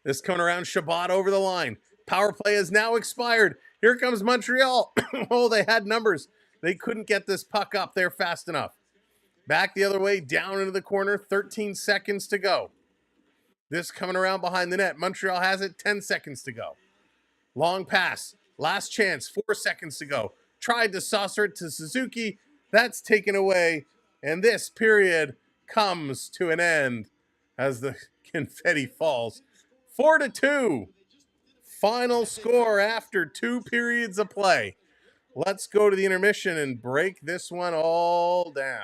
[SPEAKER 1] This coming around. Chabot over the line. Power play has now expired. Here comes Montreal. Oh, they had numbers. They couldn't get this puck up there fast enough. Back the other way, down into the corner. 13 seconds to go. This coming around behind the net. Montreal has it. 10 seconds to go. Long pass. Last chance. 4 seconds to go. Tried to saucer it to Suzuki. That's taken away. And this period comes to an end as the confetti falls. 4-2. Final score after 2 periods of play. Let's go to the intermission and break this one all down.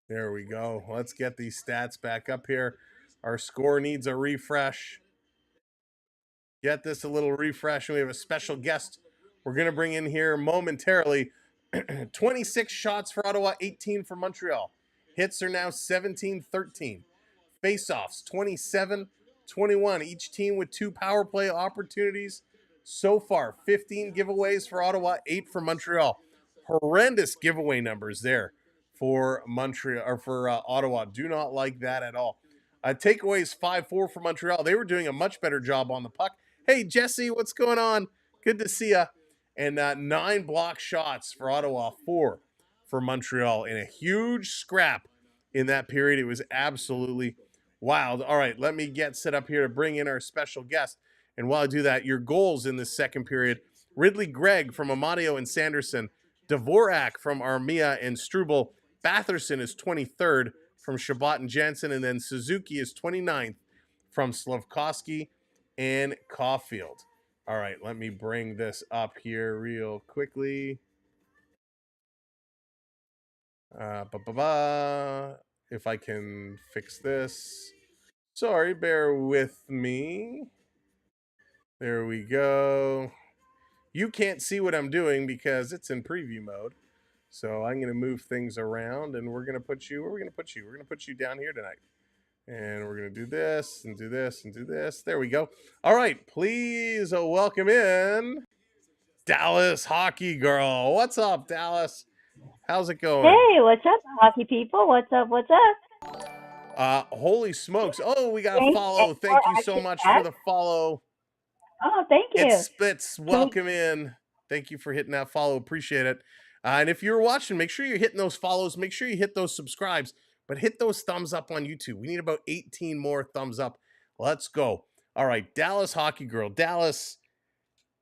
[SPEAKER 1] There we go. Let's get these stats back up here. Our score needs a refresh. Get this a little refresh. And we have a special guest we're going to bring in here momentarily. 26 shots for Ottawa, 18 for Montreal. Hits are now 17-13. Faceoffs, 27-21. Each team with 2 power play opportunities. So far, 15 giveaways for Ottawa, 8 for Montreal. Horrendous giveaway numbers there for Montreal or for Ottawa. Do not like that at all. Takeaways 5-4 for Montreal. They were doing a much better job on the puck. Hey, Jesse, what's going on? Good to see you. And 9 block shots for Ottawa, 4 for Montreal in a huge scrap in that period. It was absolutely wild. All right, let me get set up here to bring in our special guest. And while I do that, your goals in this second period: Ridley Gregg from Amadio and Sanderson, Dvorak from Armia and Struble, Batherson is 23rd from Chabot and Jansen, and then Suzuki is 29th from Slafkovsky and Caulfield. All right, let me bring this up here real quickly. If I can fix this. Sorry, bear with me. There we go. You can't see what I'm doing because it's in preview mode. So I'm going to move things around, and we're going to put you, where are we going to put you? We're going to put you down here tonight. And we're going to do this and do this and do this. There we go. All right, please welcome in Dallas Hockey Girl. What's up, Dallas? How's it going?
[SPEAKER 8] Hey, what's up, hockey people? What's up? What's up?
[SPEAKER 1] Holy smokes. Oh, we got a follow. Thank you so much for the follow.
[SPEAKER 8] Oh, thank you.
[SPEAKER 1] It's welcome in. Thank you for hitting that follow. Appreciate it. And if you're watching, make sure you're hitting those follows. Make sure you hit those subscribes. But hit those thumbs up on YouTube. We need about 18 more thumbs up. Let's go. All right, Dallas Hockey Girl. Dallas.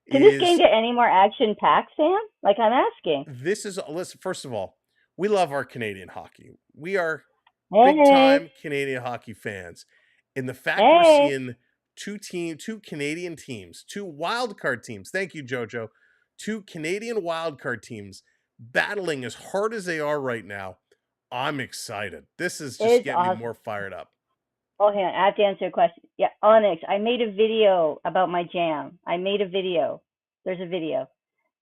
[SPEAKER 8] Can this game get any more action-packed, Sam? Like, I'm asking.
[SPEAKER 1] Listen, first of all, we love our Canadian hockey. We are big-time Canadian hockey fans. And the fact we're seeing two Canadian teams, 2 wildcard teams. Thank you, JoJo. 2 Canadian wildcard teams battling as hard as they are right now. I'm excited. This is just getting me more fired up.
[SPEAKER 8] Oh, hang on. I have to answer a question. Yeah, Onyx, I made a video about my jam. I made a video. There's a video.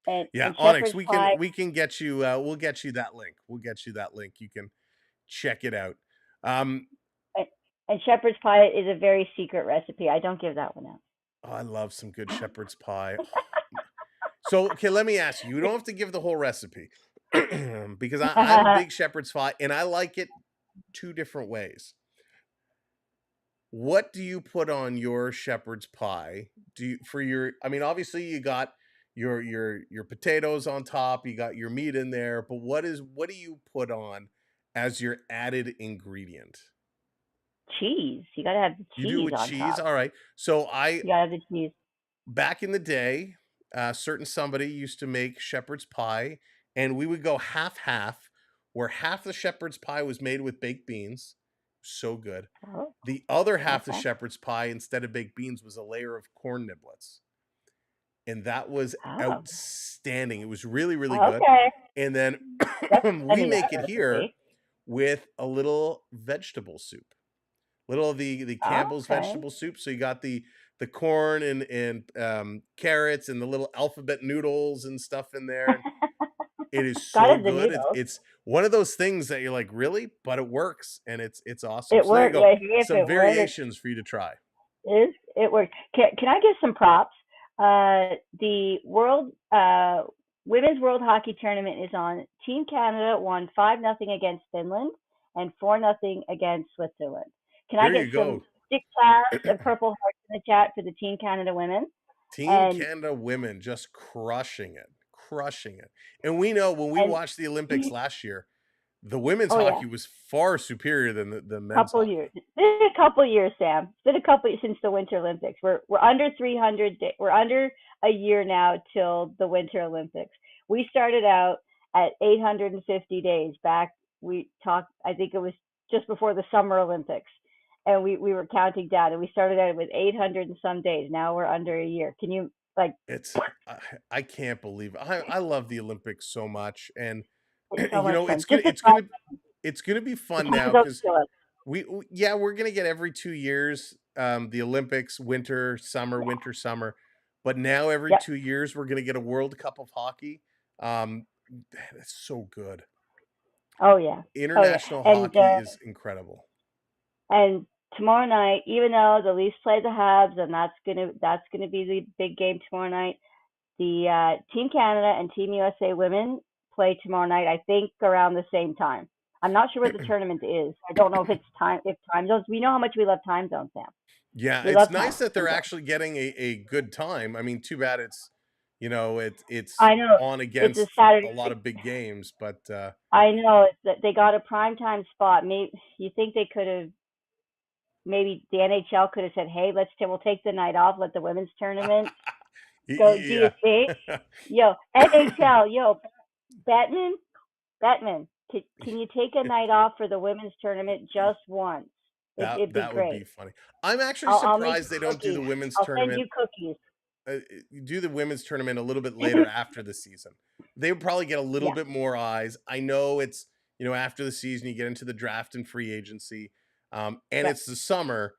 [SPEAKER 8] And
[SPEAKER 1] Onyx, we can get you. We'll get you that link. You can check it out.
[SPEAKER 8] And shepherd's pie is a very secret recipe. I don't give that one out.
[SPEAKER 1] Oh, I love some good shepherd's pie. So, okay, let me ask you. You don't have to give the whole recipe because I'm a big shepherd's pie, and I like it 2 different ways. What do you put on your shepherd's pie? Obviously you got your potatoes on top. You got your meat in there, but what do you put on as your added ingredient?
[SPEAKER 8] Cheese. You gotta have the
[SPEAKER 1] You do it
[SPEAKER 8] cheese
[SPEAKER 1] with
[SPEAKER 8] on
[SPEAKER 1] cheese.
[SPEAKER 8] top.
[SPEAKER 1] All right. So
[SPEAKER 8] You gotta have the cheese.
[SPEAKER 1] back in the day, certain somebody used to make shepherd's pie, and we would go half, where half the shepherd's pie was made with baked beans. So good.
[SPEAKER 8] Oh,
[SPEAKER 1] The other half the
[SPEAKER 8] okay.
[SPEAKER 1] shepherd's pie, instead of baked beans, was a layer of corn niblets. And that was
[SPEAKER 8] Oh,
[SPEAKER 1] outstanding. It was really, really good.
[SPEAKER 8] okay.
[SPEAKER 1] And then
[SPEAKER 8] Definitely send
[SPEAKER 1] we
[SPEAKER 8] me that
[SPEAKER 1] make it here
[SPEAKER 8] recipe.
[SPEAKER 1] with a little vegetable soup. Little of the Campbell's
[SPEAKER 8] Okay.
[SPEAKER 1] vegetable soup. So you got the corn and carrots and the little alphabet noodles and stuff in there. And it is
[SPEAKER 8] Gotta
[SPEAKER 1] so
[SPEAKER 8] have the
[SPEAKER 1] good.
[SPEAKER 8] noodles.
[SPEAKER 1] It's one of those things that you're like, really? But it works, and it's awesome.
[SPEAKER 8] It
[SPEAKER 1] So there you
[SPEAKER 8] worked.
[SPEAKER 1] go.
[SPEAKER 8] Yeah, if
[SPEAKER 1] Some
[SPEAKER 8] it works,
[SPEAKER 1] variations for you to try.
[SPEAKER 8] it worked. Can I give some props? The Women's World Hockey Tournament is on. Team Canada won 5-0 against Finland and 4-0 against Switzerland. Can I
[SPEAKER 1] There you
[SPEAKER 8] get some
[SPEAKER 1] go.
[SPEAKER 8] stick claps and purple hearts in the chat for the Team Canada women?
[SPEAKER 1] Team
[SPEAKER 8] And
[SPEAKER 1] Canada women just crushing it. And we know when we watched the Olympics last year, the women's
[SPEAKER 8] oh yeah,
[SPEAKER 1] hockey was far superior than the men's
[SPEAKER 8] couple
[SPEAKER 1] hockey.
[SPEAKER 8] years. It's been a couple years, Sam. It's been a couple since the Winter Olympics. We're under 300. We're under a year now till the Winter Olympics. We started out at 850 days back. We talked. I think it was just before the Summer Olympics, and we were counting down. And we started out with 800 and some days. Now we're under a year. Can you like?
[SPEAKER 1] It's I can't believe it. I love the Olympics so much, and
[SPEAKER 8] It's so
[SPEAKER 1] you
[SPEAKER 8] much
[SPEAKER 1] know
[SPEAKER 8] fun.
[SPEAKER 1] it's
[SPEAKER 8] Just
[SPEAKER 1] gonna be
[SPEAKER 8] the
[SPEAKER 1] fun
[SPEAKER 8] time
[SPEAKER 1] now
[SPEAKER 8] zones
[SPEAKER 1] because
[SPEAKER 8] kill us.
[SPEAKER 1] we're gonna get every 2 years the Olympics, winter, summer, winter, summer, but now every
[SPEAKER 8] Yep.
[SPEAKER 1] 2 years we're gonna get a World Cup of hockey. It's so good.
[SPEAKER 8] Oh yeah.
[SPEAKER 1] International
[SPEAKER 8] And
[SPEAKER 1] hockey is incredible.
[SPEAKER 8] and tomorrow night, even though the Leafs play the Habs, and that's gonna be the big game tomorrow night. The Team Canada and Team USA women play tomorrow night. I think around the same time. I'm not sure what the tournament is. I don't know if time zones. We know how much we love time zones, Sam.
[SPEAKER 1] Yeah,
[SPEAKER 8] We
[SPEAKER 1] it's
[SPEAKER 8] love
[SPEAKER 1] nice that they're
[SPEAKER 8] zones.
[SPEAKER 1] actually getting a good time. I mean, too bad it's
[SPEAKER 8] I know
[SPEAKER 1] on
[SPEAKER 8] it's
[SPEAKER 1] against
[SPEAKER 8] a Saturday.
[SPEAKER 1] a lot of big games, but
[SPEAKER 8] I know it's that they got a primetime spot. Maybe you think they could have. Maybe the NHL could have said, "Hey, we'll take the night off. Let the women's tournament go." Do you
[SPEAKER 1] yeah.
[SPEAKER 8] think? Yo, NHL, yo, Batman, can you take a night off for the women's tournament just once? It'd be
[SPEAKER 1] That would
[SPEAKER 8] great.
[SPEAKER 1] be funny. I'm actually
[SPEAKER 8] I'll make
[SPEAKER 1] surprised they don't do the
[SPEAKER 8] cookies.
[SPEAKER 1] women's
[SPEAKER 8] I'll send
[SPEAKER 1] tournament.
[SPEAKER 8] you cookies.
[SPEAKER 1] Do the women's tournament a little bit later after the season. They would probably get a little
[SPEAKER 8] Yeah.
[SPEAKER 1] bit more eyes. I know it's after the season you get into the draft and free agency, and
[SPEAKER 8] Yeah.
[SPEAKER 1] it's the summer,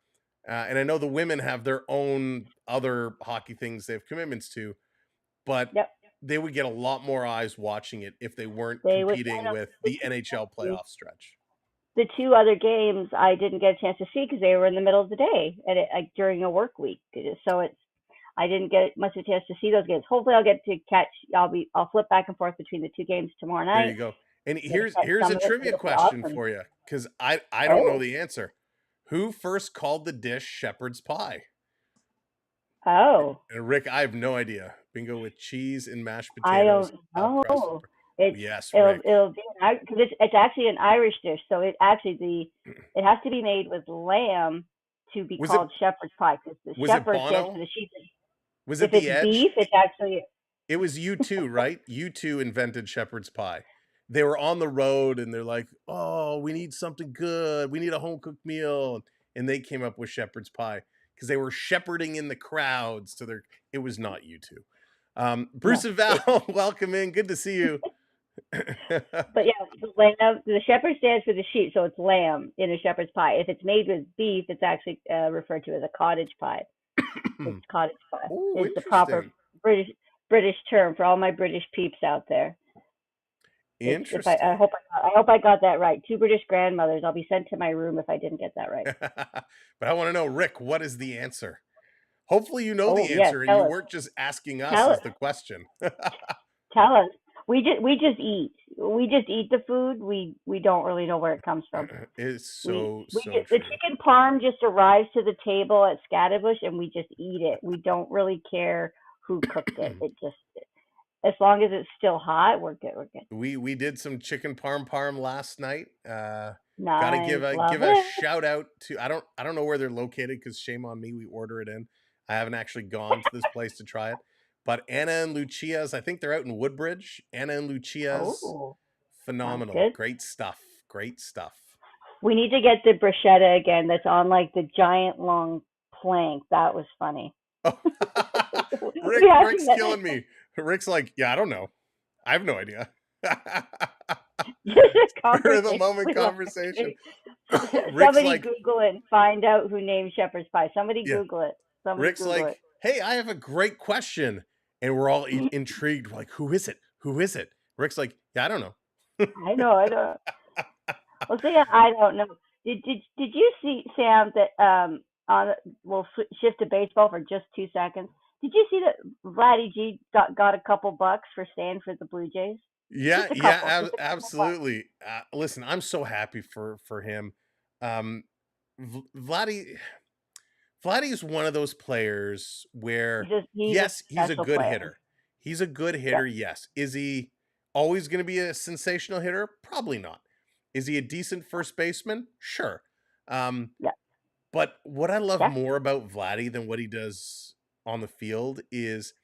[SPEAKER 1] and I know the women have their own other hockey things they have commitments to, but
[SPEAKER 8] Yep.
[SPEAKER 1] they would get a lot more eyes watching it if they weren't
[SPEAKER 8] They would.
[SPEAKER 1] competing with the NHL playoff stretch.
[SPEAKER 8] The two other games I didn't get a chance to see because they were in the middle of the day during a work week. So I didn't get much of a chance to see those games. Hopefully, I'll get to catch. I'll flip back and forth between the two games tomorrow night.
[SPEAKER 1] There you go. And here's
[SPEAKER 8] catch
[SPEAKER 1] a
[SPEAKER 8] some of it.
[SPEAKER 1] trivia
[SPEAKER 8] It'll be
[SPEAKER 1] question
[SPEAKER 8] awesome.
[SPEAKER 1] for you because I don't know
[SPEAKER 8] Oh.
[SPEAKER 1] the answer. Who first called the dish shepherd's pie?
[SPEAKER 8] Oh,
[SPEAKER 1] And Rick, I have no idea. Bingo with cheese and mashed
[SPEAKER 8] I
[SPEAKER 1] potatoes.
[SPEAKER 8] don't
[SPEAKER 1] al fresco.
[SPEAKER 8] know. It's
[SPEAKER 1] Yes, Rick.
[SPEAKER 8] it'll be because it's actually an Irish dish, so it has to be made with lamb to be
[SPEAKER 1] Was
[SPEAKER 8] called shepherd's pie because the
[SPEAKER 1] was it
[SPEAKER 8] shepherd gets
[SPEAKER 1] Bono?
[SPEAKER 8] the sheep.
[SPEAKER 1] Was
[SPEAKER 8] If
[SPEAKER 1] it
[SPEAKER 8] it's
[SPEAKER 1] the Edge?
[SPEAKER 8] beef, it's actually
[SPEAKER 1] It was U2, right? U2 invented shepherd's pie. They were on the road and they're like, "Oh, we need something good. We need a home cooked meal." And they came up with shepherd's pie because they were shepherding in the crowds to their. It was not U2. Bruce and Val, welcome in. Good to see you.
[SPEAKER 8] But yeah, the shepherd stands for the sheep, so it's lamb in a shepherd's pie. If it's made with beef, it's actually referred to as a cottage pie. It's cottage pie.
[SPEAKER 1] Oh,
[SPEAKER 8] It's the proper
[SPEAKER 1] interesting.
[SPEAKER 8] British term for all my British peeps out there.
[SPEAKER 1] Interesting.
[SPEAKER 8] I hope I got that right. 2 British grandmothers. I'll be sent to my room if I didn't get that right.
[SPEAKER 1] But I want to know, Rick, what is the answer? Hopefully you know the
[SPEAKER 8] yes,
[SPEAKER 1] answer and you weren't just asking us as the question.
[SPEAKER 8] Tell us. We just eat. We just eat the food. We don't really know where it comes from.
[SPEAKER 1] It's so true.
[SPEAKER 8] The chicken parm just arrives to the table at Scatterbush and we just eat it. We don't really care who cooked it. It just, as long as it's still hot, we're good. We're good.
[SPEAKER 1] We did some chicken parm last night. Gotta
[SPEAKER 8] Nice, love
[SPEAKER 1] give a
[SPEAKER 8] it.
[SPEAKER 1] shout out to I don't know where they're located because shame on me, we order it in. I haven't actually gone to this place to try it. But Anna and Lucia's, I think they're out in Woodbridge. Anna and Lucia's,
[SPEAKER 8] Oh, sounds
[SPEAKER 1] phenomenal.
[SPEAKER 8] good.
[SPEAKER 1] Great stuff. Great stuff.
[SPEAKER 8] We need to get the bruschetta again. That's on like the giant long plank. That was funny.
[SPEAKER 1] Oh.
[SPEAKER 8] Yeah,
[SPEAKER 1] Rick's killing me. Rick's like, yeah, I don't know. I have no idea. Spur of the moment conversation. Rick's
[SPEAKER 8] Somebody
[SPEAKER 1] like,
[SPEAKER 8] Google it and find out who named shepherd's pie. Somebody
[SPEAKER 1] Yeah.
[SPEAKER 8] Google it. Somebody
[SPEAKER 1] Rick's
[SPEAKER 8] Google
[SPEAKER 1] like,
[SPEAKER 8] it.
[SPEAKER 1] hey, I have a great question. And we're all intrigued. We're like, who is it? Who is it? Rick's like, yeah, I don't know.
[SPEAKER 8] I know. Well, see, I don't know. Did you see, Sam, that we'll shift to baseball for just 2 seconds. Did you see that Vladdy G got a couple bucks for staying for the Blue Jays?
[SPEAKER 1] Yeah,
[SPEAKER 8] Just a couple,
[SPEAKER 1] yeah,
[SPEAKER 8] just a couple
[SPEAKER 1] absolutely. Listen, I'm so happy for him. Vladdy is one of those players where
[SPEAKER 8] He's
[SPEAKER 1] yes, he's a
[SPEAKER 8] special
[SPEAKER 1] good
[SPEAKER 8] player.
[SPEAKER 1] hitter. He's a good hitter, yes. Is he always going to be a sensational hitter? Probably not. Is he a decent first baseman? Sure.
[SPEAKER 8] Yeah.
[SPEAKER 1] But what I love
[SPEAKER 8] Yeah.
[SPEAKER 1] more about Vladdy than what he does on the field is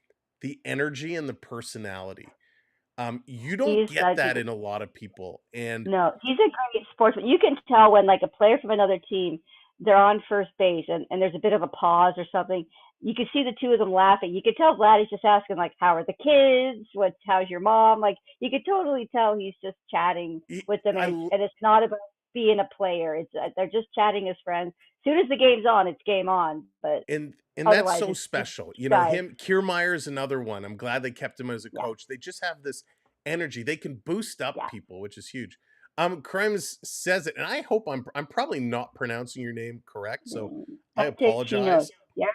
[SPEAKER 1] the energy and the personality. You don't
[SPEAKER 8] He's
[SPEAKER 1] get
[SPEAKER 8] like
[SPEAKER 1] that in a lot of people. And
[SPEAKER 8] No, he's a great sportsman. You can tell when like a player from another team, they're on first base and there's a bit of a pause or something. You can see the two of them laughing. You can tell Vladdy's just asking like, how are the kids? How's your mom? Like you could totally tell he's just chatting with them, and it's not about being a player. It's they're just chatting as friends. As soon as the game's on, it's game on. But
[SPEAKER 1] and that's so
[SPEAKER 8] it's
[SPEAKER 1] special. You
[SPEAKER 8] guys.
[SPEAKER 1] know, Kiermaier's another one. I'm glad they kept him as a coach. They just have this energy. They can boost up people, which is huge. Crimes says it, and I hope I'm probably not pronouncing your name correct, so I apologize.
[SPEAKER 8] Yeah,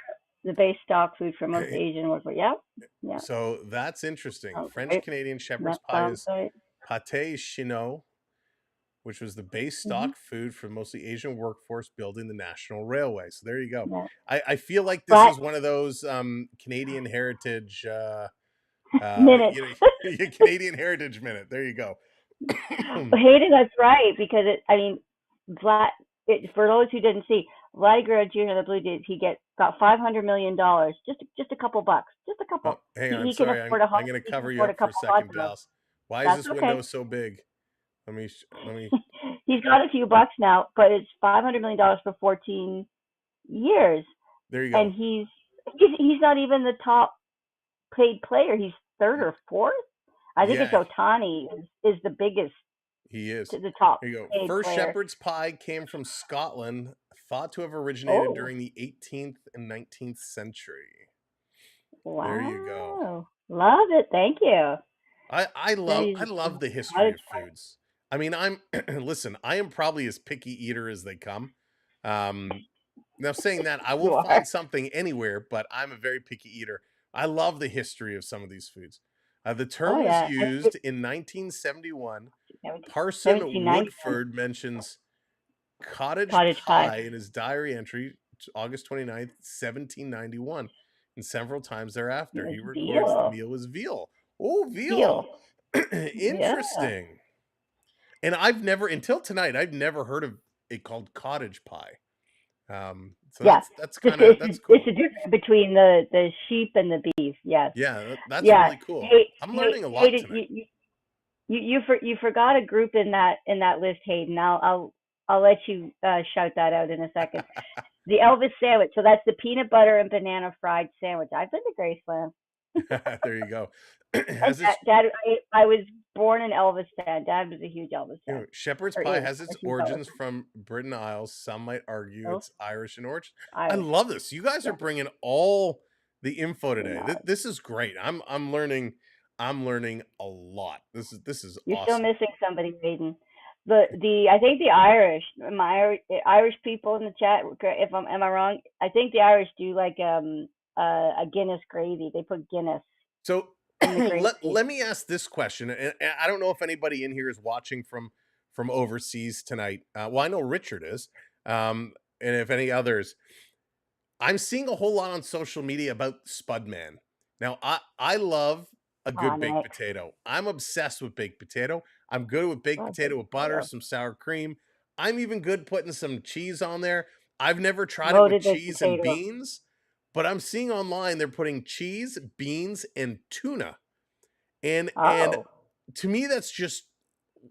[SPEAKER 8] the base stock food for most Asian workers. Yeah.
[SPEAKER 1] So that's interesting.
[SPEAKER 8] Okay.
[SPEAKER 1] French Canadian shepherd's pie is pâté chinois, which was the base stock food for mostly Asian workforce building the National Railway. So there you go.
[SPEAKER 8] Yeah.
[SPEAKER 1] I feel like this is one of those Canadian heritage
[SPEAKER 8] minutes.
[SPEAKER 1] Canadian heritage minute. There you go.
[SPEAKER 8] Hayden, that's right, because for those who didn't see, Vladdy Guerrero Jr. of the Blue Jays, he got $500 million, just a couple bucks, just a couple.
[SPEAKER 1] Oh, hang on,
[SPEAKER 8] he
[SPEAKER 1] sorry,
[SPEAKER 8] can afford
[SPEAKER 1] I'm going to cover you up for a second, Dallas. Why is this window so big? Let me.
[SPEAKER 8] He's got a few bucks now, but it's $500 million for 14 years.
[SPEAKER 1] There you go.
[SPEAKER 8] And he's not even the top paid player. He's third or fourth. I think it's Ohtani is the biggest.
[SPEAKER 1] He is.
[SPEAKER 8] The top.
[SPEAKER 1] There you go. First
[SPEAKER 8] player.
[SPEAKER 1] shepherd's pie came from Scotland, thought to have originated during the 18th and 19th century.
[SPEAKER 8] Wow.
[SPEAKER 1] There you go.
[SPEAKER 8] Love it. Thank you.
[SPEAKER 1] I love the history of foods. I mean, I am probably as picky eater as they come. Now saying that, I will find something anywhere, but I'm a very picky eater. I love the history of some of these foods. The term was used in 1971. Parson Woodford mentions cottage pie in his diary entry, August 29th, 1791. And several times thereafter, he records the meal was veal. Oh, veal. Interesting. Yeah. And until tonight, I've never heard of it called cottage pie. So that's cool.
[SPEAKER 8] It's a difference between the sheep and the beef. Yes.
[SPEAKER 1] Yeah, that's really cool. I'm learning a lot tonight.
[SPEAKER 8] You forgot a group in that list, Hayden. I'll let you shout that out in a second. The Elvis sandwich. So that's the peanut butter and banana fried sandwich. I've been to Graceland.
[SPEAKER 1] There you go.
[SPEAKER 8] Dad, I was born an Elvis fan. Dad was a huge Elvis fan.
[SPEAKER 1] Shepherd's pie has its origins from Britain Isles. Some might argue it's Irish in origin. I love this. You guys are bringing all the info today. This is great. I'm learning a lot. This is
[SPEAKER 8] You're
[SPEAKER 1] awesome.
[SPEAKER 8] still missing somebody, Hayden. I think the Irish, my Irish people in the chat. Am I wrong? I think the Irish do like a Guinness gravy. They put Guinness.
[SPEAKER 1] So let me ask this question, and I don't know if anybody in here is watching from overseas tonight. Well, I know Richard is, and if any others. I'm seeing a whole lot on social media about Spudman. Now, I love a good baked
[SPEAKER 8] Nick.
[SPEAKER 1] potato. I'm obsessed with baked potato. I'm good with baked
[SPEAKER 8] Love
[SPEAKER 1] potato
[SPEAKER 8] baked
[SPEAKER 1] with butter,
[SPEAKER 8] potato.
[SPEAKER 1] some sour cream. I'm even good putting some cheese on there. I've never tried it with
[SPEAKER 8] Loaded baked
[SPEAKER 1] cheese and
[SPEAKER 8] potato.
[SPEAKER 1] beans, but I'm seeing online they're putting cheese, beans, and tuna. And
[SPEAKER 8] Oh,
[SPEAKER 1] to me, that's just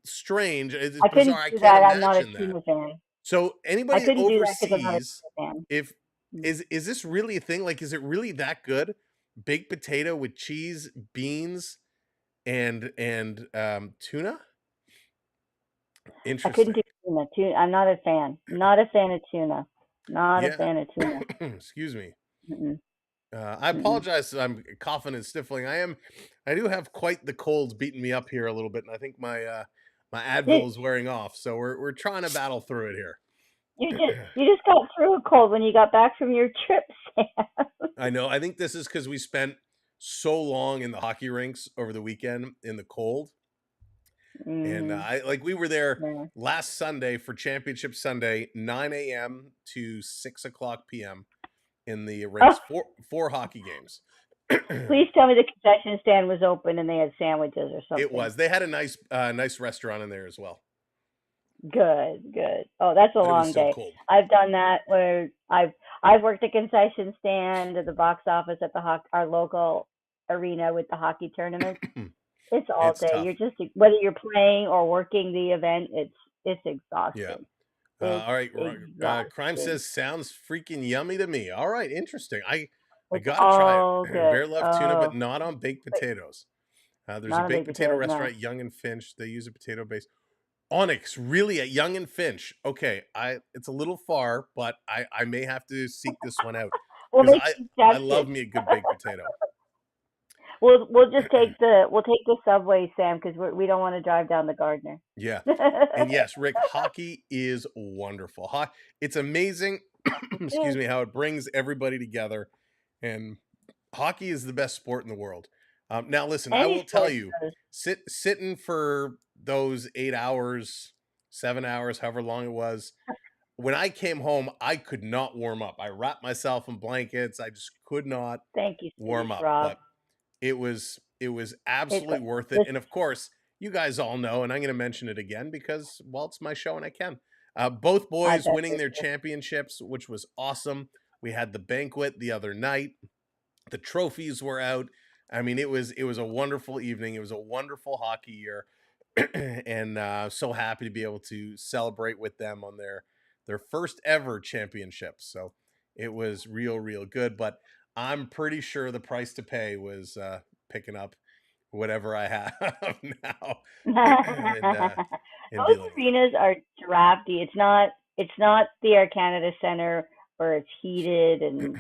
[SPEAKER 1] strange. It's
[SPEAKER 8] I couldn't
[SPEAKER 1] bizarre. I
[SPEAKER 8] do
[SPEAKER 1] can't
[SPEAKER 8] that. I'm not a
[SPEAKER 1] imagine that.
[SPEAKER 8] tuna fan.
[SPEAKER 1] So
[SPEAKER 8] I
[SPEAKER 1] anybody
[SPEAKER 8] couldn't do that because I'm not a
[SPEAKER 1] overseas,
[SPEAKER 8] tuna fan.
[SPEAKER 1] if
[SPEAKER 8] Mm.
[SPEAKER 1] is this really a thing? Like, is it really that good? Baked potato with cheese, beans, and tuna?
[SPEAKER 8] I couldn't
[SPEAKER 1] Interesting.
[SPEAKER 8] do tuna. I'm not a fan. Not a fan of tuna. Not a
[SPEAKER 1] Yeah.
[SPEAKER 8] fan of tuna.
[SPEAKER 1] Excuse me.
[SPEAKER 8] Mm-mm.
[SPEAKER 1] I
[SPEAKER 8] Mm-mm.
[SPEAKER 1] apologize. I'm coughing and sniffling. I do have quite the colds beating me up here a little bit, and I think my Advil is wearing off. So we're trying to battle through it here.
[SPEAKER 8] You just got through a cold when you got back from your trip, Sam.
[SPEAKER 1] I know. I think this is because we spent so long in the hockey rinks over the weekend in the cold, and we were there
[SPEAKER 8] Yeah.
[SPEAKER 1] last Sunday for Championship Sunday, 9 a.m. to 6:00 p.m. in the rinks, four hockey games.
[SPEAKER 8] Please tell me the concession stand was open and they had sandwiches or something.
[SPEAKER 1] It was. They had a nice restaurant in there as well.
[SPEAKER 8] Good. Oh, that's a
[SPEAKER 1] But it was
[SPEAKER 8] long
[SPEAKER 1] still
[SPEAKER 8] day.
[SPEAKER 1] cold.
[SPEAKER 8] I've done that where I've worked a concession stand at the box office at our local arena with the hockey tournament. It's all
[SPEAKER 1] It's
[SPEAKER 8] day.
[SPEAKER 1] tough.
[SPEAKER 8] You're just, whether you're playing or working the event, it's exhausting.
[SPEAKER 1] Yeah. All right.
[SPEAKER 8] Exhausting.
[SPEAKER 1] Crime says sounds freaking yummy to me. All right. Interesting. I
[SPEAKER 8] It's
[SPEAKER 1] gotta try
[SPEAKER 8] all
[SPEAKER 1] it.
[SPEAKER 8] good.
[SPEAKER 1] Bear love tuna, but not on baked
[SPEAKER 8] But
[SPEAKER 1] potatoes. There's a
[SPEAKER 8] not a
[SPEAKER 1] baked
[SPEAKER 8] baked
[SPEAKER 1] potato
[SPEAKER 8] potatoes, no.
[SPEAKER 1] restaurant, Young and Finch. They use a potato base. Onyx, really, at Young and Finch. Okay, it's a little far, but I may have to seek this one out
[SPEAKER 8] We'll
[SPEAKER 1] because
[SPEAKER 8] make
[SPEAKER 1] I love me a good baked potato.
[SPEAKER 8] We'll just take the subway, Sam, because we don't want to drive down the Gardner.
[SPEAKER 1] Yeah, and yes, Rick, hockey is wonderful. It's amazing. Excuse me, how it brings everybody together, and hockey is the best sport in the world. Now, listen, I will tell you, sitting for those 8 hours, 7 hours, however long it was, when I came home, I could not warm up. I wrapped myself in blankets. I just could not
[SPEAKER 8] Thank you,
[SPEAKER 1] warm up.
[SPEAKER 8] Rob.
[SPEAKER 1] But it was absolutely worth it. And of course, you guys all know, and I'm going to mention it again because, well, it's my show and I can. Both boys winning their championships, which was awesome. We had the banquet the other night. The trophies were out. I mean, it was a wonderful evening. It was a wonderful hockey year, and so happy to be able to celebrate with them on their first ever championships. So it was real good. But I'm pretty sure the price to pay was picking up whatever I have now.
[SPEAKER 8] Those arenas are drafty. It's not the Air Canada Center where it's heated and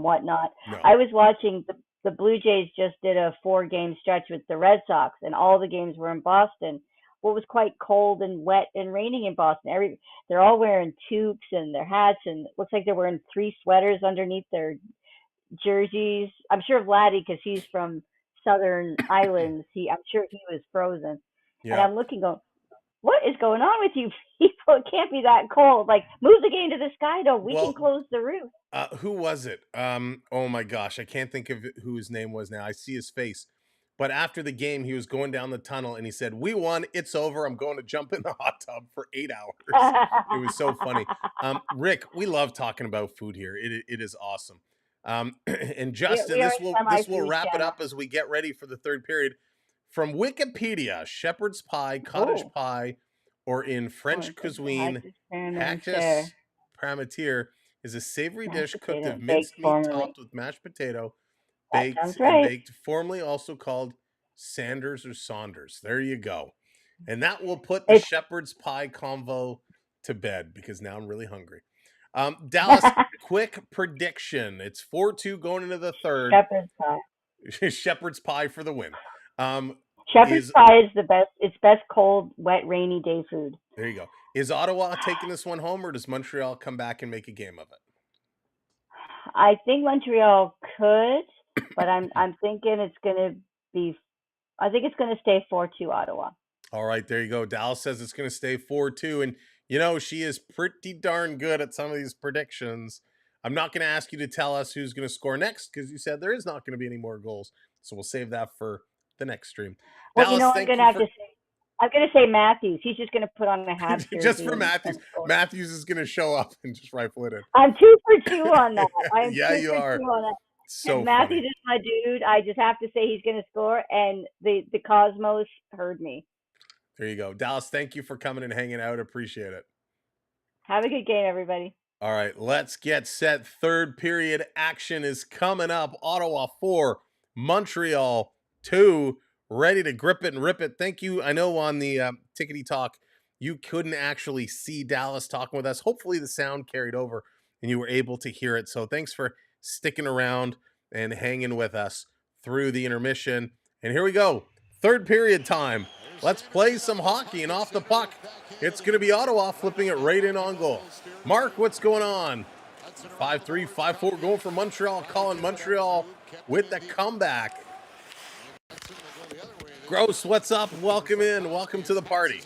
[SPEAKER 8] whatnot.
[SPEAKER 1] No.
[SPEAKER 8] I was watching the Blue Jays just did a 4-game stretch with the Red Sox, and all the games were in Boston. Well, it was quite cold and wet and raining in Boston. They're all wearing toques and their hats, and it looks like they're wearing 3 sweaters underneath their jerseys. I'm sure Vladdy, because he's from Southern Islands, I'm sure he was frozen. Yeah. And I'm looking, going, what is going on with you people? It can't be that cold. Like, move the game to the Sky Dome. We can close the roof.
[SPEAKER 1] Who was it? Oh my gosh, I can't think of who his name was now. I see his face. But after the game, he was going down the tunnel and he said, "We won. It's over. I'm going to jump in the hot tub for 8 hours." It was so funny. Rick, we love talking about food here. It is awesome. And Justin, this will wrap it up as we get ready for the third period. From Wikipedia, shepherd's pie, cottage pie, or in French cuisine, hachis parmentier is a savory dish cooked of minced meat topped with mashed potato, baked and baked, formerly also called Sanders or Saunders. There you go. And that will put the shepherd's pie convo to bed because now I'm really hungry. Dallas, quick prediction. It's 4-2 going into the third.
[SPEAKER 8] Shepherd's pie.
[SPEAKER 1] Shepherd's pie for the win.
[SPEAKER 8] Shepherd's pie is the best. It's best cold, wet, rainy day food.
[SPEAKER 1] There you go. Is Ottawa taking this one home, or does Montreal come back and make a game of it?
[SPEAKER 8] I think Montreal could, but I'm thinking it's going to be. I think it's going to stay 4-2 Ottawa.
[SPEAKER 1] All right, there you go. Dallas says it's going to stay 4-2, and you know she is pretty darn good at some of these predictions. I'm not going to ask you to tell us who's going to score next because you said there is not going to be any more goals. So we'll save that for the next stream.
[SPEAKER 8] Well,
[SPEAKER 1] Dallas,
[SPEAKER 8] you know, I'm
[SPEAKER 1] thank
[SPEAKER 8] gonna
[SPEAKER 1] you
[SPEAKER 8] have
[SPEAKER 1] for...
[SPEAKER 8] to say, I'm gonna say Matthews. He's just gonna put on a Habs jersey.
[SPEAKER 1] Just for
[SPEAKER 8] and
[SPEAKER 1] Matthews.
[SPEAKER 8] score.
[SPEAKER 1] Matthews is going to show up and just rifle it in.
[SPEAKER 8] I'm 2 for 2 on that. I'm
[SPEAKER 1] Yeah,
[SPEAKER 8] 2
[SPEAKER 1] you
[SPEAKER 8] for
[SPEAKER 1] are.
[SPEAKER 8] 2 on that.
[SPEAKER 1] So
[SPEAKER 8] Matthews
[SPEAKER 1] funny.
[SPEAKER 8] is my dude. I just have to say he's gonna score, and the Cosmos heard me.
[SPEAKER 1] There you go. Dallas, thank you for coming and hanging out. Appreciate it.
[SPEAKER 8] Have a good game, everybody.
[SPEAKER 1] All right, let's get set. Third period action is coming up. Ottawa 4, Montreal 2. Ready to grip it and rip it. Thank you. I know on the Tickety Talk, you couldn't actually see Dallas talking with us. Hopefully the sound carried over and you were able to hear it. So thanks for sticking around and hanging with us through the intermission. And here we go. Third period time. Let's play some hockey, and off the puck, it's going to be Ottawa flipping it right in on goal. Mark, what's going on? 5-3, 5-4 going for Montreal, calling Montreal with the comeback. Gross, what's up? Welcome in. Welcome to the party.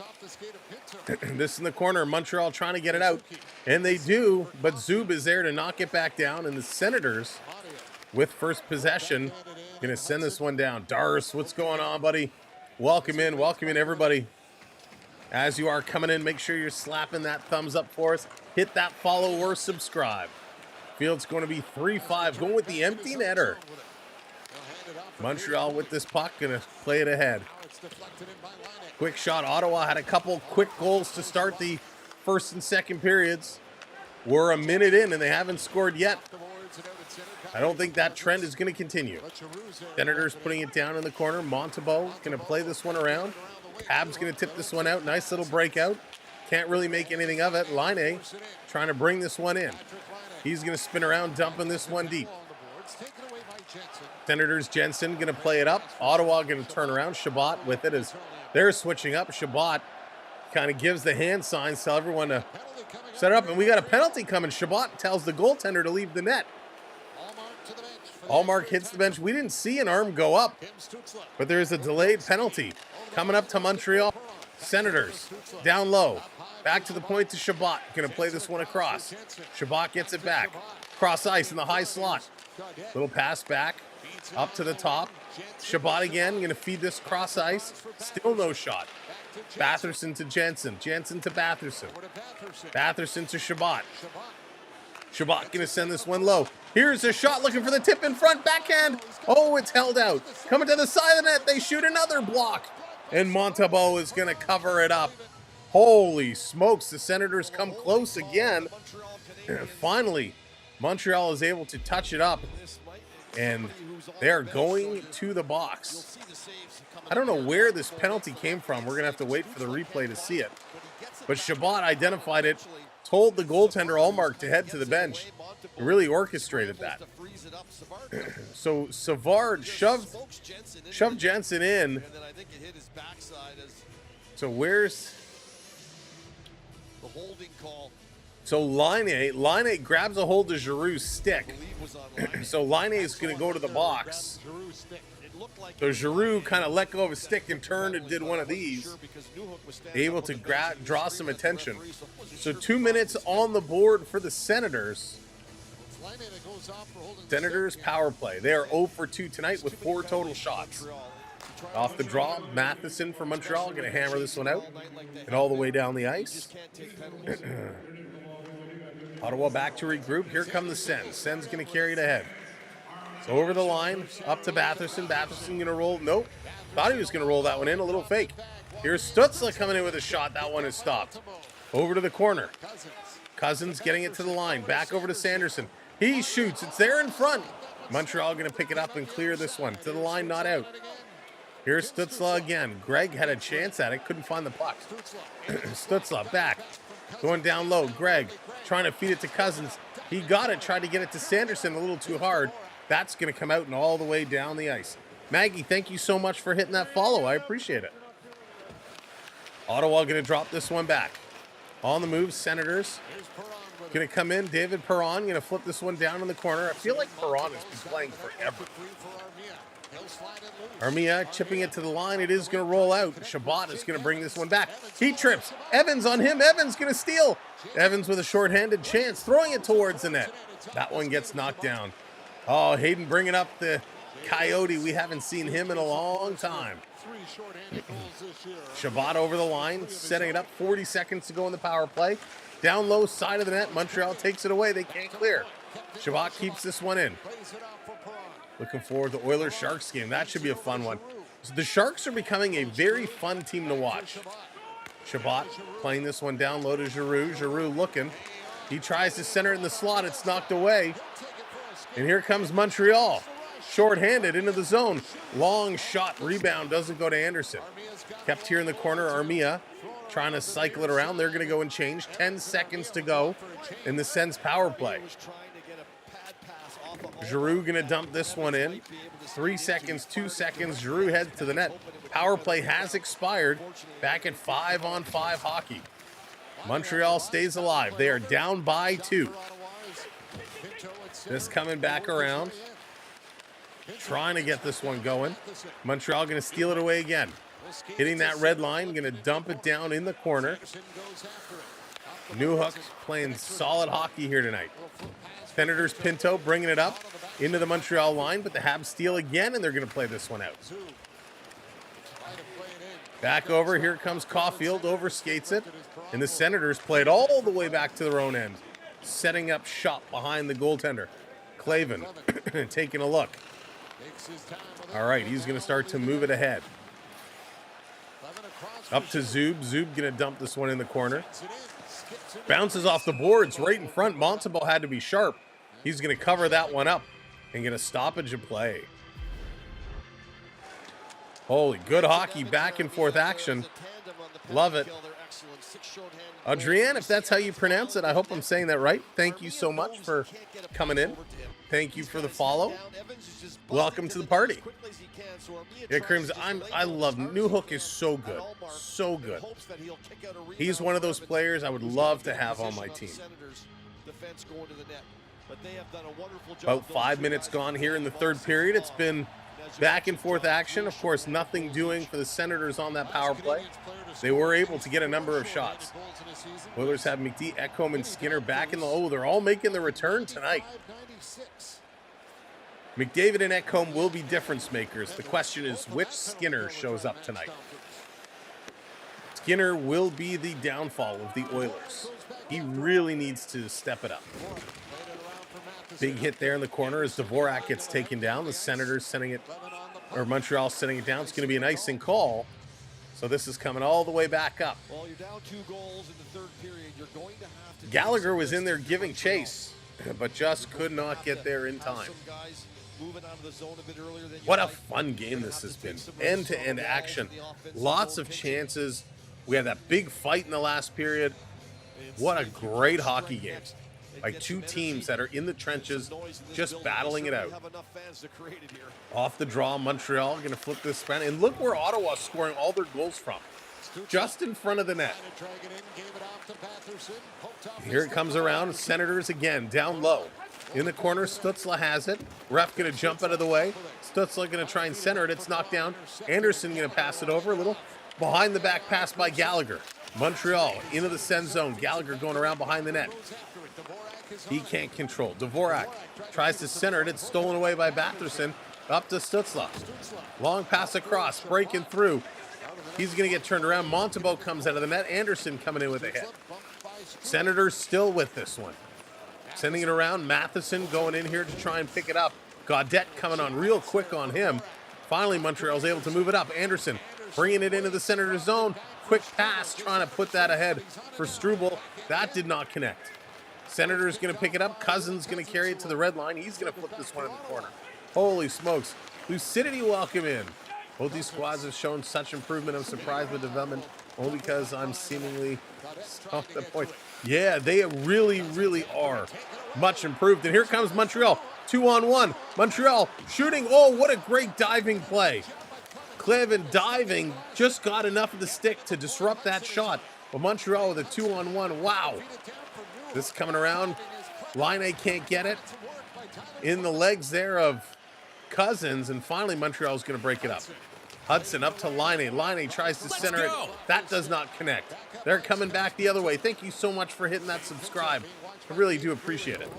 [SPEAKER 1] This in the corner, Montreal trying to get it out, and they do, but Zub is there to knock it back down, and the Senators, with first possession, going to send this one down. Dars, what's going on, buddy? Welcome in, everybody. As you are coming in, make sure you're slapping that thumbs up for us. Hit that follow or subscribe. Field's going to be 3-5, going with the empty netter. Montreal with this puck, going to play it ahead. Quick shot. Ottawa had a couple quick goals to start the first and second periods. We're a minute in, and they haven't scored yet. I don't think that trend is going to continue. Senators putting it down in the corner. Montembeault going to play this one around. Habs going to tip this one out. Nice little breakout. Can't really make anything of it. Laine trying to bring this one in. He's going to spin around, dumping this one deep. Senators Jensen going to play it up. Ottawa going to turn around. Shabbat with it as they're switching up. Shabbat kind of gives the hand signs, tell everyone to set it up. And we got a penalty coming. Shabbat tells the goaltender to leave the net. Allmark hits the bench. We didn't see an arm go up, but there's a delayed penalty coming up to Montreal. Senators down low. Back to the point to Shabbat. Going to play this one across. Shabbat gets it back. Cross ice in the high slot. Little pass back. Up to the top. Shabbat again. Going to feed this cross ice. Still no shot. Batherson to Jensen. Jensen to Batherson. Batherson to Shabbat. Shabbat going to send this one low. Here's a shot looking for the tip in front. Backhand. Oh, it's held out. Coming to the side of the net. They shoot another block. And Montembeault is going to cover it up. Holy smokes. The Senators come close again. And finally, Montreal is able to touch it up. And they're going to the box. I don't know where this penalty came from. We're going to have to wait for the replay to see it. But Shabbat identified it, told the goaltender Allmark to head to the bench. He really orchestrated that. So Savard shoved Jensen in. So where's the holding call? So Laine grabs a hold of Giroux's stick. So Laine is going to go to the box. So Giroux kind of let go of his stick and turned and did one of these, able to draw some attention. So 2 minutes on the board for the Senators. Senators power play. They are 0 for 2 tonight with 4 total shots. Off the draw, Matheson for Montreal going to hammer this one out and all the way down the ice. Ottawa back to regroup. Here come the Sens. Sens going to carry it ahead. So over the line, up to Batherson. Batherson going to roll. Nope. Thought he was going to roll that one in. A little fake. Here's Stützle coming in with a shot. That one is stopped. Over to the corner. Cousins getting it to the line. Back over to Sanderson. He shoots. It's there in front. Montreal going to pick it up and clear this one. To the line, not out. Here's Stützle again. Greg had a chance at it. Couldn't find the puck. Stützle back. Going down low. Greg trying to feed it to Cousins. He got it. Tried to get it to Sanderson a little too hard. That's going to come out and all the way down the ice. Maggie, thank you so much for hitting that follow. I appreciate it. Ottawa going to drop this one back. On the move, Senators. Going to come in. David Perron going to flip this one down in the corner. I feel like Perron has been playing forever. Armia chipping it to the line. It is going to roll out. Shabbat is going to bring this one back. He trips. Evans on him. Evans going to steal. Evans with a shorthanded chance, throwing it towards the net. That one gets knocked down. Oh, Hayden bringing up the Coyote. We haven't seen him in a long time. Shabbat over the line, setting it up. 40 seconds to go in the power play. Down low, side of the net. Montreal takes it away. They can't clear. Shabbat keeps this one in. Looking forward to Oilers Sharks game. That should be a fun one. So the Sharks are becoming a very fun team to watch. Shabbat playing this one down low to Giroux. Giroux looking. He tries to center it in the slot. It's knocked away. And here comes Montreal. Short-handed into the zone. Long shot. Rebound doesn't go to Anderson. Kept here in the corner. Armia trying to cycle it around. They're going to go and change. 10 seconds to go in the Sens power play. Giroux going to dump this one in. 3 seconds, 2 seconds. Giroux heads to the net. Power play has expired. Back at 5-on-5 hockey. Montreal stays alive. They are down by 2. This coming back around. Trying to get this one going. Montreal going to steal it away again. Hitting that red line. Going to dump it down in the corner. Newhook playing solid hockey here tonight. Senators Pinto bringing it up into the Montreal line, but the Habs steal again, and they're going to play this one out. Back over, here comes Caulfield, overskates it, and the Senators play it all the way back to their own end, setting up shop behind the goaltender. Clavin taking a look. All right, he's going to start to move it ahead. Up to Zub. Zub going to dump this one in the corner. Bounces off the boards right in front. Montembeault had to be sharp. He's going to cover that one up and get a stoppage of play. Holy, good hockey, back and forth action. Love it. Adrienne, if that's how you pronounce it, I hope I'm saying that right. Thank you so much for coming in. Thank you for the follow. Welcome to the party. Yeah, Crims, I love Newhook is so good. So good. He's one of those players I would love to have on my team. About 5 minutes gone here in the third period. It's been back and forth action. Of course, nothing doing for the Senators on that power play. They were able to get a number of shots. Oilers have McD, Ekholm, and Skinner back in the... Oh, they're all making the return tonight. McDavid and Ekholm will be difference makers. The question is which Skinner shows up tonight. Skinner will be the downfall of the Oilers. He really needs to step it up. Big hit there in the corner as Dvorak gets taken down. The Senators sending it, or Montreal sending it down. It's going to be an icing call. So this is coming all the way back up.
[SPEAKER 2] Well, you're down 2 goals in the third period. You're going to have to...
[SPEAKER 1] Gallagher was in there giving chase, but just could not get there in time. What a fun game this has been. End-to-end action. Lots of chances. We had that big fight in the last period. What a great hockey game. Like 2 teams that are in the trenches just battling it out. Off the draw, Montreal going to flip this span. And look where Ottawa's scoring all their goals from. Just in front of the net. Here it comes around. Senators again, down low. In the corner, Stutzla has it. Ref going to jump out of the way. Stutzla going to try and center it. It's knocked down. Anderson going to pass it over. A little behind the back pass by Gallagher. Montreal into the Sens zone. Gallagher going around behind the net. He can't control. Dvorak tries to center it. It's stolen away by Batherson. Up to Stutzla. Long pass across. Breaking through. He's going to get turned around. Montembeault comes out of the net. Anderson coming in with a hit. Senators still with this one. Sending it around. Matheson going in here to try and pick it up. Gaudette coming on real quick on him. Finally, Montreal's able to move it up. Anderson bringing it into the Senators zone. Quick pass, trying to put that ahead for Struble. That did not connect. Senators going to pick it up. Cousins going to carry it to the red line. He's going to flip this one in the corner. Holy smokes. Lucidity welcome in. Both these squads have shown such improvement. I'm surprised with development only because I'm seemingly off the point. Yeah, they really, really are much improved. And here comes Montreal. 2-on-1. Montreal shooting. Oh, what a great diving play. Clavin diving, just got enough of the stick to disrupt that shot. But Montreal with a 2-on-1. Wow. This is coming around. Line can't get it. In the legs there of Cousins, and finally Montreal's going to break it up. Hudson up to Line. Line tries to center it. That does not connect. They're coming back the other way. Thank you so much for hitting that subscribe. I really do appreciate it.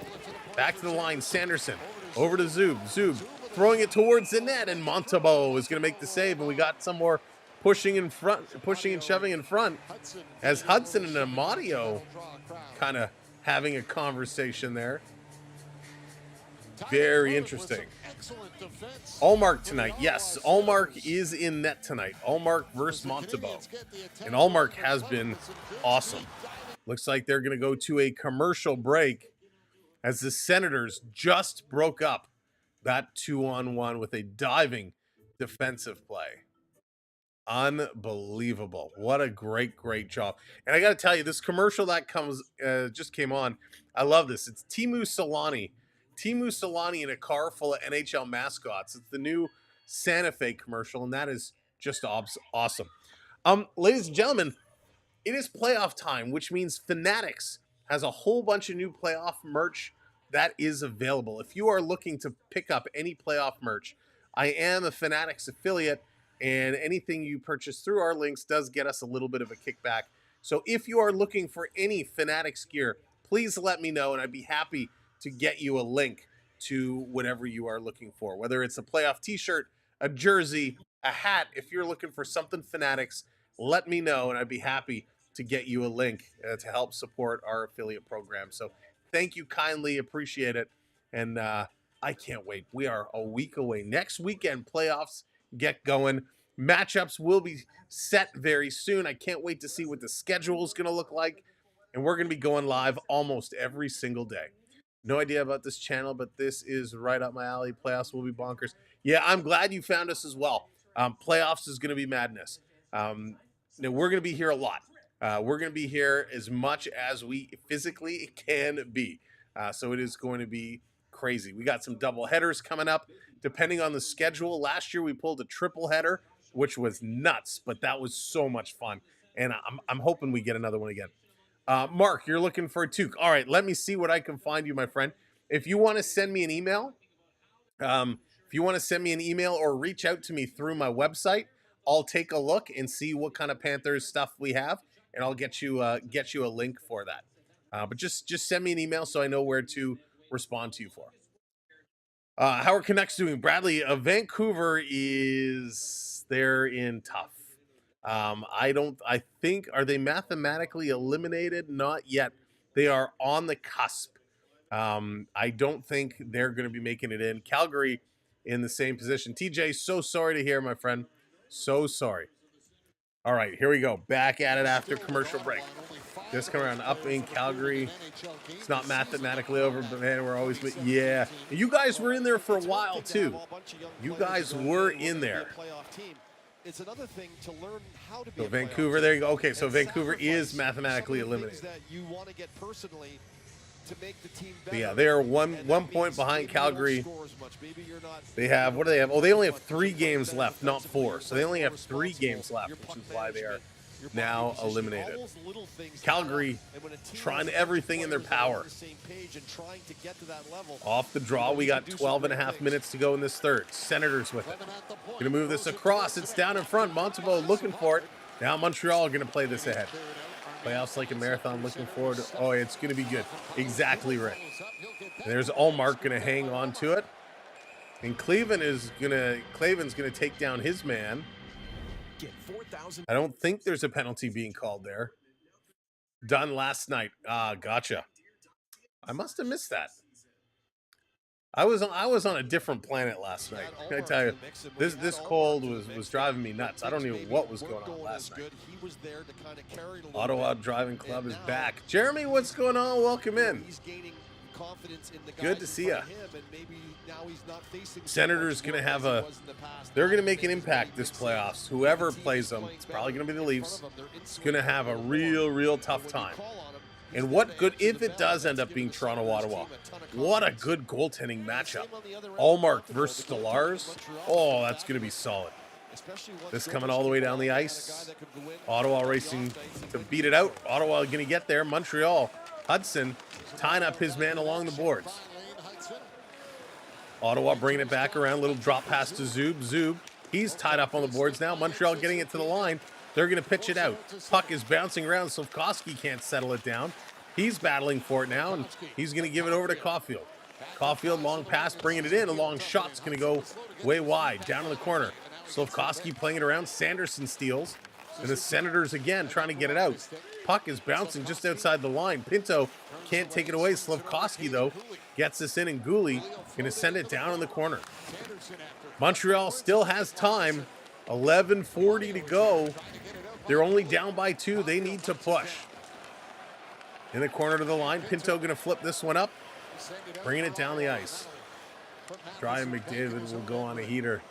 [SPEAKER 1] Back to the line, Sanderson. Over to Zub. Zub throwing it towards the net, and Montembeault is going to make the save, and we got some more pushing in front, pushing and shoving in front, as Hudson and Amadio kind of having a conversation there. Very interesting. Allmark tonight. Yes, Allmark is in net tonight. Allmark versus Montembeault. And Allmark has been awesome. Looks like they're going to go to a commercial break as the Senators just broke up that 2-on-1 with a diving defensive play. Unbelievable. What a great job. And I got to tell you, this commercial that just came on, I love this. It's Teemu Selanne in a car full of NHL mascots. It's the new Santa Fe commercial, and that is just awesome. Ladies and gentlemen, it is playoff time, which means Fanatics has a whole bunch of new playoff merch that is available. If you are looking to pick up any playoff merch, I am a Fanatics affiliate, and anything you purchase through our links does get us a little bit of a kickback. So if you are looking for any Fanatics gear, please let me know, and I'd be happy to get you a link to whatever you are looking for, whether it's a playoff t-shirt, a jersey, a hat. If you're looking for something Fanatics, let me know, and I'd be happy to get you a link to help support our affiliate program. So thank you kindly, appreciate it, and I can't wait. We are a week away. Next weekend, playoffs get going. Matchups will be set very soon. I can't wait to see what the schedule is going to look like, and we're going to be going live almost every single day. No idea about this channel, but this is right up my alley. Playoffs will be bonkers. Yeah, I'm glad you found us as well. Playoffs is going to be madness. We're going to be here a lot. We're going to be here as much as we physically can be. So it is going to be crazy. We got some double headers coming up, depending on the schedule. Last year we pulled a triple header, which was nuts, but that was so much fun. And I'm hoping we get another one again. Mark, you're looking for a toque. All right, let me see what I can find you, my friend. If you want to send me an email, or reach out to me through my website, I'll take a look and see what kind of Panthers stuff we have, and I'll get you a link for that. But just send me an email so I know where to respond to you for. How are Canucks doing? Bradley, Vancouver they're in tough. I think, are they mathematically eliminated? Not yet. They are on the cusp. I don't think they're going to be making it in. Calgary in the same position. TJ, so sorry to hear, my friend. So sorry. All right, here we go. Back at it after commercial break. Just come around up in Calgary. It's not mathematically over, but man, we're always, yeah. You guys were in there for a while too. You guys were in there.
[SPEAKER 2] It's another thing to learn how to be
[SPEAKER 1] so Vancouver, there you go. Okay, so Vancouver is mathematically eliminated.
[SPEAKER 2] That you want to get personally to make the team better.
[SPEAKER 1] Yeah, they are one point behind Calgary. They have, what do they have? Oh, they only have 3 games left, not 4. So they only have 3 games left, which is why they are now eliminated. Calgary trying everything in their power. Off the draw, we got 12.5 minutes to go in this third. Senators with it. Going to move this across. It's down in front. Montembeault looking for it. Now Montreal are going to play this ahead. Playoffs like a marathon, looking forward. Oh, it's going to be good. Exactly right. And there's Allmark going to hang on to it. And Claven's going to take down his man. I don't think there's a penalty being called there. Done last night. Gotcha. I must have missed that. I was on a different planet last night. I tell you, this cold was driving me nuts. I don't know what was going on last night. Ottawa Driving Club is back. Jeremy, what's going on? Welcome in. Good to see you. Senators going to have they're going to make an impact this playoffs. Whoever plays them, it's probably going to be the Leafs. It's going to have a real tough time. And what good, if it does end up being Toronto-Ottawa, what a good goaltending matchup. Allmark versus Stellars. Oh, that's going to be solid. This coming all the way down the ice. Ottawa racing to beat it out. Ottawa going to get there. Montreal. Hudson tying up his man along the boards. Ottawa bringing it back around. Little drop pass to Zub. Zub, he's tied up on the boards now. Montreal getting it to the line. They're going to pitch it out. Puck is bouncing around. Slavkovsky can't settle it down. He's battling for it now, and he's going to give it over to Caulfield. Caulfield, long pass, bringing it in. A long shot's going to go way wide, down in the corner. Slavkovsky playing it around. Sanderson steals. And the Senators again trying to get it out. Puck is bouncing just outside the line. Pinto can't take it away. Slavkovsky, though, gets this in, and Gooley going to send it down in the corner. Montreal still has time. 11:40 to go. They're only down by 2. They need to push. In the corner to the line. Pinto going to flip this one up. Bringing it down the ice. Ryan McDavid will go on a heater.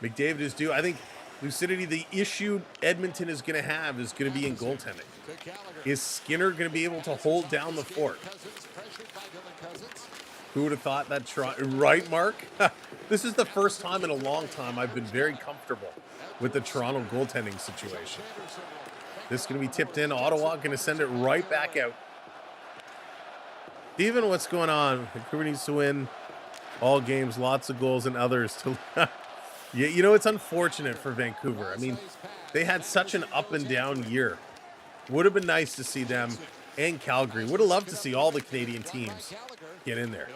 [SPEAKER 1] McDavid is due. I think lucidity, the issue Edmonton is going to have is going to be in goaltending. Is Skinner going to be able to hold down the fort? Who would have thought that? Right, Mark? This is the first time in a long time I've been very comfortable with the Toronto goaltending situation. This is going to be tipped in. Ottawa going to send it right back out. Steven, what's going on? Vancouver needs to win all games, lots of goals, and others to... Yeah, you know, it's unfortunate for Vancouver. I mean, they had such an up and down year. Would have been nice to see them, and Calgary. Would have loved to see all the Canadian teams get in there.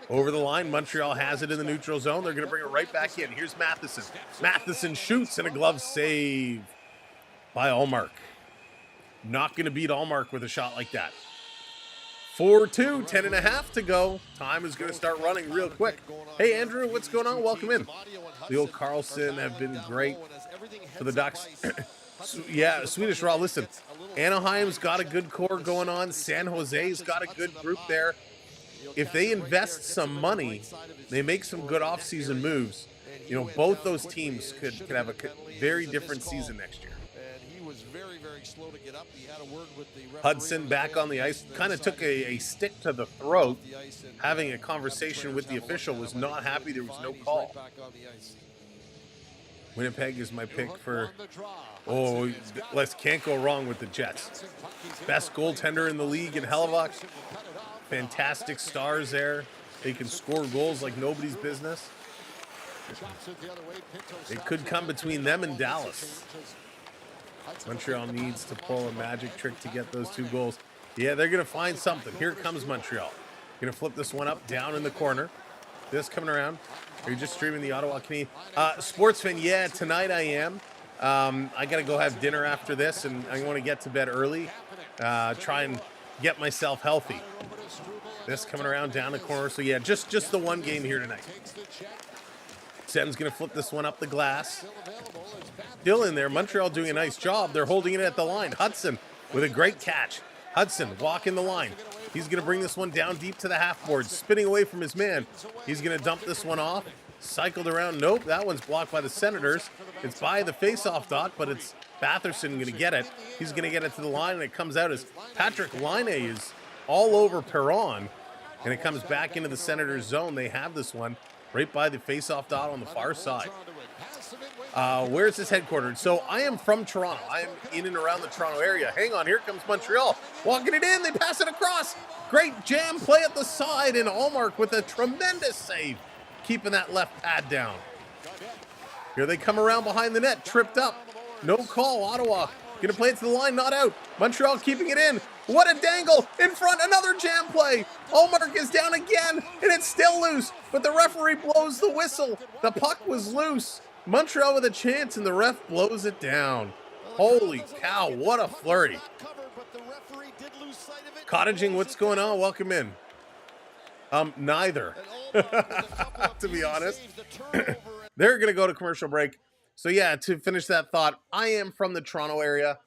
[SPEAKER 1] Over the line, Montreal has it in the neutral zone. They're going to bring it right back in. Here's Matheson. Matheson shoots, and a glove save by Allmark. Not going to beat Allmark with a shot like that. 4-2, 10.5 to go. Time is going to start running real quick. Hey, Andrew, what's going on? Welcome in. Leo Carlson have been great for the Ducks. Yeah, Swedish Raw, listen, Anaheim's got a good core going on. San Jose's got a good group there. If they invest some money, they make some good offseason moves, you know, both those teams could have a very different season next year. Hudson back on the ice, kind of took a stick to the throat, having a conversation with the official, was not happy there was no call. Winnipeg is my pick for, can't go wrong with the Jets. Best goaltender in the league in Hellebuyck. Fantastic stars there. They can score goals like nobody's business. It could come between them and Dallas. Montreal needs to pull a magic trick to get those 2 goals. Yeah, they're going to find something. Here comes Montreal. Going to flip this one up, down in the corner. This coming around. Are you just streaming the Ottawa Canadiens? Sports fan, yeah, tonight I am. I got to go have dinner after this, and I want to get to bed early. Try and get myself healthy. This coming around down the corner. So, yeah, just the one game here tonight. Sens going to flip this one up the glass. Still in there. Montreal doing a nice job. They're holding it at the line. Hudson with a great catch. Hudson walking the line. He's going to bring this one down deep to the half board, spinning away from his man. He's going to dump this one off. Cycled around. Nope, that one's blocked by the Senators. It's by the face-off dot, but it's Batherson going to get it. He's going to get it to the line, and it comes out as Patrick Laine is all over Perron, and it comes back into the Senators' zone. They have this one right by the face-off dot on the far side. Where's this headquartered? So I am from Toronto. I am in and around the Toronto area. Hang on, here comes Montreal. Walking it in, they pass it across. Great jam play at the side, and Allmark with a tremendous save, keeping that left pad down. Here they come around behind the net, tripped up. No call, Ottawa. Gonna play it to the line, not out. Montreal keeping it in. What a dangle! In front, another jam play. Allmark is down again, and it's still loose, but the referee blows the whistle. The puck was loose. Montreal with a chance, and the ref blows it down. Holy cow, what a flurry. Cottaging, what's going on? Welcome in. Neither, to be honest. They're going to go to commercial break. So yeah, to finish that thought, I am from the Toronto area.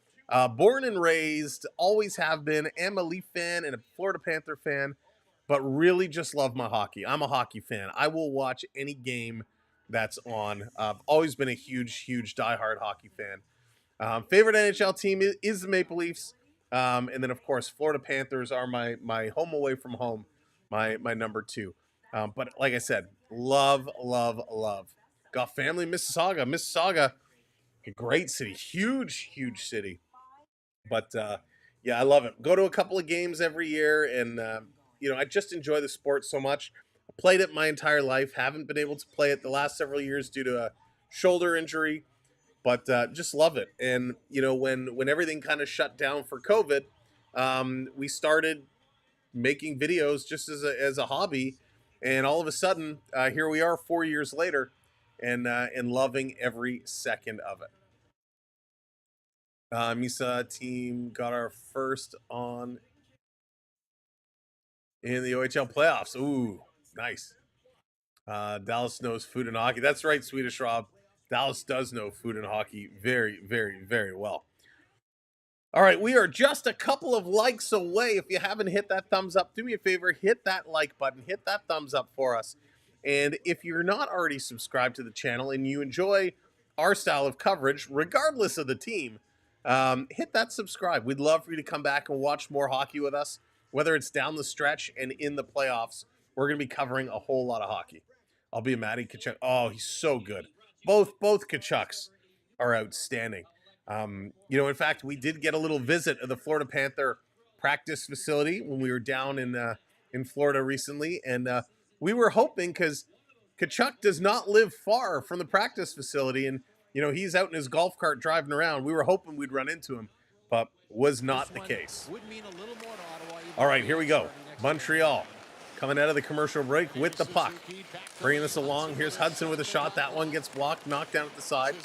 [SPEAKER 1] Born and raised, always have been. Am a Leaf fan and a Florida Panther fan, but really just love my hockey. I'm a hockey fan. I will watch any game that's on. I've always been a huge diehard hockey fan. Favorite NHL team is the Maple Leafs. And then, of course, Florida Panthers are my home away from home, my number 2. But like I said, love Got family in Mississauga. Mississauga, a great city, huge city. But yeah, I love it. Go to a couple of games every year, and I just enjoy the sport so much. I played it my entire life. Haven't been able to play it the last several years due to a shoulder injury, but just love it. And when everything kind of shut down for COVID, we started making videos just as a hobby, and all of a sudden, here we are 4 years later, and loving every second of it. Misa team got our first on in the OHL playoffs. Ooh, nice. Dallas knows food and hockey. That's right, Swedish Rob. Dallas does know food and hockey very, very, very well. All right, we are just a couple of likes away. If you haven't hit that thumbs up, do me a favor, hit that like button, hit that thumbs up for us. And if you're not already subscribed to the channel and you enjoy our style of coverage, regardless of the team, hit that subscribe. We'd love for you to come back and watch more hockey with us, whether it's down the stretch and in the playoffs. We're going to be covering a whole lot of hockey. I'll be a Matty Tkachuk. Oh, he's so good. Both Tkachuks are outstanding. In fact, we did get a little visit of the Florida Panther practice facility when we were down in Florida recently, and we were hoping, because Tkachuk does not live far from the practice facility, and he's out in his golf cart driving around. We were hoping we'd run into him, but was not the case. All right, here we go. Montreal coming out of the commercial break with the puck. Bringing this along. Here's Hudson with a shot. That one gets blocked, knocked down at the side.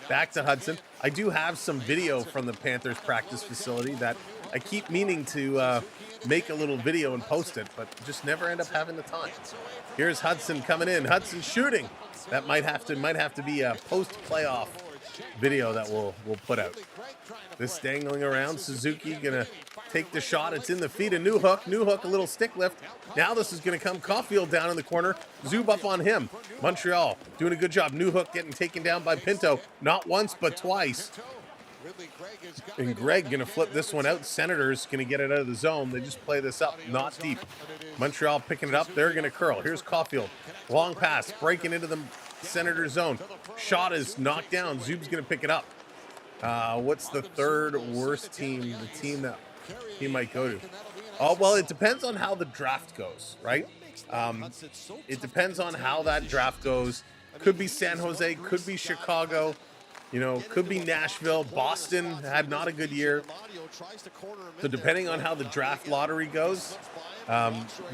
[SPEAKER 1] Back to Hudson. I do have some video from the Panthers practice facility that I keep meaning to make a little video and post it, but just never end up having the time. Here's Hudson coming in. Hudson shooting. That might have to be a post-playoff video that we'll put out. This dangling around. Suzuki gonna take the shot. It's in the feet of Newhook. Newhook, a little stick lift. Now this is gonna come. Caulfield down in the corner. Zub up on him. Montreal doing a good job. Newhook getting taken down by Pinto. Not once, but twice. And Greg gonna flip this one out. Senators gonna get it out of the zone. They just play this up, not deep. Montreal picking it up. They're gonna curl. Here's Caulfield. Long pass, breaking into the Senator zone. Shot is knocked down. Zub's gonna pick it up. What's the third worst team? The team that he might go to? Oh, well, it depends on how the draft goes, right? It depends on how that draft goes. Could be San Jose, could be Chicago, could be Nashville. Boston had not a good year. So depending on how the draft lottery goes,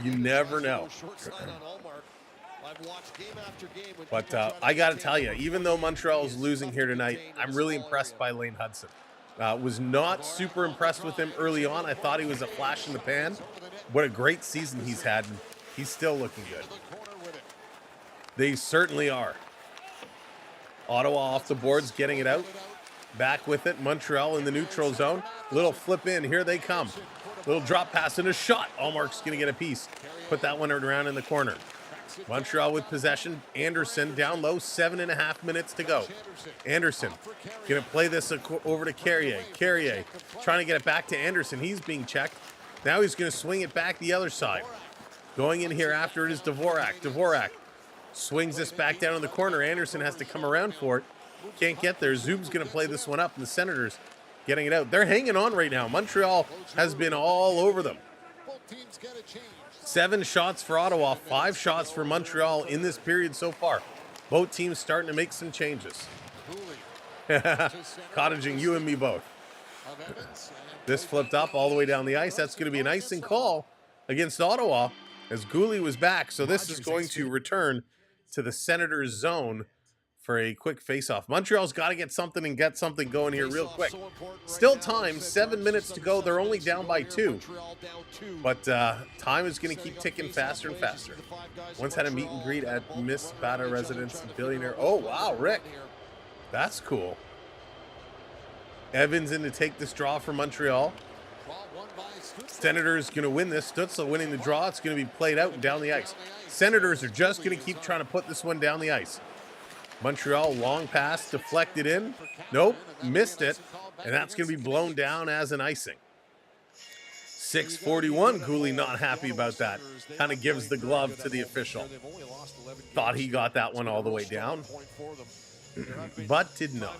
[SPEAKER 1] you never know. But I got to tell you, even though Montreal is losing here tonight, I'm really impressed by Lane Hudson. Was not super impressed with him early on. I thought he was a flash in the pan. What a great season he's had. And he's still looking good. They certainly are. Ottawa off the boards, getting it out. Back with it. Montreal in the neutral zone. Little flip in. Here they come. Little drop pass and a shot. Allmark's going to get a piece. Put that one around in the corner. Montreal with possession. Anderson down low. 7.5 minutes to go. Anderson going to play this over to Carrier. Carrier trying to get it back to Anderson. He's being checked. Now he's going to swing it back the other side. Going in here after it is Dvorak. Dvorak swings this back down in the corner. Anderson has to come around for it. Can't get there. Zub's going to play this one up, and the Senators getting it out. They're hanging on right now. Montreal has been all over them. 7 shots for Ottawa, 5 shots for Montreal in this period so far. Both teams starting to make some changes. Cottaging, you and me both. This flipped up all the way down the ice. That's going to be an icing call against Ottawa as Gooley was back. So this is going to return to the Senators zone for a quick face-off. Montreal's got to get something and get something going here real quick. Still time, 7 minutes to go. They're only down by 2. But time is going to keep ticking faster and faster. Once had a meet and greet at Miss Bata Residence Billionaire. Oh, wow, Rick. That's cool. Evans in to take this draw for Montreal. Senators going to win this. Stützle winning the draw. It's going to be played out and down the ice. Senators are just going to keep trying to put this one down the ice. Montreal, long pass, deflected in. Nope, missed it. And that's going to be blown down as an icing. 6:41, Cooley not happy about that. Kind of gives the glove to the official. Thought he got that one all the way down, but did not.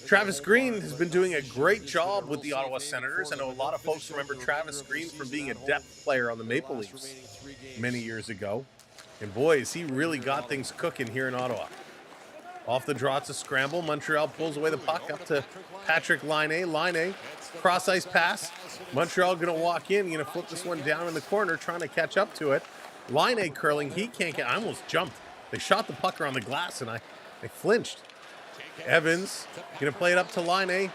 [SPEAKER 1] Travis Green has been doing a great job with the Ottawa Senators. I know a lot of folks remember Travis Green from being a depth player on the Maple Leafs many years ago. And boy, has he really got things cooking here in Ottawa. Off the draw, it's a scramble. Montreal pulls away the puck up to Patrick Laine. Laine, cross-ice pass. Montreal going to walk in, going to flip this one down in the corner, trying to catch up to it. Laine curling, he can't get, I almost jumped. They shot the puck around the glass, and I flinched. Evans going to play it up to Laine.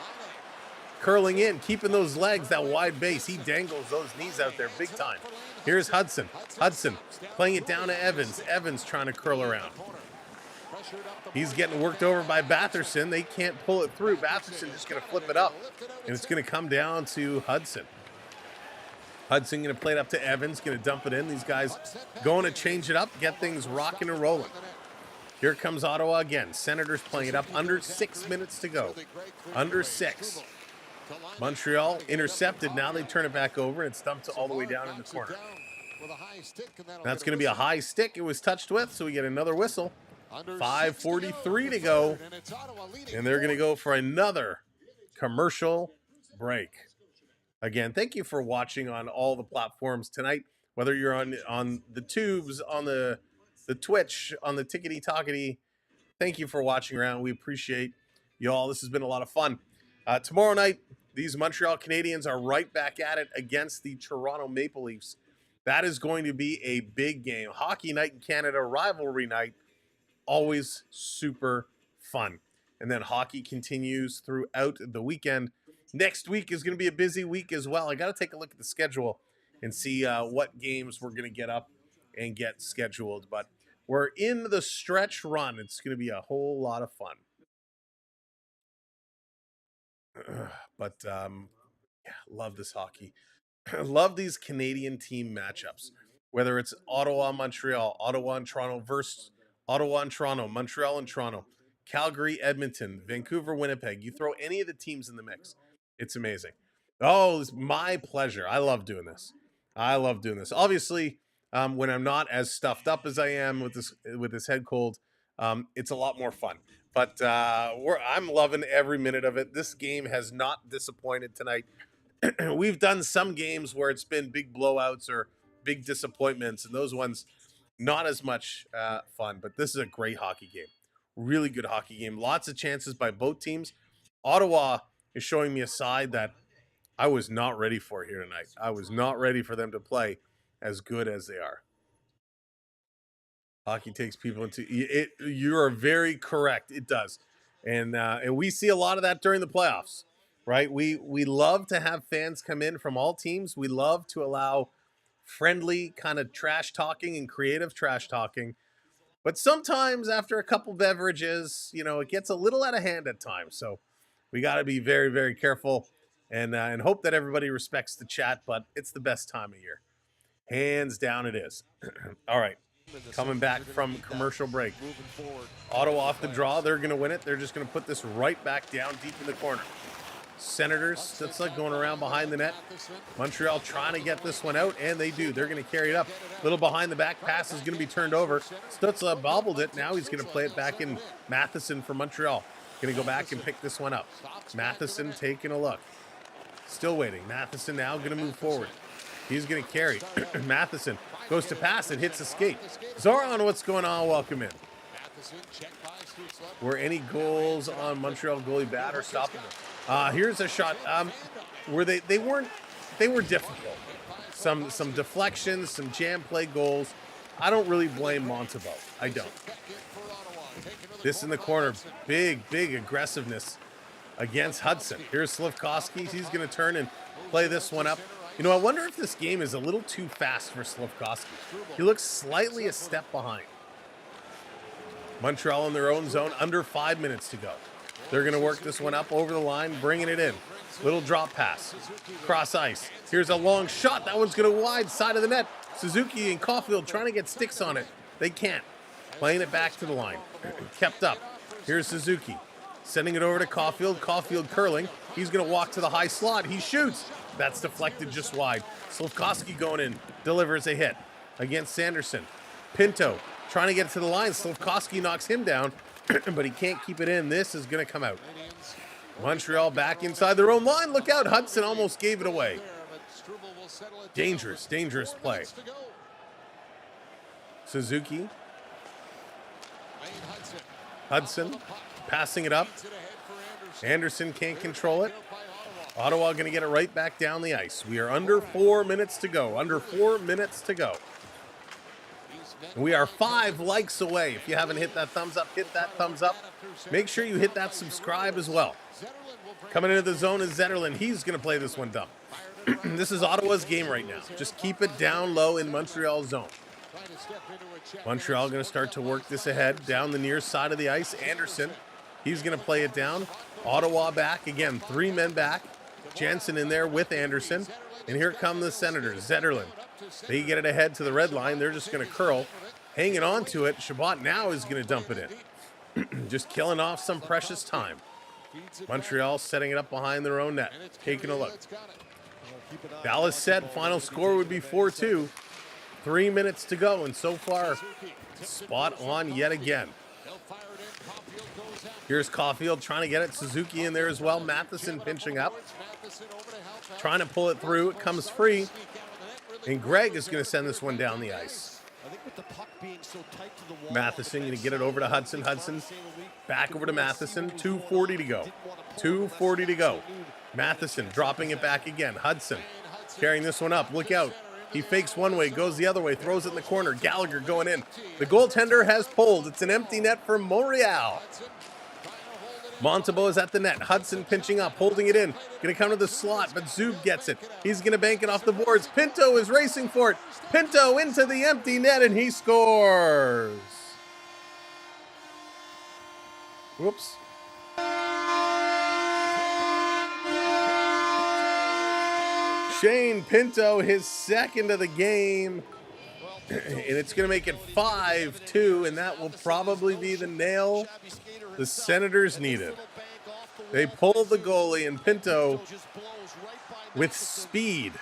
[SPEAKER 1] Curling in, keeping those legs, that wide base. He dangles those knees out there big time. Here's Hudson. Hudson playing it down to Evans. Evans trying to curl around. He's getting worked over by Batherson. They can't pull it through. Batherson just going to flip it up, and it's going to come down to Hudson. Hudson going to play it up to Evans, going to dump it in. These guys going to change it up, get things rocking and rolling. Here comes Ottawa again. Senators playing it up. Under 6 minutes to go. Under 6. Montreal intercepted. Now they turn it back over, and it's dumped all the way down in the corner. That's going to be a high stick it was touched with, so we get another whistle. 5:43 to go, and they're going to go for another commercial break. Again, thank you for watching on all the platforms tonight, whether you're on the tubes, on the Twitch, on the Tickety Talkety. Thank you for watching around. We appreciate you all. This has been a lot of fun. Tomorrow night, these Montreal Canadiens are right back at it against the Toronto Maple Leafs. That is going to be a big game. Hockey night in Canada, rivalry night. Always super fun. And then hockey continues throughout the weekend. Next week is going to be a busy week as well. I got to take a look at the schedule and see what games we're going to get up and get scheduled. But we're in the stretch run. It's going to be a whole lot of fun. But yeah, love this hockey. Love these Canadian team matchups. Whether it's Ottawa, Montreal, Ottawa and Toronto versus Ottawa and Toronto, Montreal and Toronto, Calgary, Edmonton, Vancouver, Winnipeg. You throw any of the teams in the mix. It's amazing. Oh, it's my pleasure. I love doing this. Obviously, when I'm not as stuffed up as I am with this head cold, it's a lot more fun. But I'm loving every minute of it. This game has not disappointed tonight. We've done some games where it's been big blowouts or big disappointments, and those ones not as much fun. But this is a great hockey game. Really good hockey game. Lots of chances by both teams. Ottawa is showing me a side that I was not ready for here tonight. I was not ready for them to play as good as they are. Hockey takes people into it. You are very correct. It does. And we see a lot of that during the playoffs, right? We love to have fans come in from all teams. We love to allow friendly kind of trash talking and creative trash talking. But sometimes after a couple beverages, it gets a little out of hand at times. So we got to be very, very careful and hope that everybody respects the chat. But it's the best time of year. Hands down it is. All right. Coming back from commercial break. Ottawa off the draw. They're going to win it. They're just going to put this right back down deep in the corner. Senators, that's like going around behind the net. Montreal trying to get this one out, and they do. They're going to carry it up. Little behind the back pass is going to be turned over. Stützle bobbled it. Now he's going to play it back in. Matheson for Montreal. Going to go back and pick this one up. Matheson taking a look. Still waiting. Matheson now going to move forward. He's going to carry. Matheson goes to pass. It hits the skate. Zoran, what's going on? Welcome in. Were any goals on Montreal goalie bad or stoppable? Here's a shot. Where they were difficult. Some deflections, some jam play goals. I don't really blame Montevo. I don't. This in the corner, big aggressiveness against Hudson. Here's Slafkovsky. He's going to turn and play this one up. I wonder if this game is a little too fast for Slafkovsky. He looks slightly a step behind. Montreal in their own zone, under 5 minutes to go. They're going to work this one up over the line, bringing it in. Little drop pass. Cross ice. Here's a long shot. That one's going to wide side of the net. Suzuki and Caulfield trying to get sticks on it. They can't. Playing it back to the line. Kept up. Here's Suzuki. Sending it over to Caulfield. Caulfield curling. He's going to walk to the high slot. He shoots. That's deflected just wide. Slafkovsky going in. Delivers a hit against Sanderson. Pinto trying to get to the line. Slafkovsky knocks him down, but he can't keep it in. This is going to come out. Montreal back inside their own line. Look out. Hudson almost gave it away. Dangerous, dangerous play. Suzuki. Hudson passing it up. Anderson can't control it. Ottawa going to get it right back down the ice. We are under 4 minutes to go. Under 4 minutes to go. We are 5 likes away. If you haven't hit that thumbs up, hit that thumbs up. Make sure you hit that subscribe as well. Coming into the zone is Zetterlund. He's going to play this one dumb. This is Ottawa's game right now. Just keep it down low in Montreal's zone. Montreal going to start to work this ahead down the near side of the ice. Anderson, he's going to play it down. Ottawa back. Again, 3 men back. Jensen in there with Anderson. And here come the Senators. Zetterlund. They get it ahead to the red line. They're just going to curl. Hanging on to it. Chabot now is going to dump it in. Just killing off some precious time. Montreal setting it up behind their own net. Taking a look. Dallas said final score would be 4-2. 3 minutes to go, and so far, spot on yet again. Here's Caulfield trying to get it. Suzuki in there as well. Matheson pinching up. Trying to pull it through. It comes free. And Greg is going to send this one down the ice. Matheson going to get it over to Hudson. Hudson back over to Matheson. 2:40 to go. 2:40 to go. Matheson dropping it back again. Hudson carrying this one up. Look out. He fakes one way, goes the other way, throws it in the corner. Gallagher going in. The goaltender has pulled. It's an empty net for Montreal. Montembeault is at the net. Hudson pinching up, holding it in. Going to come to the slot, but Zub gets it. He's going to bank it off the boards. Pinto is racing for it. Pinto into the empty net, and he scores. Whoops. Shane Pinto, his second of the game, and it's going to make it 5-2, and that will probably be the nail the Senators needed. They pulled the goalie, and Pinto, with speed,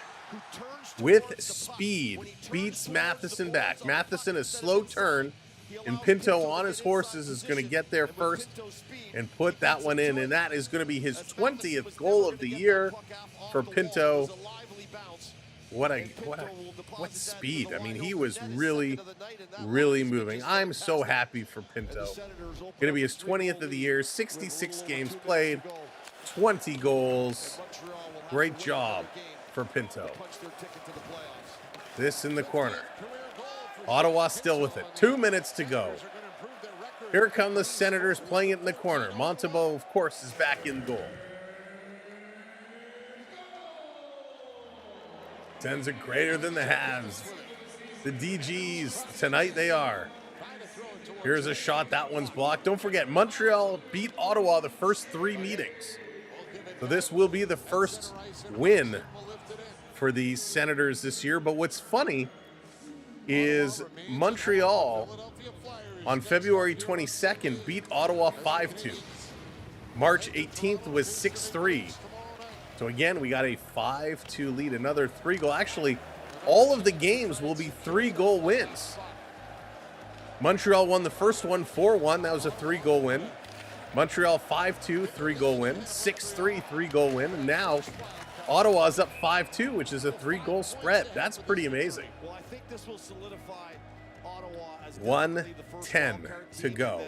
[SPEAKER 1] beats Matheson back. Matheson, a slow turn, and Pinto on his horses is going to get there first and put that one in, and that is going to be his 20th goal of the year for Pinto. What speed. I mean, he was really, really moving. I'm so happy for Pinto. Going to be his 20th of the year, 66 games played, 20 goals. Great job for Pinto. This in the corner. Ottawa still with it. 2 minutes to go. Here come the Senators playing it in the corner. Montembeault, of course, is back in goal. Sens are greater than the Habs. The DGs, tonight they are. Here's a shot. That one's blocked. Don't forget, Montreal beat Ottawa the first 3 meetings. So this will be the first win for the Senators this year. But what's funny is Montreal on February 22nd beat Ottawa 5-2. March 18th was 6-3. So again, we got a 5-2 lead, another 3-goal. Actually, all of the games will be 3-goal wins. Montreal won the first one 4-1. That was a 3-goal win. Montreal 5-2, 3-goal win. 6-3, 3-goal win. And now Ottawa's up 5-2, which is a 3-goal spread. That's pretty amazing. 1:10 to go,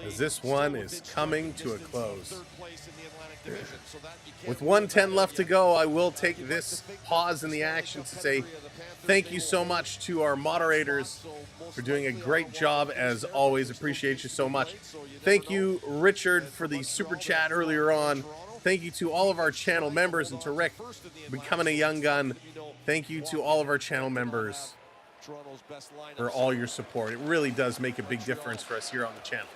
[SPEAKER 1] as this one is coming to a close. With 1:10 left to go, I will take this pause in the action to say thank you so much to our moderators for doing a great job as always. Appreciate you so much. Thank you, Richard, for the super chat earlier on. Thank you to all of our channel members, and to Rick becoming a young gun. Thank you to all of our channel members for all your support. It really does make a big difference for us here on the channel.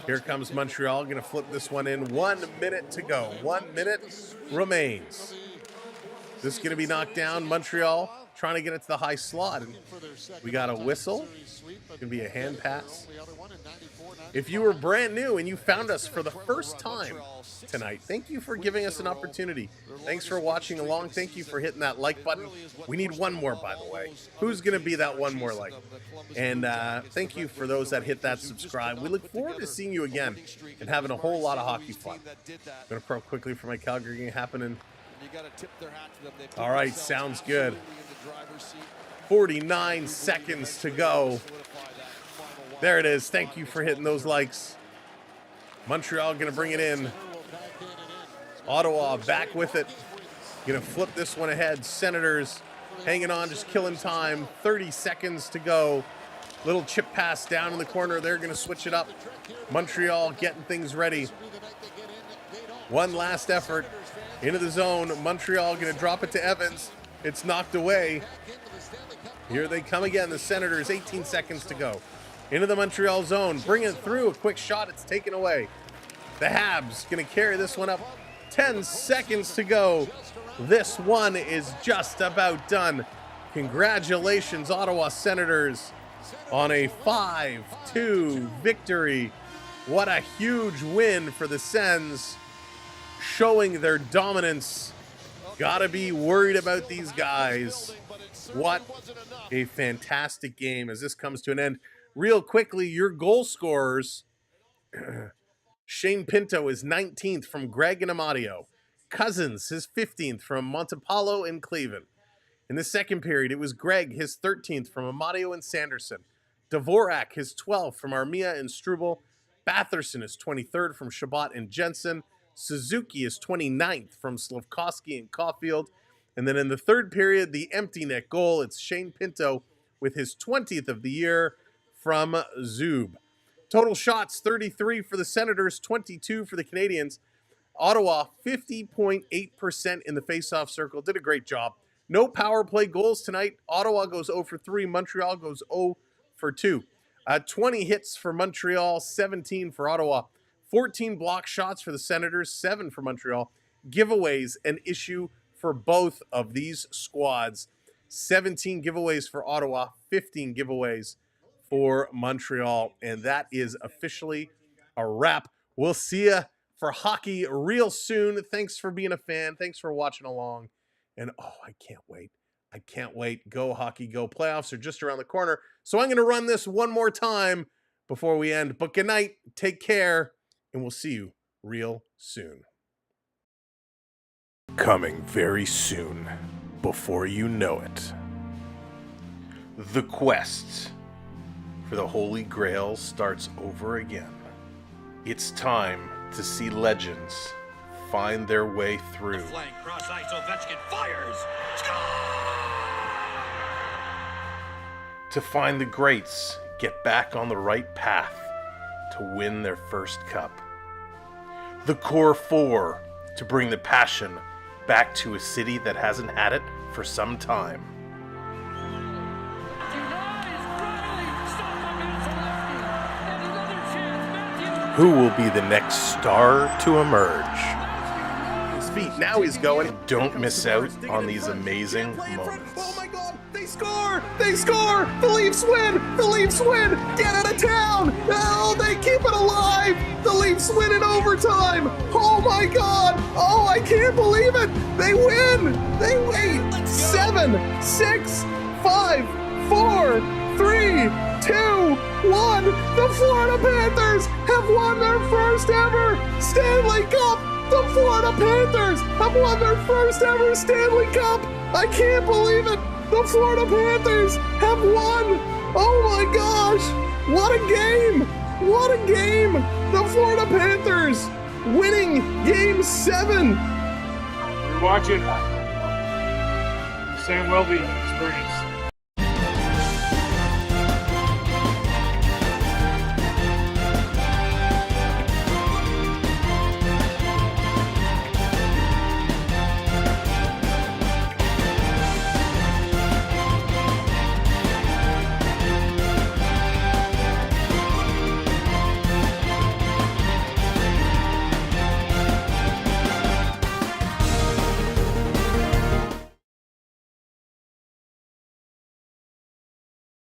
[SPEAKER 1] Here comes Montreal, going to flip this one in. 1 minute to go. 1 minute remains. This is going to be knocked down. Montreal trying to get it to the high slot. And we got a whistle. It's going to be a hand pass. If you were brand new and you found us for the first time tonight, thank you for giving us an opportunity. Thanks for watching along. Thank you for hitting that like button. We need one more, by the way. Who's going to be that one more like? And thank you for those that hit that subscribe. We look forward to seeing you again and having a whole lot of hockey fun. I'm going to prep quickly for my Calgary game happening. All right, sounds good. 49 seconds to go. There it is. Thank you for hitting those likes. Montreal going to bring it in. Ottawa back with it. Going to flip this one ahead. Senators hanging on, just killing time. 30 seconds to go. Little chip pass down in the corner. They're going to switch it up. Montreal getting things ready. One last effort. Into the zone. Montreal going to drop it to Evans. It's knocked away. Here they come again. The Senators, 18 seconds to go. Into the Montreal zone. Bring it through. A quick shot. It's taken away. The Habs going to carry this one up. 10 seconds to go. This one is just about done. Congratulations, Ottawa Senators, on a 5-2 victory. What a huge win for the Sens, showing their dominance. Gotta be worried about these guys. What a fantastic game as this comes to an end. Real quickly, your goal scorers. Shane Pinto is 19th from Greg and Amadio. Cousins, his 15th from Montepallo and Cleveland. In the second period, it was Greg, his 13th from Amadio and Sanderson. Dvorak, his 12th from Armia and Struble. Batherson is 23rd from Shabbat and Jensen. Suzuki is 29th from Slavkovsky and Caulfield. And then in the third period, the empty net goal, it's Shane Pinto with his 20th of the year from Zub. Total shots, 33 for the Senators, 22 for the Canadiens. Ottawa, 50.8% in the faceoff circle. Did a great job. No power play goals tonight. Ottawa goes 0 for 3. Montreal goes 0 for 2. 20 hits for Montreal, 17 for Ottawa. 14 block shots for the Senators, 7 for Montreal. Giveaways, an issue for both of these squads. 17 giveaways for Ottawa, 15 giveaways for Montreal. And that is officially a wrap. We'll see you for hockey real soon. Thanks for being a fan. Thanks for watching along. And oh, I can't wait. I can't wait. Go hockey, go. Playoffs are just around the corner. So I'm going to run this one more time before we end. But good night. Take care. And we'll see you real soon. Coming very soon, before you know it. The quest for the Holy Grail starts over again. It's time to see legends find their way through.
[SPEAKER 9] The flank, cross ice, Ovechkin fires!
[SPEAKER 1] To find the greats get back on the right path to win their first cup. The core four to bring the passion back to a city that hasn't had it for some time. Who will be the next star to emerge? His feet, now he's going. Don't miss out on these amazing moments.
[SPEAKER 3] Oh my God, they score! They score! The Leafs win! The Leafs win! Get out of town! Oh, they keep it alive! The Leafs win in overtime! Oh my God! Oh, I can't believe it! They win! They win! 7, 6, 5, 4, 3, 2, 1. The Florida Panthers have won their first ever Stanley Cup. The Florida Panthers have won their first ever Stanley Cup. I can't believe it. The Florida Panthers have won. Oh my gosh. What a game. What a game. The Florida Panthers winning Game 7.
[SPEAKER 4] You're watching the Sam Welby experience.